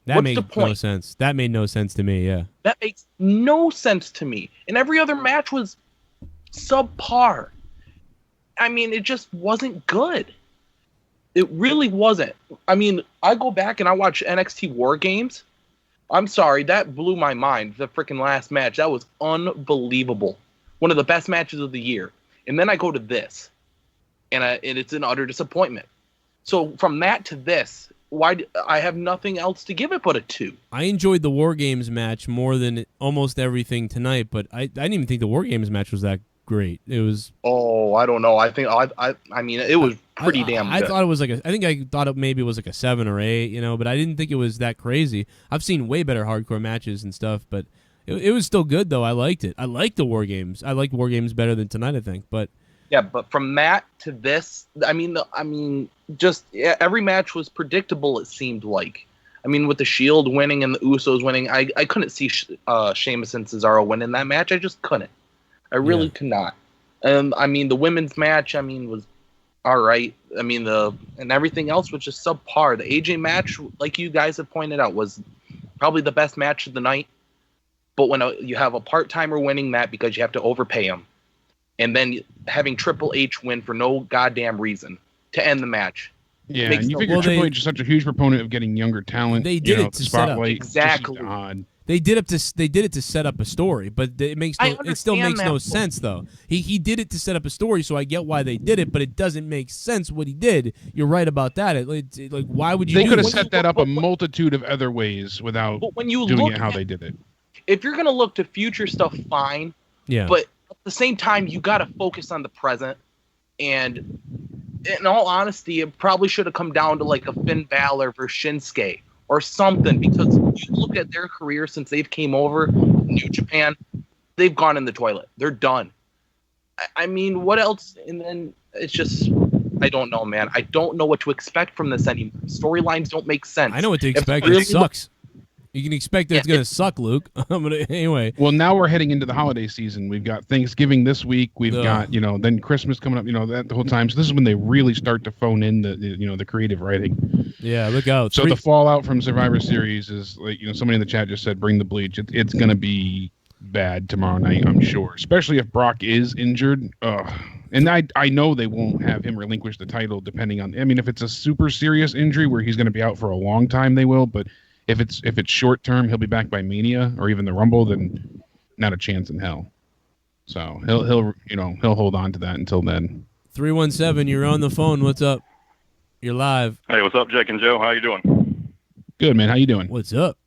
That made no sense. That made no sense to me, yeah. That makes no sense to me. And every other match was subpar. I mean, it just wasn't good. It really wasn't. I mean, I go back and I watch NXT War Games. I'm sorry, that blew my mind. The freaking last match. That was unbelievable. One of the best matches of the year. And then I go to this. And it's an utter disappointment. So from that to this, I have nothing else to give it but a 2. I enjoyed the War Games match more than almost everything tonight, but I didn't even think the War Games match was that great. It was. Oh, I don't know. I think I mean it was pretty damn good. I thought it was I thought it maybe was like a 7 or 8, but I didn't think it was that crazy. I've seen way better hardcore matches and stuff, but it was still good though. I liked it. I liked the War Games. I liked War Games better than tonight, I think, but. Yeah, but from that to this, just every match was predictable. It seemed like, with the Shield winning and the Usos winning, I couldn't see Sheamus and Cesaro winning that match. I just couldn't. I really could not. The women's match, was all right. And everything else was just subpar. The AJ match, like you guys have pointed out, was probably the best match of the night. But when you have a part-timer winning that because you have to overpay him, and then having Triple H win for no goddamn reason to end the match. Yeah, and you figure Triple H is such a huge proponent of getting younger talent. They did it to set up. Exactly. They did it to set up a story, but it still makes no sense though. He did it to set up a story, so I get why they did it, but it doesn't make sense what he did. You're right about that. Like why would you? They could have set that up a multitude of other ways without doing it how they did it. If you're gonna look to future stuff, fine. Yeah. But at the same time, you got to focus on the present. And in all honesty, it probably should have come down to like a Finn Balor versus Shinsuke or something, because you look at their career since they've came over New Japan, they've gone in the toilet. They're done. What else? And then it's just, I don't know, man. I don't know what to expect from this anymore. Storylines don't make sense. I know what to expect. It sucks. You can expect that it's going to suck, Luke. Anyway. Well, now we're heading into the holiday season. We've got Thanksgiving this week. We've got, then Christmas coming up, that the whole time. So this is when they really start to phone in the creative writing. Yeah, look out. So the fallout from Survivor Series is like, somebody in the chat just said, bring the bleach. It's going to be bad tomorrow night, I'm sure. Especially if Brock is injured. And I know they won't have him relinquish the title depending on. I mean, if it's a super serious injury where he's going to be out for a long time, they will. But if it's short term, he'll be back by Mania or even the Rumble. Then not a chance in hell. So he'll hold on to that until then. 317, you're on the phone. What's up? You're live. Hey, what's up, Jake and Joe? How you doing? Good, man. How you doing? What's up?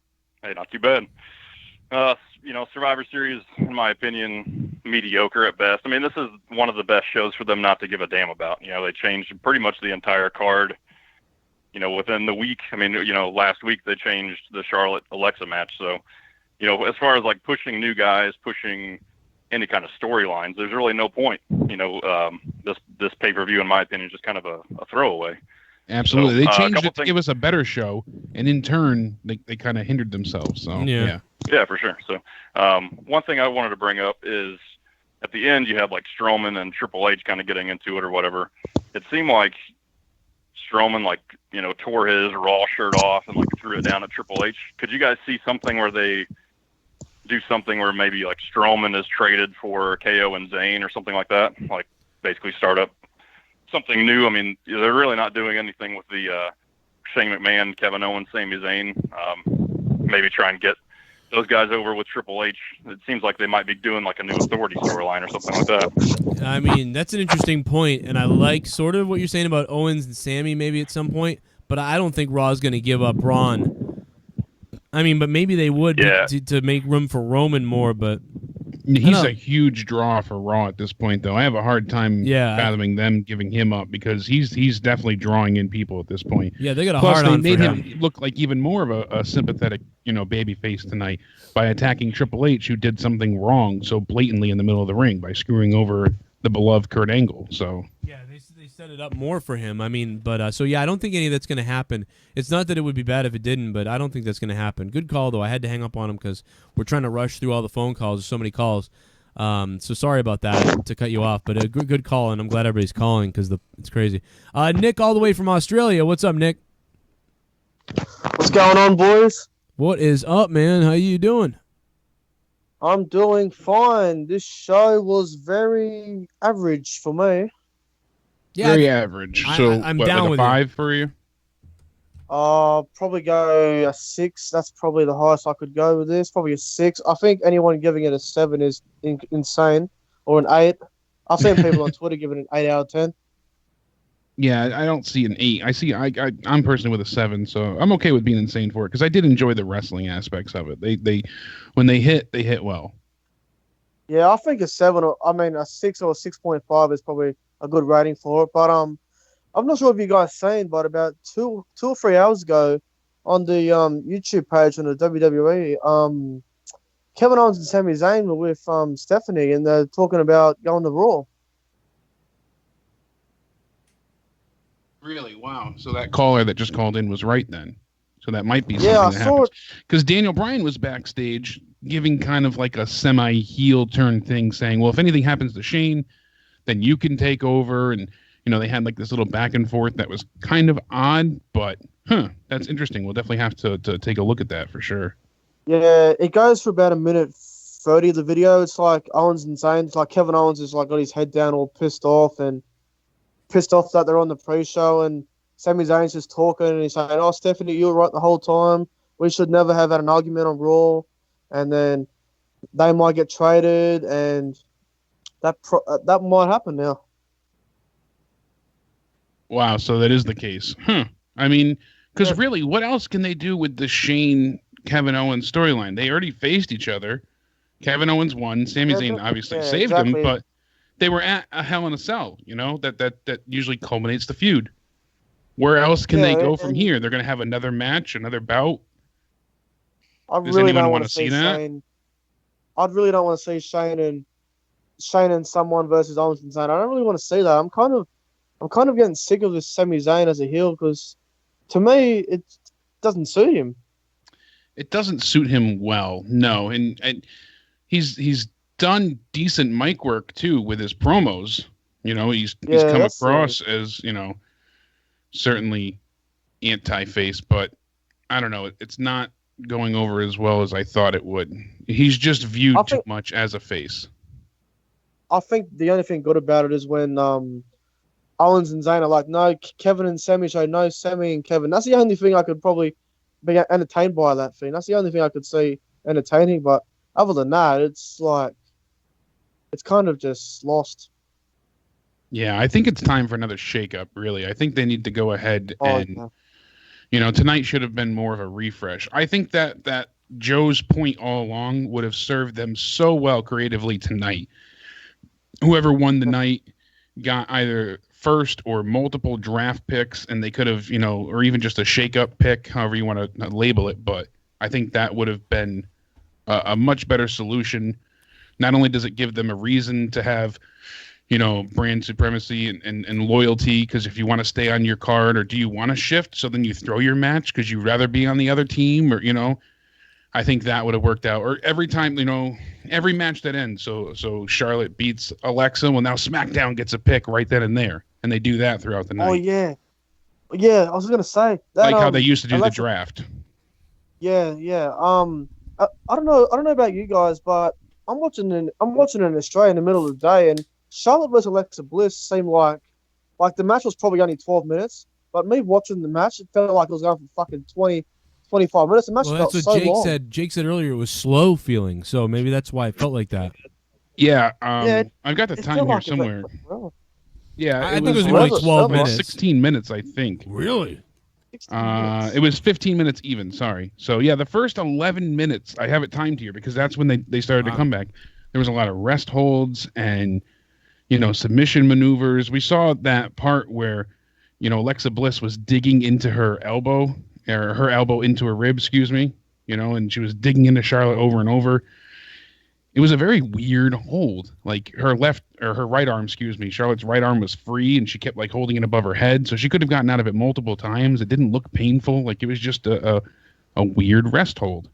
Hey, not too bad. Survivor Series, in my opinion, mediocre at best. I mean, this is one of the best shows for them not to give a damn about. They changed pretty much the entire card, within the week. I mean, last week they changed the Charlotte-Alexa match. So, as far as like pushing new guys, pushing any kind of storylines, there's really no point. This pay-per-view, in my opinion, is just kind of a throwaway. Absolutely. They changed it to things. give us a better show, and in turn, they kind of hindered themselves. So, yeah. Yeah, for sure. So, one thing I wanted to bring up is at the end, you have like Strowman and Triple H kind of getting into it or whatever. It seemed like Strowman, tore his Raw shirt off and threw it down at Triple H. Could you guys see something where they do something where maybe like Strowman is traded for KO and Zayn or something like that? Like basically start up something new. I mean, they're really not doing anything with the Shane McMahon, Kevin Owens, Sami Zayn. Maybe try and get those guys over with Triple H. It seems like they might be doing like a new Authority storyline or something like that. I mean, that's an interesting point, and I like sort of what you're saying about Owens and Sammy maybe at some point, but I don't think Raw's going to give up Braun. I mean, but maybe they would to make room for Roman more, but... He's a huge draw for Raw at this point, though. I have a hard time fathoming them giving him up because he's definitely drawing in people at this point. Yeah, they got a Plus, hard they on made for him look like even more of a sympathetic, baby face tonight by attacking Triple H, who did something wrong so blatantly in the middle of the ring by screwing over the beloved Kurt Angle. So yeah, they set it up more for him. I mean, but I don't think any of that's going to happen. It's not that it would be bad if it didn't, but I don't think that's going to happen. Good call though. I had to hang up on him because we're trying to rush through all the phone calls. There's so many calls. So sorry about that to cut you off, but a good call, and I'm glad everybody's calling because it's crazy. Nick, all the way from Australia. What's up, Nick? What's going on, boys? What is up, man? How you doing? I'm doing fine. This show was very average for me. Yeah, very average. So I'm what, down like with a 5 for you. Probably go a 6. That's probably the highest I could go with this. Probably a 6. I think anyone giving it a 7 is insane, or an 8. I've seen people on Twitter giving it an 8 out of 10. Yeah, I don't see an 8. I'm personally with a 7, so I'm okay with being insane for it because I did enjoy the wrestling aspects of it. They when they hit well. Yeah, I think a 7. A 6 or a 6.5 is probably a good rating for it. But I'm not sure if you guys seen, but about 2 or 3 hours ago, on the YouTube page on the WWE, Kevin Owens and Sami Zayn were with Stephanie, and they're talking about going to Raw. Really? Wow. So that caller that just called in was right then. So that might be something that happens. Because Daniel Bryan was backstage giving kind of like a semi-heel turn thing, saying, well, if anything happens to Shane, then you can take over. And, they had like this little back and forth that was kind of odd, but, that's interesting. We'll definitely have to take a look at that for sure. Yeah, it goes for about 1:30 of the video. It's like Owens and Zayn. It's like Kevin Owens is like got his head down all pissed off that they're on the pre-show, and Sami Zayn's just talking and he's saying, oh, Stephanie, you were right the whole time. We should never have had an argument on Raw. And then they might get traded, and that might happen now. Wow, so that is the case. I mean, because really, what else can they do with the Shane-Kevin Owens storyline? They already faced each other. Kevin Owens won. Sami Zayn obviously saved him, but they were at a Hell in a Cell, that usually culminates the feud. Where else can they go from here? They're going to have another match, another bout. Does anyone want to see that? I really don't want to see Shane and someone versus Owens and Zayn. I don't really want to see that. I'm kind of getting sick of this Sami Zayn as a heel because, to me, it doesn't suit him. It doesn't suit him well, no, and he's done decent mic work too with his promos. He's come across as certainly anti-face, but I don't know. It's not going over as well as I thought it would. He's just viewed too much as a face. I think the only thing good about it is when Owens and Zayn are like, no, Kevin and Sammy show, no, Sammy and Kevin. That's the only thing I could probably be entertained by that thing. That's the only thing I could see entertaining. But other than that, it's like, it's kind of just lost. Yeah, I think it's time for another shakeup, really. I think they need to go ahead and, tonight should have been more of a refresh. I think that Joe's point all along would have served them so well creatively tonight. Whoever won the night got either first or multiple draft picks, and they could have, or even just a shakeup pick, however you want to label it. But I think that would have been a much better solution. Not only does it give them a reason to have, brand supremacy and loyalty, because if you want to stay on your card, or do you want to shift, so then you throw your match because you'd rather be on the other team, or, I think that would have worked out. Or every time, every match that ends, so Charlotte beats Alexa, well, now SmackDown gets a pick right then and there, and they do that throughout the night. Oh, yeah. Yeah, I was going to say. That, like how they used to do the draft. Yeah. I don't know about you guys, but I'm watching in Australia in the middle of the day, and Charlotte versus Alexa Bliss seemed like the match was probably only 12 minutes, but me watching the match, it felt like it was going for fucking 20, 25 minutes. The match felt that's so what Jake long. said. Jake said earlier it was slow feeling, so maybe that's why it felt like that. Yeah, I've got the time here somewhere. Yeah, I think it was more like 12 minutes. 16 minutes, I think. Really? It was 15 minutes even, sorry. So, yeah, the first 11 minutes, I have it timed here because that's when they started to come back. There was a lot of rest holds and, submission maneuvers. We saw that part where, Alexa Bliss was digging into her elbow, or her elbow into her rib, and she was digging into Charlotte over and over. It was a very weird hold. Like her right arm, Charlotte's right arm was free, and she kept like holding it above her head, so she could have gotten out of it multiple times. It didn't look painful. Like it was just a weird rest hold.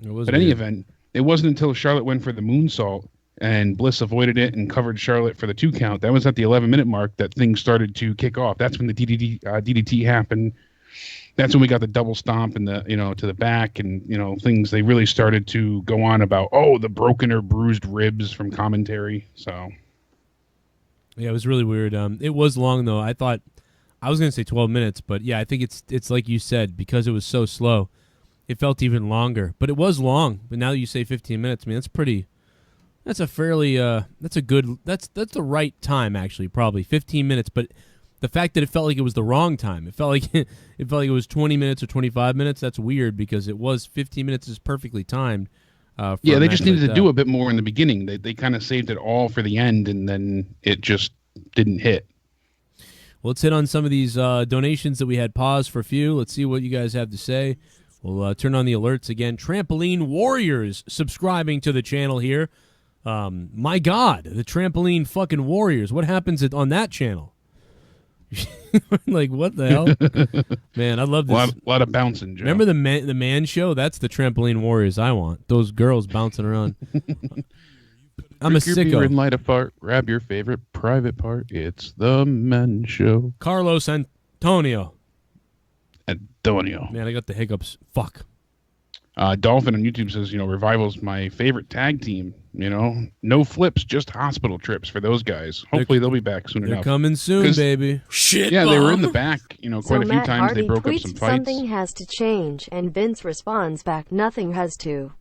But in any event, it wasn't until Charlotte went for the moonsault and Bliss avoided it and covered Charlotte for the 2 count. That was at the 11-minute mark that things started to kick off. That's when the DDT happened. That's when we got the double stomp and the, to the back and, things. They really started to go on about, the broken or bruised ribs from commentary. So, yeah, it was really weird. It was long though. I thought I was going to say 12 minutes, but yeah, I think it's like you said, because it was so slow, it felt even longer. But it was long. But now that you say 15 minutes, I mean, that's a fairly that's the right time actually, probably 15 minutes, but the fact that it felt like it was the wrong time. It felt like it was 20 minutes or 25 minutes. That's weird because it was 15 minutes is perfectly timed. Yeah, they just needed to do a bit more in the beginning. They kind of saved it all for the end, and then it just didn't hit. Well, let's hit on some of these donations that we had paused for a few. Let's see what you guys have to say. We'll turn on the alerts again. Trampoline Warriors subscribing to the channel here. My God, the Trampoline fucking Warriors. What happens on that channel? Like, what the hell? Man, I love this. A lot of bouncing, Joe. Remember the man show? That's the Trampoline Warriors I want. Those girls bouncing around. I'm a Drink your beer sicko. and light a fart. Grab your favorite private part. It's the men show. Carlos Antonio. Man, I got the hiccups. Fuck. Dolphin on YouTube says, Revival's my favorite tag team. No flips, just hospital trips for those guys. Hopefully they'll be back soon enough. They're coming soon, baby. Shit, yeah, they were in the back, quite a few Matt times. Hardy They broke up tweets some fights. something has to change, and Vince responds back, nothing has to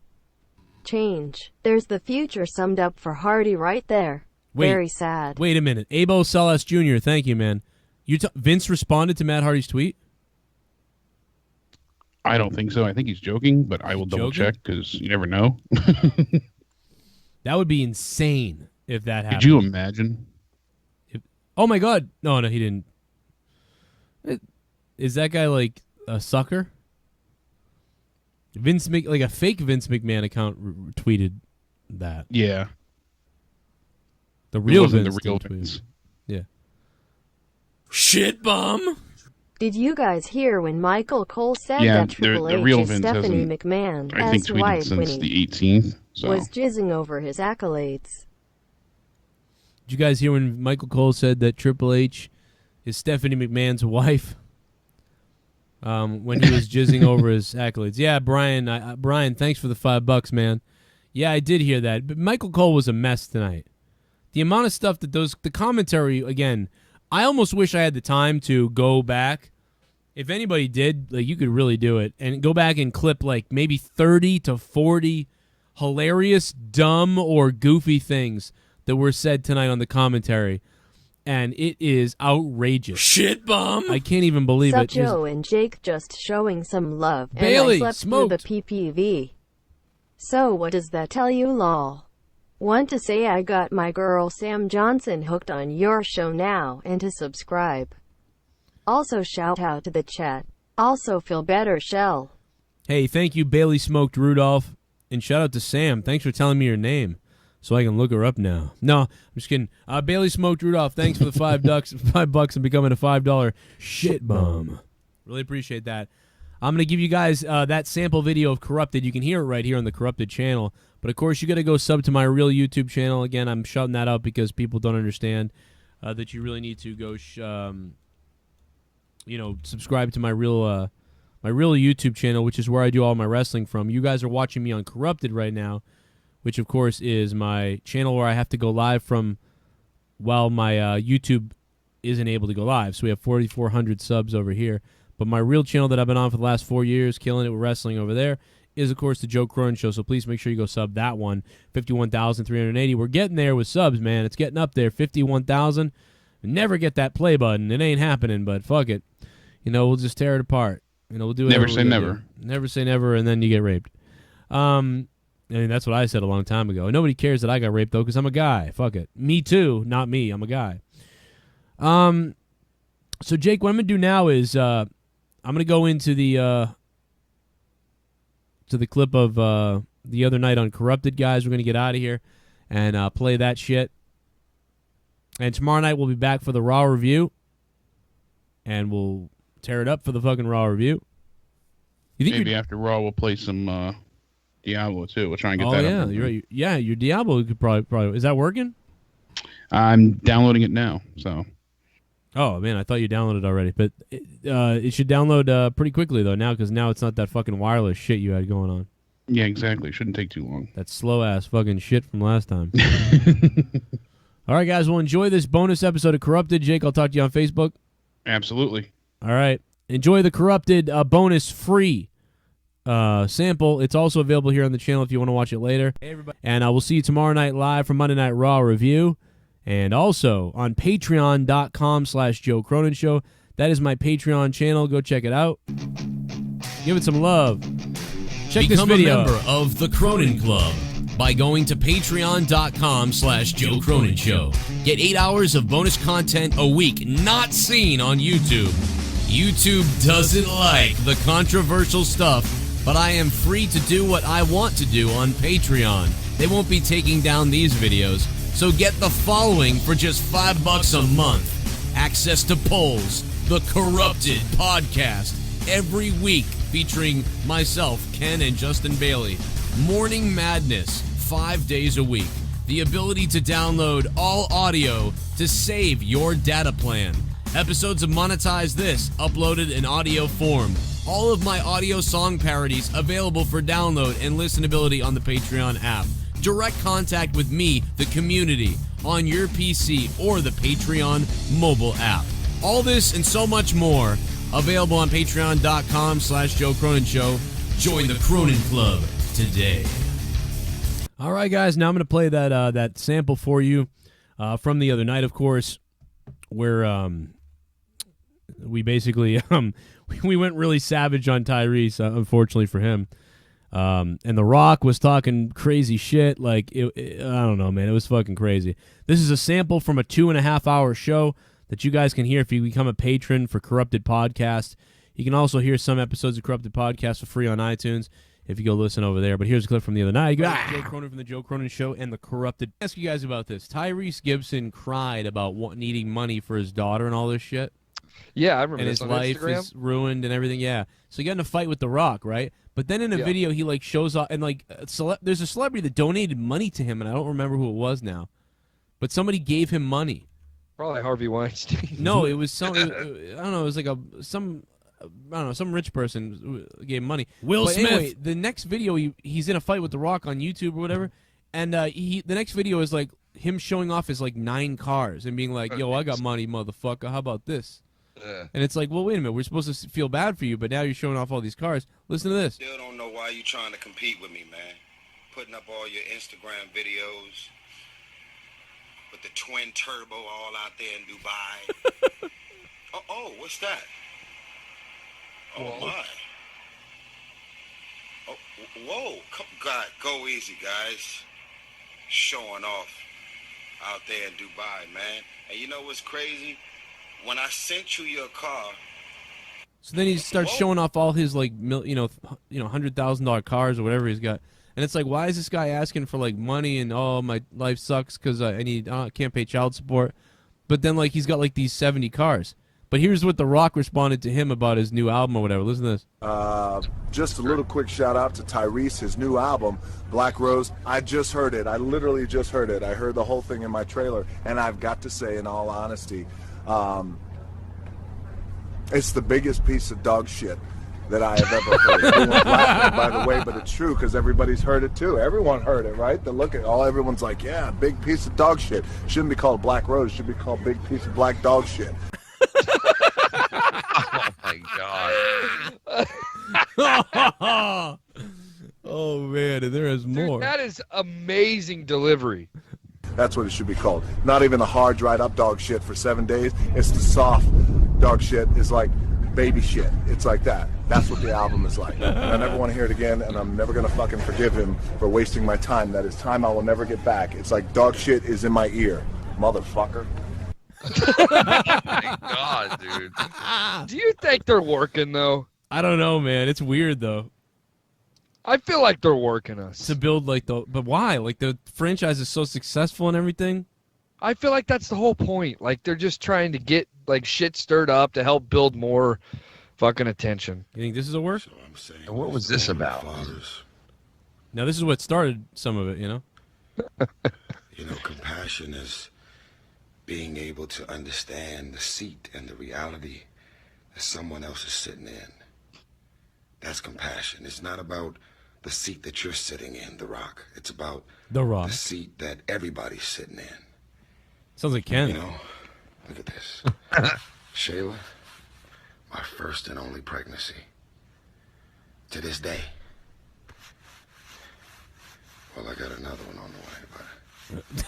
change. There's the future summed up for Hardy right there. Very sad. Wait a minute. Abo Salas Jr., thank you, man. Vince responded to Matt Hardy's tweet? I don't think so. I think he's joking, but I will double check because you never know. That would be insane if that happened. Could you imagine? Oh my God! No, he didn't. Is that guy like a sucker? Like a fake Vince McMahon account tweeted that. Yeah. The real Vince. The real Vince. Yeah. Shit bum. Did you guys hear when Michael Cole said that Triple H real is Vince Stephanie hasn't, McMahon I think, tweeted wife since when the 18th. So. was jizzing over his accolades? Did you guys hear when Michael Cole said that Triple H is Stephanie McMahon's wife? When he was jizzing over his accolades. Yeah, Brian. Brian, thanks for the $5, man. Yeah, I did hear that. But Michael Cole was a mess tonight. the amount of stuff that the commentary, again, I almost wish I had the time to go back. If anybody did, like, you could really do it and go back and clip like maybe 30 to 40 hilarious, dumb, or goofy things that were said tonight on the commentary. And it is outrageous. Shit bomb. I can't even believe Sup, it. Joe and Jake just showing some love. Bailey, and I slept smoked. through the PPV. So what does that tell you, lol? Want to say I got my girl Sam Johnson hooked on your show now and to subscribe. Also shout out to the chat. Also feel better, Shell. Hey, thank you, Bailey Smoked Rudolph. And shout out to Sam. Thanks for telling me your name so I can look her up now. No, I'm just kidding. Bailey Smoked Rudolph, thanks for the $5 and becoming a $5 shit bum. Really appreciate that. I'm going to give you guys that sample video of Corrupted. You can hear it right here on the Corrupted channel. But, of course, you got to go sub to my real YouTube channel. Again, I'm shouting that out because people don't understand that you really need to go, subscribe to my real YouTube channel, which is where I do all my wrestling from. You guys are watching me on Corrupted right now, which, of course, is my channel where I have to go live from while my YouTube isn't able to go live. So we have 4,400 subs over here. But my real channel that I've been on for the last 4 years, killing it with wrestling over there, is, of course, the Joe Cronin Show. So please make sure you go sub that one. 51,380. We're getting there with subs, man. It's getting up there. 51,000. Never get that play button. It ain't happening, but fuck it. We'll just tear it apart. We'll do Never say never. Never say never, and then you get raped. I mean, that's what I said a long time ago. Nobody cares that I got raped, though, because I'm a guy. Fuck it. Me too. Not me. I'm a guy. So, Jake, what I'm going to do now is I'm going to go into the clip of the other night on Corrupted, guys. We're going to get out of here and play that shit. And tomorrow night we'll be back for the Raw review, and we'll tear it up for the fucking Raw review. You think maybe after Raw we'll play some Diablo too. We'll try and get that. Oh yeah, up. you're right. Yeah, your Diablo could probably. Is that working? I'm downloading it now. So. Oh man, I thought you downloaded already, but it should download pretty quickly though now, because now it's not that fucking wireless shit you had going on. Yeah, exactly. Shouldn't take too long. That slow ass fucking shit from last time. All right, guys. Well, enjoy this bonus episode of Corrupted. Jake, I'll talk to you on Facebook. Absolutely. All right. Enjoy the Corrupted bonus free sample. It's also available here on the channel if you want to watch it later. Hey, everybody. And we'll see you tomorrow night live for Monday Night Raw review. And also on patreon.com/Joe Cronin Show. That is my Patreon channel. Go check it out. Give it some love. Check Become this video a member of the Cronin Club by going to patreon.com/Joe Cronin Show. Get 8 hours of bonus content a week not seen on YouTube. YouTube doesn't like the controversial stuff, but I am free to do what I want to do on Patreon. They won't be taking down these videos. So get the following for just $5 a month. Access to polls, the Corrupted podcast, every week featuring myself, Ken, and Justin Bailey. Morning Madness, 5 days a week. The ability to download all audio to save your data plan. Episodes of Monetize This, uploaded in audio form. All of my audio song parodies available for download and listenability on the Patreon app. Direct contact with me, the community, on your PC or the Patreon mobile app. All this and so much more available on patreon.com/Joe Cronin Show. Join the Cronin Club today. All right, guys. Now I'm going to play that sample for you from the other night, of course, where we basically we went really savage on Tyrese, unfortunately for him. And The Rock was talking crazy shit. Like, I don't know, man. It was fucking crazy. This is a sample from a 2.5-hour show that you guys can hear if you become a patron for Corrupted Podcast. You can also hear some episodes of Corrupted Podcast for free on iTunes if you go listen over there. But here's a clip from the other night. You got Joe Cronin from the Joe Cronin Show and the Corrupted. I'll ask you guys about this. Tyrese Gibson cried about needing money for his daughter and all this shit. Yeah, I remember and this his on life Instagram. is ruined and everything. Yeah. So he got in a fight with The Rock, right? But then in a video, he like shows up and like there's a celebrity that donated money to him, and I don't remember who it was now, but somebody gave him money. Probably Harvey Weinstein. No, it was some. I don't know. It was like some rich person gave him money. Will Smith. Anyway, the next video, he's in a fight with The Rock on YouTube or whatever, and the next video is like him showing off his like 9 cars and being like, "Yo, I got money, motherfucker. How about this?" And it's like, well, wait a minute. We're supposed to feel bad for you, but now you're showing off all these cars. Listen to this. Still don't know why you trying to compete with me, man. Putting up all your Instagram videos with the twin turbo all out there in Dubai. oh, what's that? Oh, Whoa. my. Oh, whoa. God, go easy, guys. Showing off out there in Dubai, man. And you know what's crazy? When I sent you your car, So then he starts showing off all his like $100,000 cars or whatever he's got, and it's like, why is this guy asking for like money and my life sucks because I can't pay child support, but then like he's got like these 70 cars. But here's what The Rock responded to him about his new album or whatever. Listen to this. Just a little quick shout out to Tyrese, his new album, Black Rose. I just heard it. I literally just heard it. I heard the whole thing in my trailer, and I've got to say, in all honesty, it's the biggest piece of dog shit that I have ever heard. Everyone's laughing, by the way, but it's true because everybody's heard it too. Everyone heard it, right? Everyone's like, yeah, big piece of dog shit. Shouldn't be called Black Rose. Should be called big piece of black dog shit. Oh my god. Oh man, and there is more. That is amazing delivery. That's what it should be called. Not even the hard dried up dog shit for 7 days. It's the soft dog shit. It's like baby shit. It's like that. That's what the album is like. And I never want to hear it again, and I'm never going to fucking forgive him for wasting my time. That is time I will never get back. It's like dog shit is in my ear. Motherfucker. Oh my god, dude. Do you think they're working though? I don't know, man. It's weird though. I feel like they're working us to build like but why? Like the franchise is so successful and everything. I feel like that's the whole point. Like they're just trying to get like shit stirred up to help build more fucking attention. You think this is a work? And what was this about? Now this is what started some of it, you know? you know, compassion is being able to understand the seat and the reality that someone else is sitting in. That's compassion. It's not about the seat that you're sitting in, The Rock. It's about the seat that everybody's sitting in. Sounds like Ken. You know, look at this. Shayla, my first and only pregnancy. To this day. Well, I got another one on the way, but...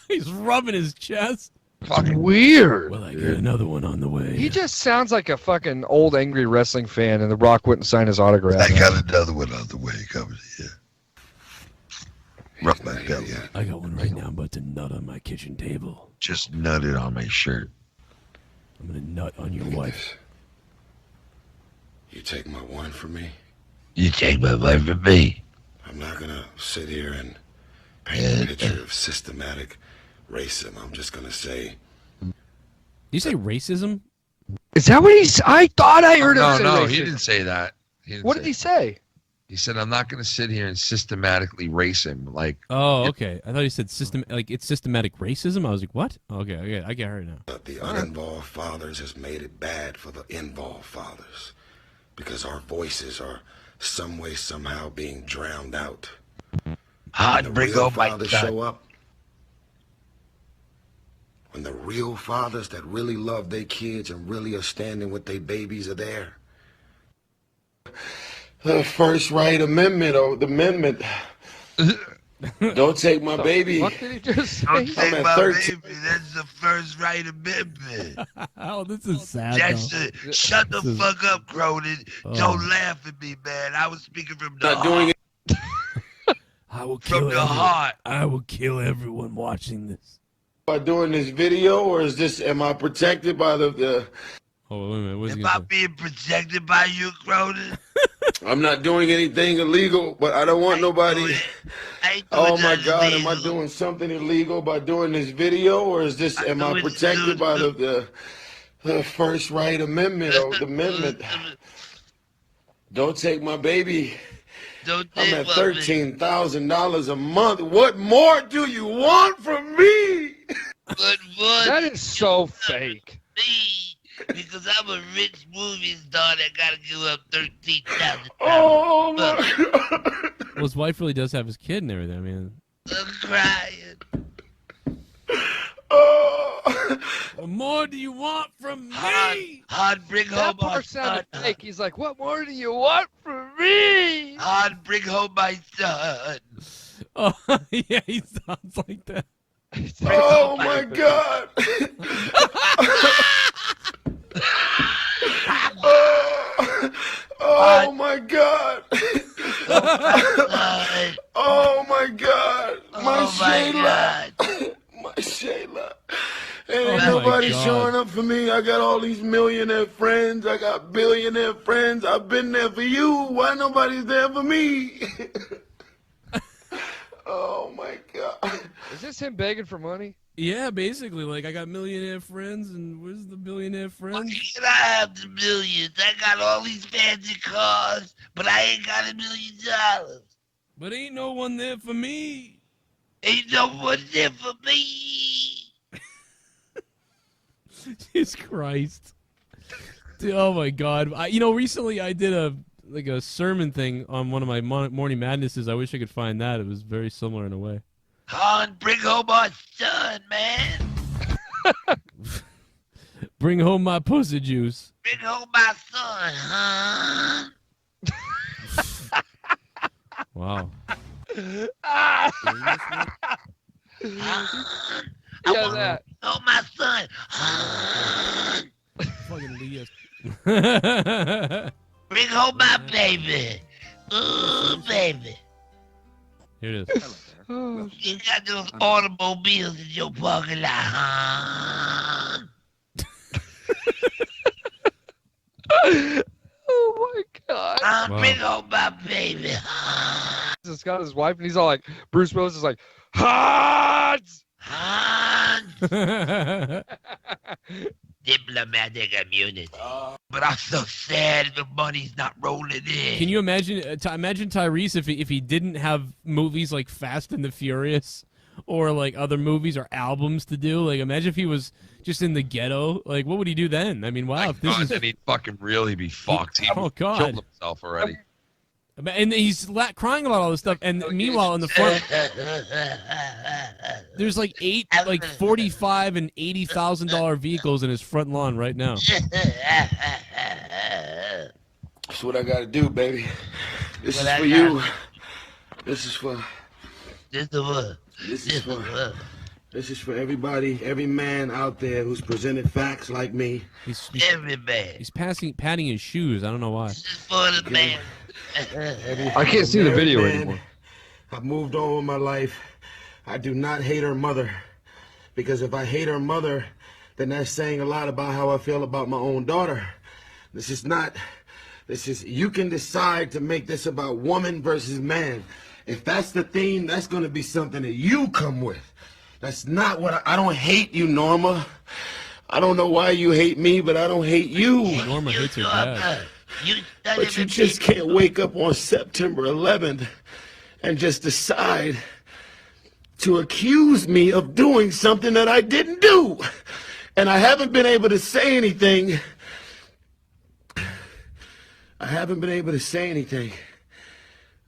He's rubbing his chest. Fucking weird. Well, I got another one on the way. He just sounds like a fucking old angry wrestling fan, and The Rock wouldn't sign his autograph. I got another one on the way. Coming here. Rough my belly. I got one right now. I'm about to nut on my kitchen table. Just nutted on my shirt. I'm gonna nut on your wife. You take my one from me? You take my wife from me. I'm not gonna sit here and paint a picture of systematic racism. I'm just gonna say. Did you say racism? Is that what he's? I thought I heard him say No, racism. he didn't say that. What did he say? He said, "I'm not going to sit here and systematically race him." Like, oh, okay. I thought he said it's systematic racism. I was like, what? Okay, I get her now. The uninvolved fathers has made it bad for the involved fathers because our voices are some way, somehow being drowned out. I'd bring real up my fathers son. show up. When the real fathers that really love their kids and really are standing with their babies are there. The First Right Amendment, the amendment. Don't take my baby. What did he just say? Don't take at my 13. baby. That's the First Right Amendment. Oh, this is sad. That's though. shut the This is- fuck up, Cronin. Oh. Don't laugh at me, man. I was speaking from the Not doing heart. I will From kill the everyone. heart. I will kill everyone watching this. By doing this video, or is this? Am I protected by the? Oh, wait a minute. What's he Am gonna I say? being protected by you, Cronin? I'm not doing anything illegal, but I don't want nobody. Oh my God, am I doing something illegal by doing this video, or is this? Am I protected by the First Right Amendment or the amendment? Don't take my baby. Don't I'm take at my $13,000 a month. What more do you want from me? But what? That is so fake. Because I'm a rich movie star that gotta give up $13,000. Oh my God. Well, his wife really does have his kid and everything. I mean, I'm crying. What more do you want from me? Han, bring home That part sounded fake. He's like, what more do you want from me? Han, bring home my son. Oh, yeah, he sounds like that. Oh my God. Oh my God. Oh my God. My Shayla. My Shayla. Ain't nobody showing up for me. I got all these millionaire friends. I got billionaire friends. I've been there for you. Why nobody's there for me? Oh my God. Is this him begging for money? Yeah, basically. Like, I got millionaire friends, and where's the billionaire friends? Can I have the millions? I got all these fancy cars, but I ain't got $1 million. But ain't no one there for me. Ain't no one there for me. Jesus Christ. Dude, oh my God. Recently I did a sermon thing on one of my Morning Madnesses. I wish I could find that. It was very similar in a way. Han, bring home our son, man. Bring home my pussy juice. Bring home my son, Han. Wow. I want oh my son. Fucking Leah. Bring home my baby. Ooh, baby. Here it is. You got those automobiles in your parking lot, huh? Oh my God. Bring home my baby. He's got his wife, and he's all like, Bruce Willis is like, Hans! Diplomatic immunity. But I'm so sad the money's not rolling in. Can you imagine imagine Tyrese if he didn't have movies like Fast and the Furious or like other movies or albums to do? Like, imagine if he was just in the ghetto. Like, what would he do then? I mean, wow. Then he'd fucking really be fucked. He Oh, God. killed himself already. And he's crying about all this stuff. And meanwhile, in the front, there's like 45 and $80,000 vehicles in his front lawn right now. That's what I gotta do, baby. This is for you. This is for. This is for everybody, every man out there who's presented facts like me. Every man. He's patting his shoes. I don't know why. For the man. I can't see the video anymore. I've moved on with my life. I do not hate her mother. Because if I hate her mother, then that's saying a lot about how I feel about my own daughter. You can decide to make this about woman versus man. If that's the theme, that's going to be something that you come with. That's not what I don't hate you, Norma. I don't know why you hate me, but I don't hate you. Norma hates her dad. But you just can't wake up on September 11th and just decide to accuse me of doing something that I didn't do. And I haven't been able to say anything.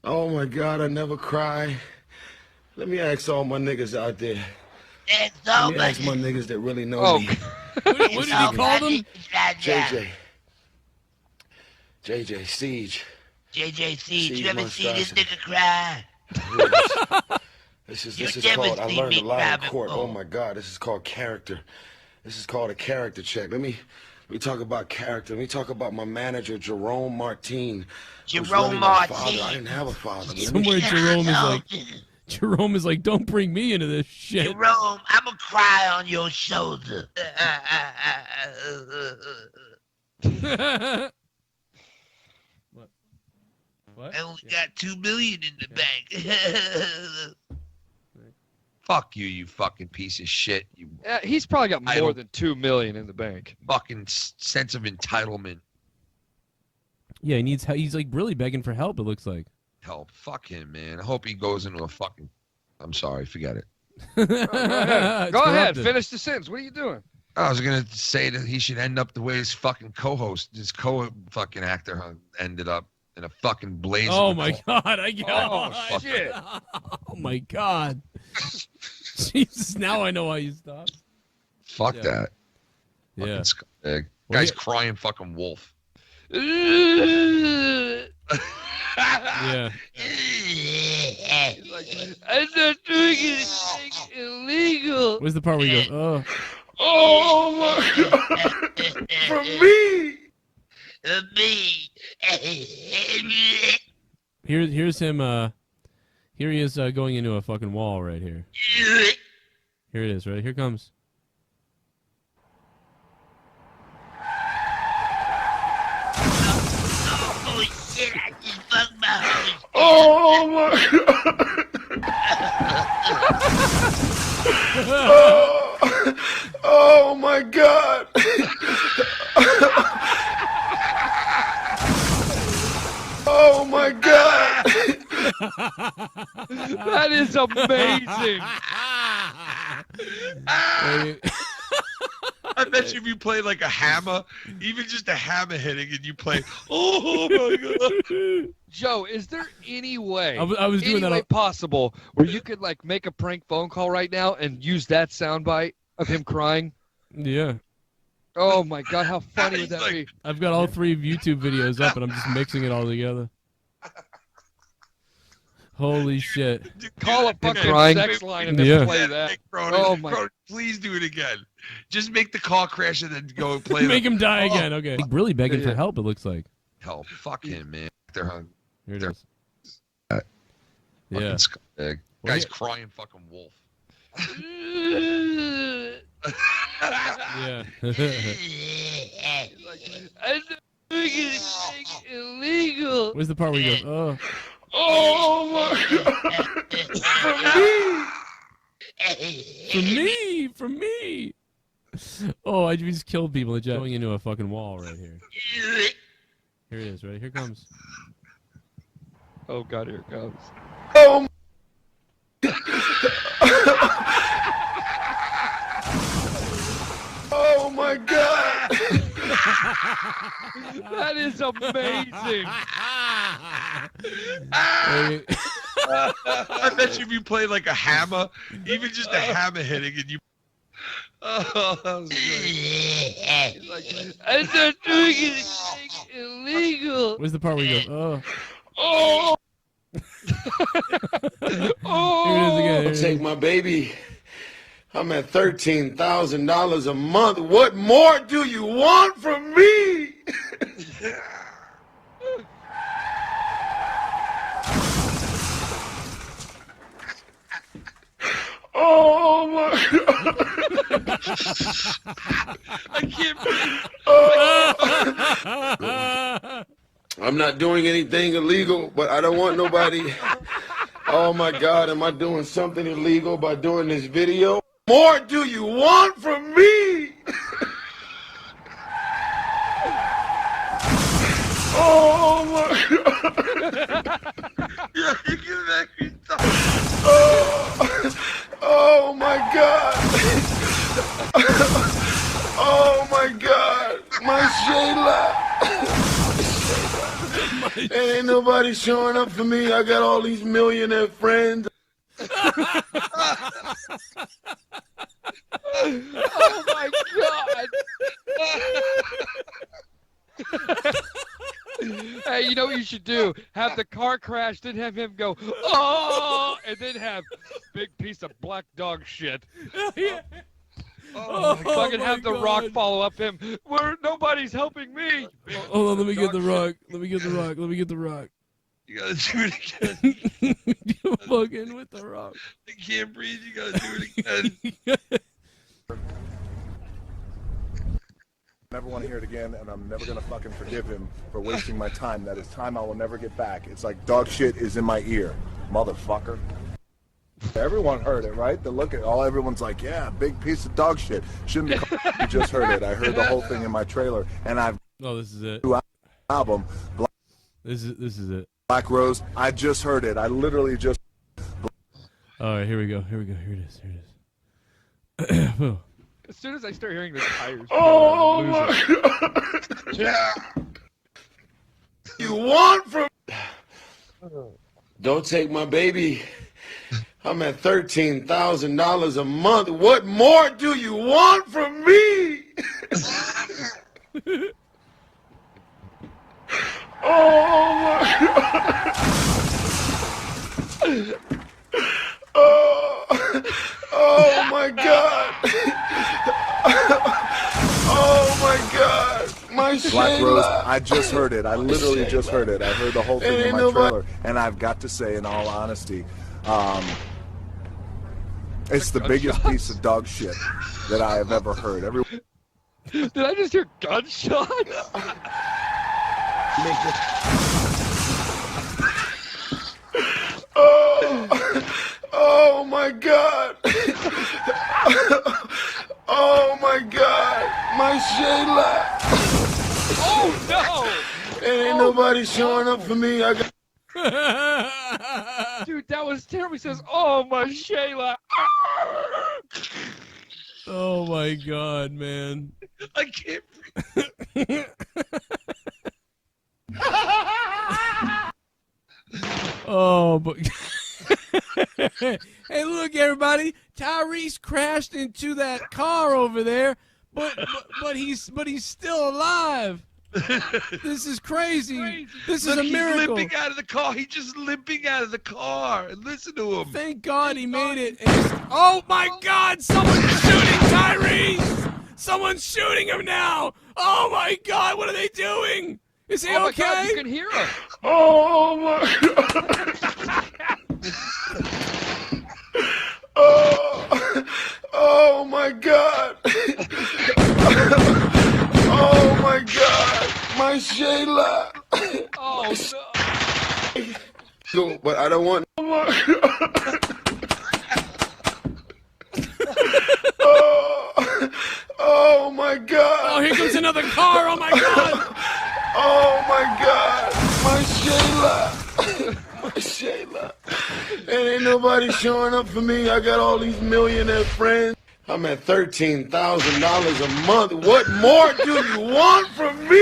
Oh my God, I never cry. Let me ask all my niggas out there. Let me ask my niggas that really know me. What did he call them? JJ, Siege. JJ Siege, you ever seen this nigga cry? This is called, I learned a lot in court. Oh my God, this is called character. This is called a character check. Let me talk about character. Let me talk about my manager, Jerome Martin. Jerome Martin. I didn't have a father. Somewhere Jerome is like, don't bring me into this shit. Jerome, I'ma cry on your shoulder. What? I only got $2 million in the bank. Fuck you, you fucking piece of shit. You He's probably got more than $2 million in the bank. fucking sense of entitlement. Yeah, he's like really begging for help, it looks like. Help. Fuck him, man. I hope he goes into a fucking... I'm sorry, forget it. Go ahead, finish the sentence. What are you doing? I was going to say that he should end up the way his fucking co-host, his co-fucking actor ended up in a fucking blaze. Oh my God. Shit. Oh my God. Jesus, now I know why you stopped. Fuck Yeah. that. Yeah. Fucking scumbag. Well, Guy's yeah. crying fucking wolf. Yeah. I'm not doing anything illegal. Where's the part where he goes, oh. Oh my God! From me! Here's him, here he is going into a fucking wall right here. Here it is, right? Here it comes. Oh shit, I just fucked my host. Oh my God! Oh my God! Oh my God! That is amazing. I bet you if you play like a hammer, even just a hammer hitting, and you play, oh my God. Joe, is there any way, I was doing that way possible where you could like make a prank phone call right now and use that soundbite of him crying? Yeah. Oh my God, how funny would that be? I've got all 3 YouTube videos up, and I'm just mixing it all together. Holy shit. Call a fucking crying. sex line and then Yeah. play that. Cronin, Oh my. Cronin, please do it again. Just make the car crash and then go and play. Make the- him die Oh. again, okay. Like, really begging for help, it looks like. Help. Fuck him, man. They're hung. Here it is. Fucking Yeah. scumbag. Well, Guy's yeah. crying fucking wolf. Yeah. I'm not doing anything illegal. Where's the part where he goes, oh. Oh my God! From me! From me! Oh, I just killed people in the chat. Going into a fucking wall right here. Here it is, right? Here it comes. Oh God, here it comes. Oh. Oh my God! That is amazing. I bet you if you play like a hammer, even just a hammer hitting, and you. Oh, that was good. I'm not doing anything illegal. Where's the part where he goes, oh. Oh! Here it is again. Here it Take is. my baby. I'm at $13,000 a month. What more do you want from me? Oh my God. I can't breathe. I'm not doing anything illegal, but I don't want nobody. Oh my God, am I doing something illegal by doing this video? More do you want from me? Oh my God. Yeah, you can make me stop. Oh my God. Oh my God. My Shayla. Ain't nobody showing up for me. I got all these millionaire friends. Oh my God. Hey, you know what you should do? Have the car crash, then have him go, oh, and then have big piece of black dog shit. Oh, fucking my have the God. Rock follow up him. Where nobody's helping me. Hold on, let me get the rock. Let me get the rock. Let me get the rock. You gotta do it again. You fucking with the rock. I can't breathe. You gotta do it again. Never want to hear it again, and I'm never gonna fucking forgive him for wasting my time. That is time I will never get back. It's like dog shit is in my ear, motherfucker. Everyone heard it, right? The look at all everyone's like, yeah, big piece of dog shit. Shouldn't have called. You just heard it. I heard the whole thing in my trailer, and I've Oh, this is it. album. This is it. Black Rose. I just heard it. I literally just. All right, here we go. Here we go. Here it is. Here it is. As soon as I start hearing the tires, Oh I'm my losing. God. Yeah. You want from. Don't take my baby. I'm at $13,000 a month. What more do you want from me? Oh my God. Oh my God. Oh my God. My Black Rose, Shayla. I just heard it. I literally just heard it. I heard the whole thing in my trailer. And I've got to say, in all honesty, it's the biggest piece of dog shit that I have ever heard. Did I just hear gunshots? Oh my God. Oh my God. My Shayla. Oh no. Ain't nobody showing up for me. I got. Dude, that was terrible. He says, "Oh my Shayla." Oh my God, man. I can't. Oh, but hey, look, everybody! Tyrese crashed into that car over there, but he's still alive. This is crazy. This is a miracle. He's limping out of the car. He's just limping out of the car. And listen to him. Thank God he made it. Oh my God! Someone's shooting Tyrese! Someone's shooting him now! Oh my God! What are they doing? Is he oh okay? My God, you can hear him. Oh my God. Oh my God. Oh my God. My Shayla. Oh no. But I don't want. Oh my God. Oh my God. Oh, here comes another car. Oh my God. Oh my God. My Shayla. My Shayla. And ain't nobody showing up for me. I got all these millionaire friends. I'm at $13,000 a month. What more do you want from me?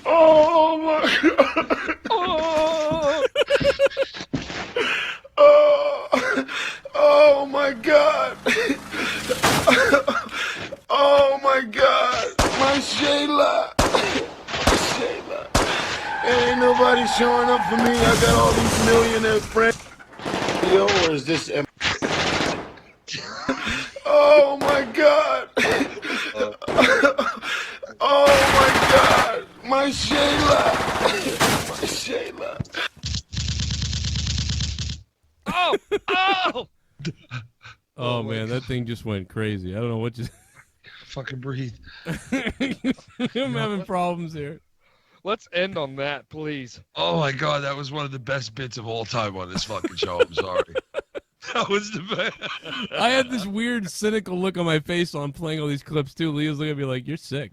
Oh my God. Oh my God. Oh my God. My Shayla. Shayla. Ain't nobody showing up for me. I got all these millionaire friends. Yo, or is this? Oh my God. Oh my God. My Shayla. My Shayla. Oh! Oh man, that thing just went crazy. I don't know what just. Fucking breathe. I'm having problems here. Let's end on that, please. Oh my God, that was one of the best bits of all time on this fucking show. I'm sorry. That was the best. I had this weird, cynical look on my face while I'm playing all these clips too. Leo's looking at me like, "You're sick."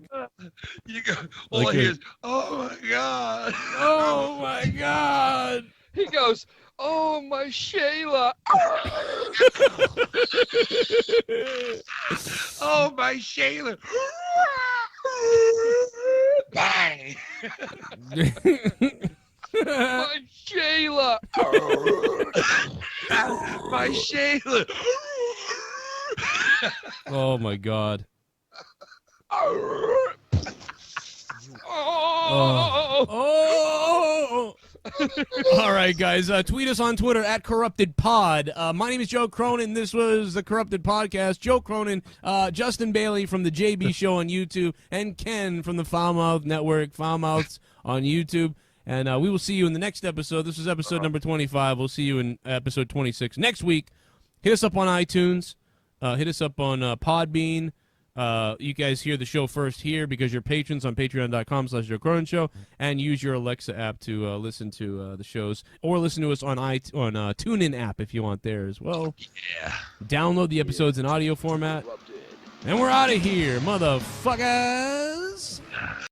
You go. All I hear is, "Oh my God." Oh my God. He goes, "Oh my Shayla." Oh my Shayla. Bang. My Shayla. My Shayla. Oh my God. Oh. All right, guys. Tweet us on Twitter at CorruptedPod. My name is Joe Cronin. This was the Corrupted Podcast. Joe Cronin, Justin Bailey from the JB Show on YouTube, and Ken from the Foulmouth Network, Foulmouths on YouTube. And we will see you in the next episode. This is episode number 25. We'll see you in episode 26 next week. Hit us up on iTunes. Hit us up on Podbean. You guys hear the show first here because you're patrons on patreon.com/Joe Cronin Show, and use your Alexa app to listen to the shows, or listen to us on TuneIn app if you want there as well. Yeah. Download the episodes in audio format. And we're out of here, motherfuckers.